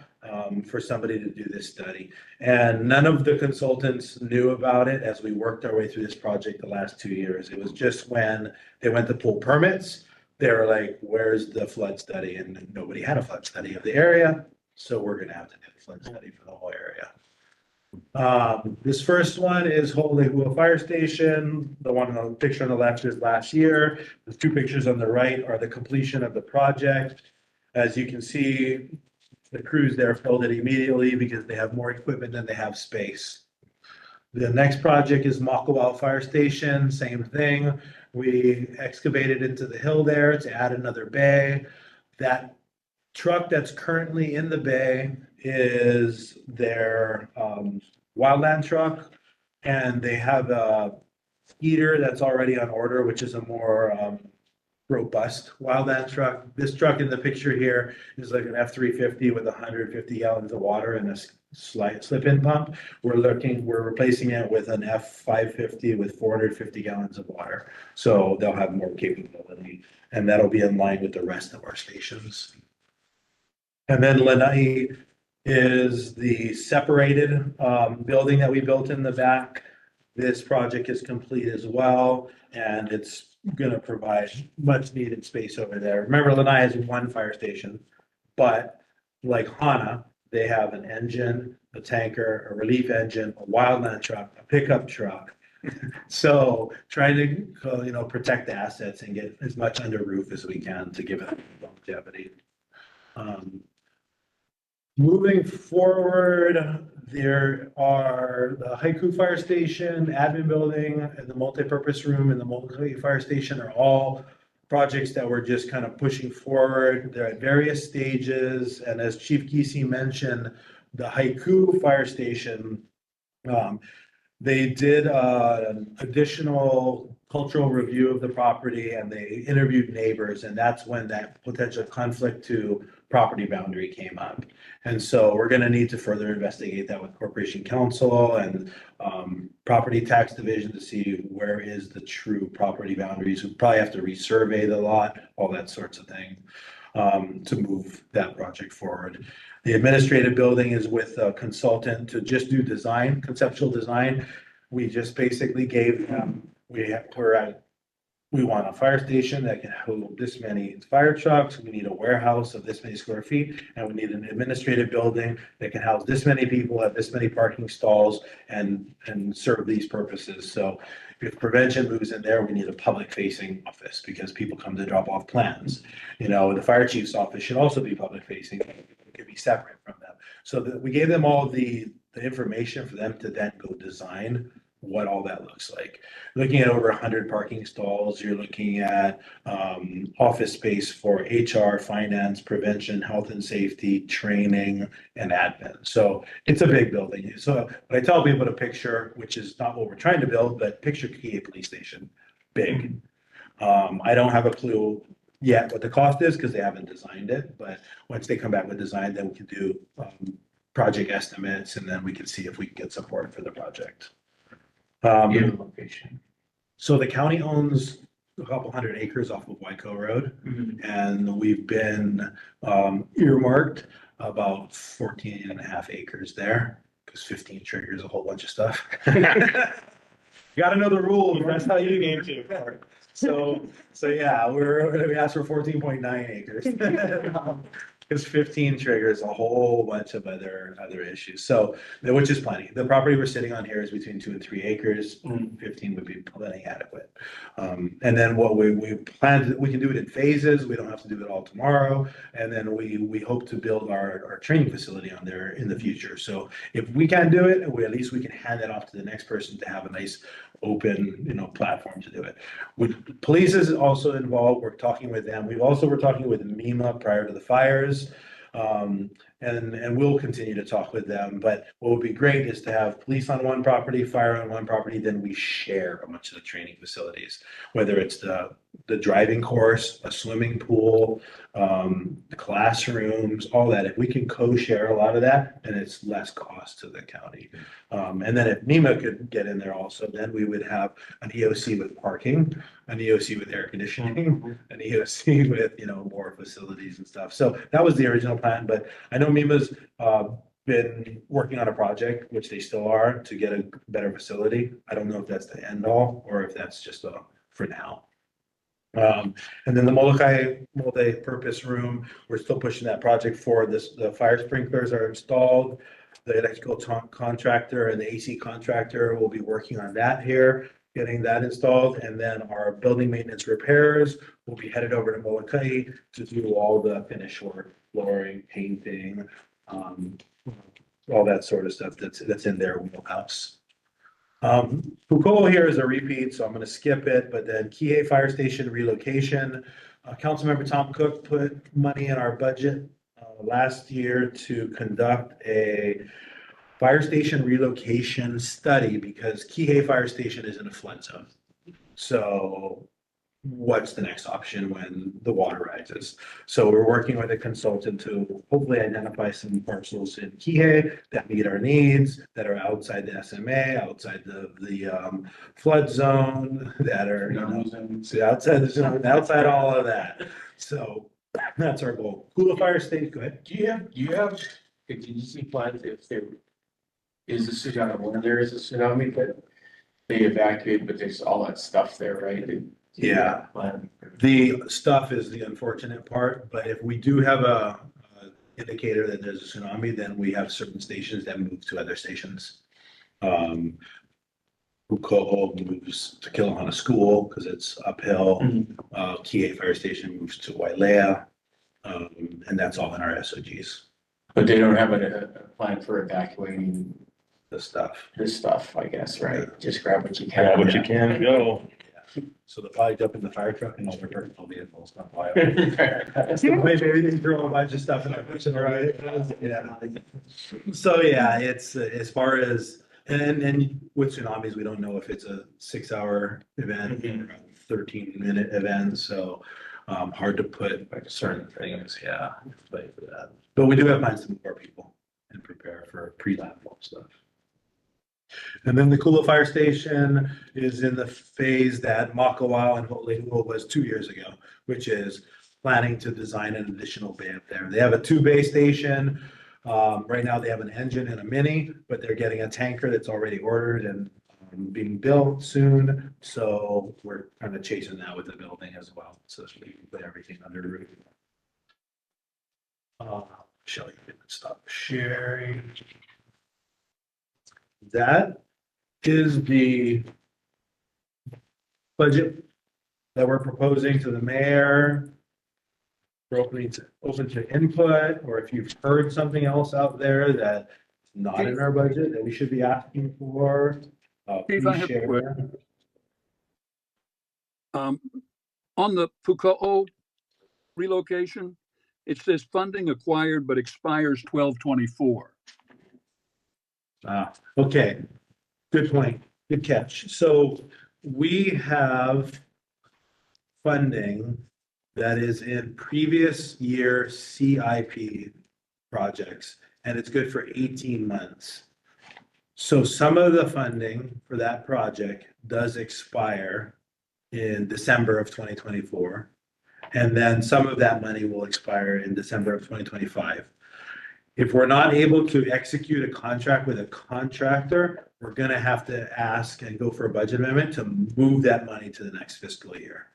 for somebody to do this study. And none of the consultants knew about it as we worked our way through this project the last 2 years. It was just when they went to pull permits, they were like, where's the flood study? And nobody had a flood study of the area. So we're going to have to do a flood study for the whole area. This first one is Ho'olehua Fire Station. The one on the picture on the left is last year. The two pictures on the right are the completion of the project. As you can see, the crews there filled it immediately because they have more equipment than they have space. The next project is Makawao Fire Station, same thing. We excavated into the hill there to add another bay. That truck that's currently in the bay is their wildland truck, and they have a heater that's already on order, which is a more robust wildland truck. This truck in the picture here is like an F-350 with 150 gallons of water and a slight slip-in pump. We're replacing it with an F-550 with 450 gallons of water. So they'll have more capability, and that'll be in line with the rest of our stations. And then Lanai is the separated building that we built in the back. This project is complete as well, and it's going to provide much needed space over there. Remember, Lanai has one fire station, but like Hana, they have an engine, a tanker, a relief engine, a wildland truck, a pickup truck. So trying to protect the assets and get as much under roof as we can to give it longevity. Moving forward, there are the Haiku Fire Station, admin building, and the multipurpose room and the Molokai Fire Station are all projects that we're just kind of pushing forward. They're at various stages, and as Chief Giese mentioned, the Haiku Fire Station, they did an additional cultural review of the property and they interviewed neighbors, and that's when that potential conflict to property boundary came up. And so we're gonna need to further investigate that with Corporation Council and Property Tax Division to see where is the true property boundaries. We probably have to resurvey the lot, all that sorts of thing, to move that project forward. The administrative building is with a consultant to just do design, conceptual design. We just basically gave them, we want a fire station that can hold this many fire trucks. We need a warehouse of this many square feet, and we need an administrative building that can house this many people, have this many parking stalls, and serve these purposes. So if prevention moves in there, we need a public facing office because people come to drop off plans. You know, the fire chief's office should also be public facing. It could be separate from them. So that we gave them all the information for them to then go design what all that looks like. Looking at over 100 parking stalls, you're looking at office space for HR, finance, prevention, health and safety, training, and admin. So it's a big building. So when I tell people to picture, which is not what we're trying to build, but picture Key Police Station, big. I don't have a clue yet what the cost is because they haven't designed it, but once they come back with design, then we can do project estimates, and then we can see if we can get support for the project. Location. So the county owns a couple hundred acres off of Wyco Road, and we've been earmarked about 14 and a half acres there, because 15 triggers a whole bunch of stuff. You gotta know the rules, that's how you game too. So yeah, we asked for 14.9 acres. Because 15 triggers a whole bunch of other issues. So, which is plenty. The property we're sitting on here is between 2 and 3 acres. 15 would be plenty adequate. And then what we plan, we can do it in phases. We don't have to do it all tomorrow. And then we hope to build our training facility on there in the future. So if we can't do it, at least we can hand it off to the next person to have a nice open, platform to do it. Police is also involved. We're talking with them. We're talking with MEMA prior to the fires. And we'll continue to talk with them. But what would be great is to have police on one property, fire on one property, then we share a bunch of the training facilities, whether it's the driving course, a swimming pool, classrooms, all that. If we can co-share a lot of that, then it's less cost to the county. And then if MEMA could get in there also, then we would have an EOC with parking, an EOC with air conditioning, an EOC with, more facilities and stuff. So that was the original plan, but I know MEMA's been working on a project, which they still are, to get a better facility. I don't know if that's the end all or if that's just for now. And then the Molokai multi-purpose room, we're still pushing that project forward. The fire sprinklers are installed. The electrical contractor and the AC contractor will be working on that here, getting that installed. And then our building maintenance repairs will be headed over to Molokai to do all the finish work, flooring, painting, all that sort of stuff that's in their wheelhouse. Pukoho here is a repeat, so I'm going to skip it, but then Kihei Fire Station relocation. Councilmember Tom Cook put money in our budget last year to conduct a fire station relocation study because Kihei Fire Station is in a flood zone. So what's the next option when the water rises? So we're working with a consultant to hopefully identify some parcels in Kihei that meet our needs, that are outside the SMA, outside the flood zone, that are outside the zone, outside all of that. So that's our goal. Hula Fire Station, go ahead. Do you have contingency plans if there is a tsunami, when there is a tsunami, that they evacuate, but there's all that stuff there, right? Yeah, the stuff is the unfortunate part, but if we do have a indicator that there's a tsunami, then we have certain stations that move to other stations. Pukoho moves to Kilahana School because it's uphill. Kihei Fire Station moves to Wailea, and that's all in our SOGs. But they don't have a plan for evacuating this stuff, I guess, right? Yeah. Just grab what you can. Grab what you can, go. So they'll probably jump in the fire truck and all their personal vehicles, not fly over. That's the way maybe they throw a bunch of stuff in our kitchen, right? Yeah. So yeah, it's as far as And with tsunamis, we don't know if it's a 6-hour event or a 13-minute event, so hard to put certain things, yeah, play for that. But we do have plans to move our people and prepare for pre-landfall stuff. And then the Kula Fire Station is in the phase that Makawao and Ho'olehua was 2 years ago, which is planning to design an additional bay up there. They have a 2-bay station. Right now they have an engine and a mini, but they're getting a tanker that's already ordered and being built soon. So we're kind of chasing that with the building as well. So we can put everything under the roof. Shelley, stop sharing. That is the budget that we're proposing to the mayor. We're open to input, or if you've heard something else out there that's not in our budget that we should be asking for, Chief, I please have a share. question. On the Puko'o relocation, it says funding acquired but expires 12/24. Okay, good point, good catch. So we have funding that is in previous year CIP projects, and it's good for 18 months. So some of the funding for that project does expire in December of 2024. And then some of that money will expire in December of 2025. If we're not able to execute a contract with a contractor, we're gonna have to ask and go for a budget amendment to move that money to the next fiscal year.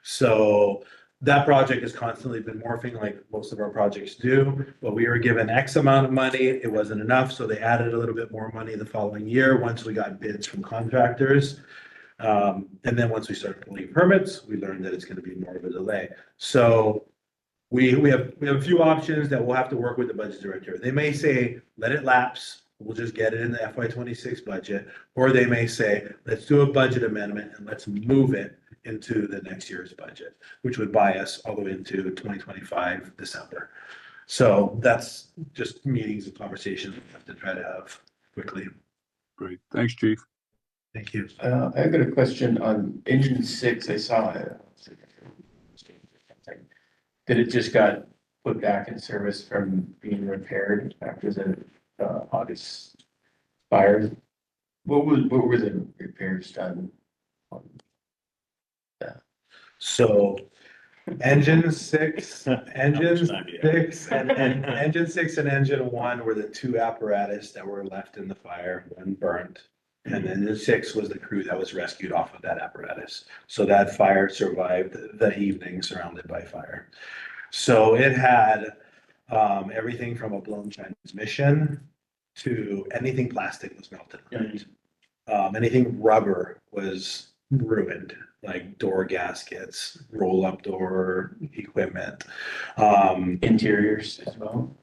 So that project has constantly been morphing like most of our projects do, but we were given X amount of money. It wasn't enough, so they added a little bit more money the following year once we got bids from contractors. And then once we started pulling permits, we learned that it's going to be more of a delay. So we have a few options that we'll have to work with the budget director. They may say, let it lapse. We'll just get it in the FY26 budget. Or they may say, let's do a budget amendment and let's move it into the next year's budget, which would buy us all the way into 2025 December. So that's just meetings and conversations we have to try to have quickly. Great, thanks, Chief. Thank you. I've got a question on engine 6. I saw it. That it just got put back in service from being repaired after the August fires. What were the repairs done on that? So engine 6 and engine 6 and engine 1 were the 2 apparatus that were left in the fire and burnt. And then the 6 was the crew that was rescued off of that apparatus. So that fire survived the evening surrounded by fire. So it had everything from a blown transmission to anything plastic was melted. Anything rubber was ruined, like door gaskets, roll-up door equipment. Interiors as well?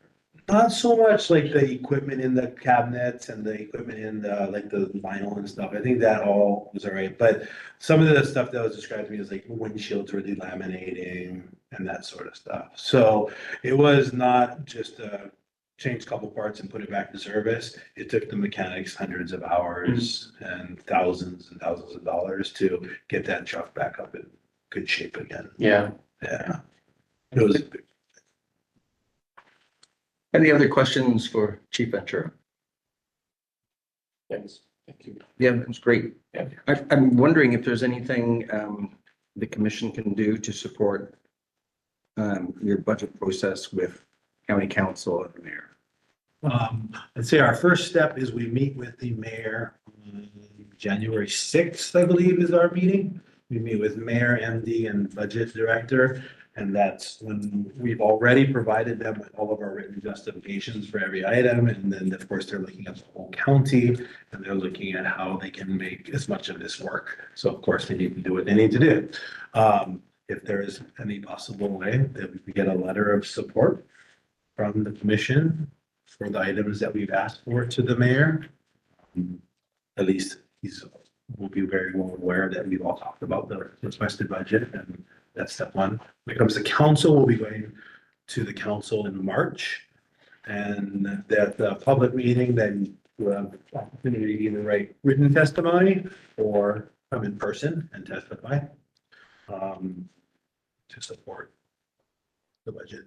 Not so much like the equipment in the cabinets and the equipment in the like the vinyl and stuff. I think that all was all right. But some of the stuff that was described to me as like windshields were delaminating and that sort of stuff. So it was not just change a couple parts and put it back to service. It took the mechanics hundreds of hours and thousands of dollars to get that truck back up in good shape again. Yeah. Yeah. It was Any other questions for Chief Ventura? Thanks. Thank you. Yeah, that's great. Yeah. I'm wondering if there's anything the commission can do to support your budget process with county council and the mayor. I'd say our first step is we meet with the mayor on January 6th, I believe is our meeting. We meet with mayor, MD, and budget director. And that's when we've already provided them with all of our written justifications for every item. And then, of course, they're looking at the whole county and they're looking at how they can make as much of this work. So, of course, they need to do what they need to do. If there is any possible way that we could get a letter of support from the commission for the items that we've asked for to the mayor, at least will be very well aware that we've all talked about the requested budget, and that's step one. When it comes to council, we'll be going to the council in March, and that the public meeting, then who have the opportunity to either write written testimony or come in person and testify to support the budget.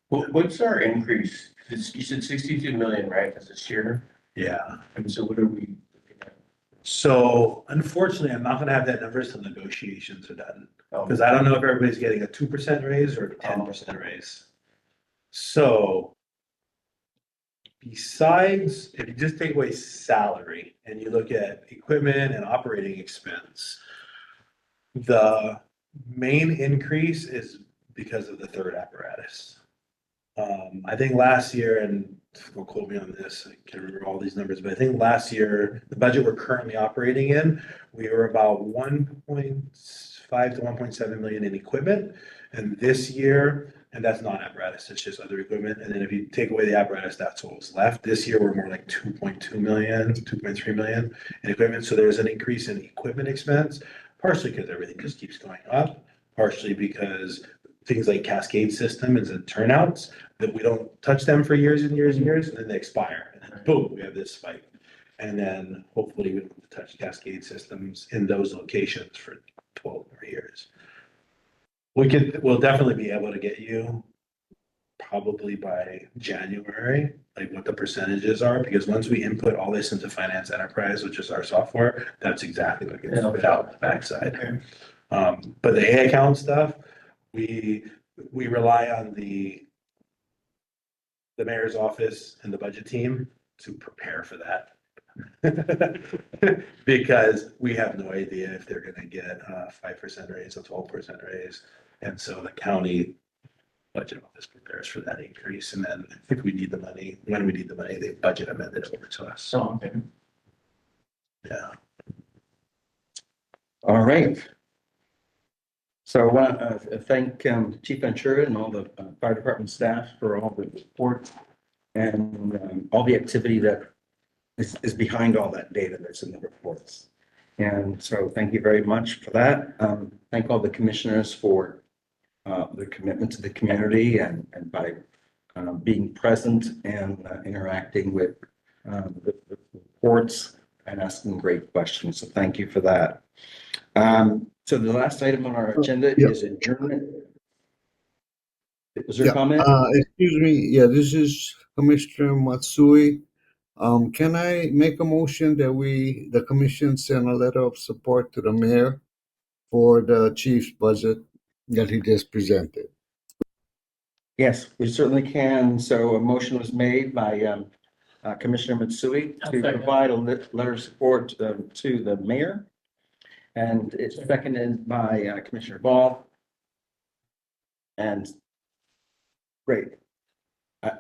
What's our increase? You said 62 million, right, as this year? Yeah. And so what are we looking at? So unfortunately, I'm not gonna have that number until negotiations are done. Oh. Because I don't know if everybody's getting a 2% raise or a 10% raise. So besides, if you just take away salary and you look at equipment and operating expense, the main increase is because of the third apparatus. I think last year, and don't quote me on this, I can't remember all these numbers, but I think last year, the budget we're currently operating in, we were about 1.5 to 1.7 million in equipment. And this year, and that's not apparatus, it's just other equipment. And then if you take away the apparatus, that's what was left. This year, we're more like 2.2 million, 2.3 million in equipment. So there's an increase in equipment expense, partially because everything just keeps going up, partially because things like cascade systems and turnouts, that we don't touch them for years and years and years, and then they expire. And then boom, we have this spike. And then hopefully we don't touch cascade systems in those locations for 12 more years. We'll definitely be able to get you probably by January, like what the percentages are, because once we input all this into Finance Enterprise, which is our software, that's exactly what gets spit out the backside. But the A account stuff, we rely on the mayor's office and the budget team to prepare for that. Because we have no idea if they're gonna get a 5% raise, a 12% raise. And so the county budget office prepares for that increase. And then if we need the money, when we need the money, they budget amend it over to us. Oh, okay. Yeah. All right. So I want to thank Chief Ventura and all the fire department staff for all the support and all the activity that is behind all that data that's in the reports. And so thank you very much for that. Thank all the commissioners for their commitment to the community and by being present and interacting with the reports and asking great questions. So thank you for that. So the last item on our agenda is adjournment. Was there a comment? Excuse me. Yeah, this is Commissioner Matsui. Can I make a motion that the commission send a letter of support to the mayor for the chief's budget that he just presented? Yes, we certainly can. So a motion was made by Commissioner Matsui to provide a letter of support to the mayor. And it's seconded by Commissioner Ball. And great. I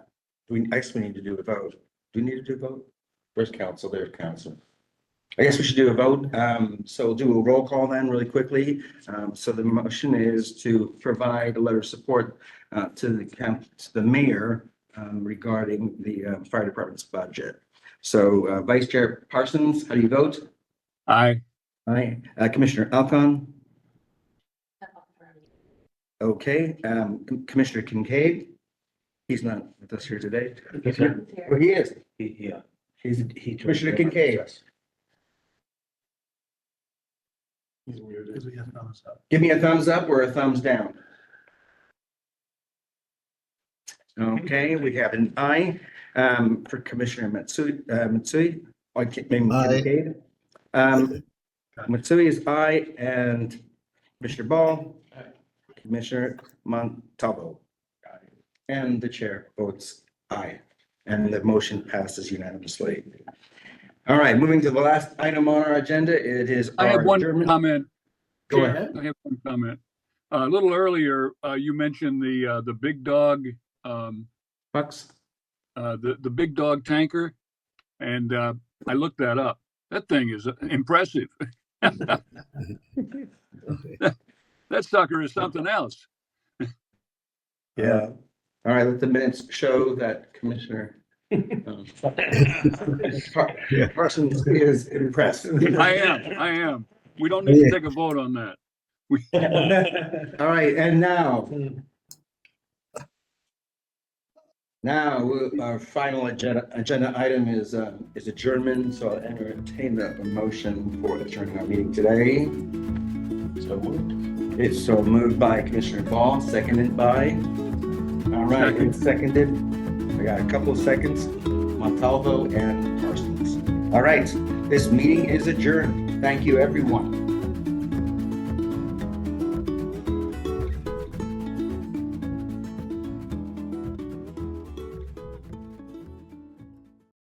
guess we need to do a vote. Do we need to do a vote? Where's council? There's council. I guess we should do a vote. So we'll do a roll call then really quickly. So the motion is to provide a letter of support to the mayor regarding the fire department's budget. So Vice Chair Parsons, how do you vote? Aye. Aye. Commissioner Alcon? Okay. Commissioner Kincaid? He's not with us here today. He's here. Well, he is. He Commissioner Kincaid. Give me a thumbs up or a thumbs down. Okay, we have an aye for Commissioner Matsui. Kincaid. Matsui is aye, and Commissioner Ball, Commissioner Montalvo, and the chair votes aye, and the motion passes unanimously. All right, moving to the last item on our agenda, it is. I have one comment. Go ahead. I have one comment. A little earlier, you mentioned the big dog. Bucks. The big dog tanker, and I looked that up. That thing is impressive. That sucker is something else. Yeah. All right, let the minutes show that Commissioner Parsons is impressed. I am. We don't need to take a vote on that. All right, and now Now, our final agenda item is adjournment, so I'll entertain the motion for adjourning our meeting today. So moved. It's so moved by Commissioner Ball, seconded by, all right, Second. it's seconded. We got a couple of seconds, Montalvo and Parsons. All right, this meeting is adjourned. Thank you, everyone.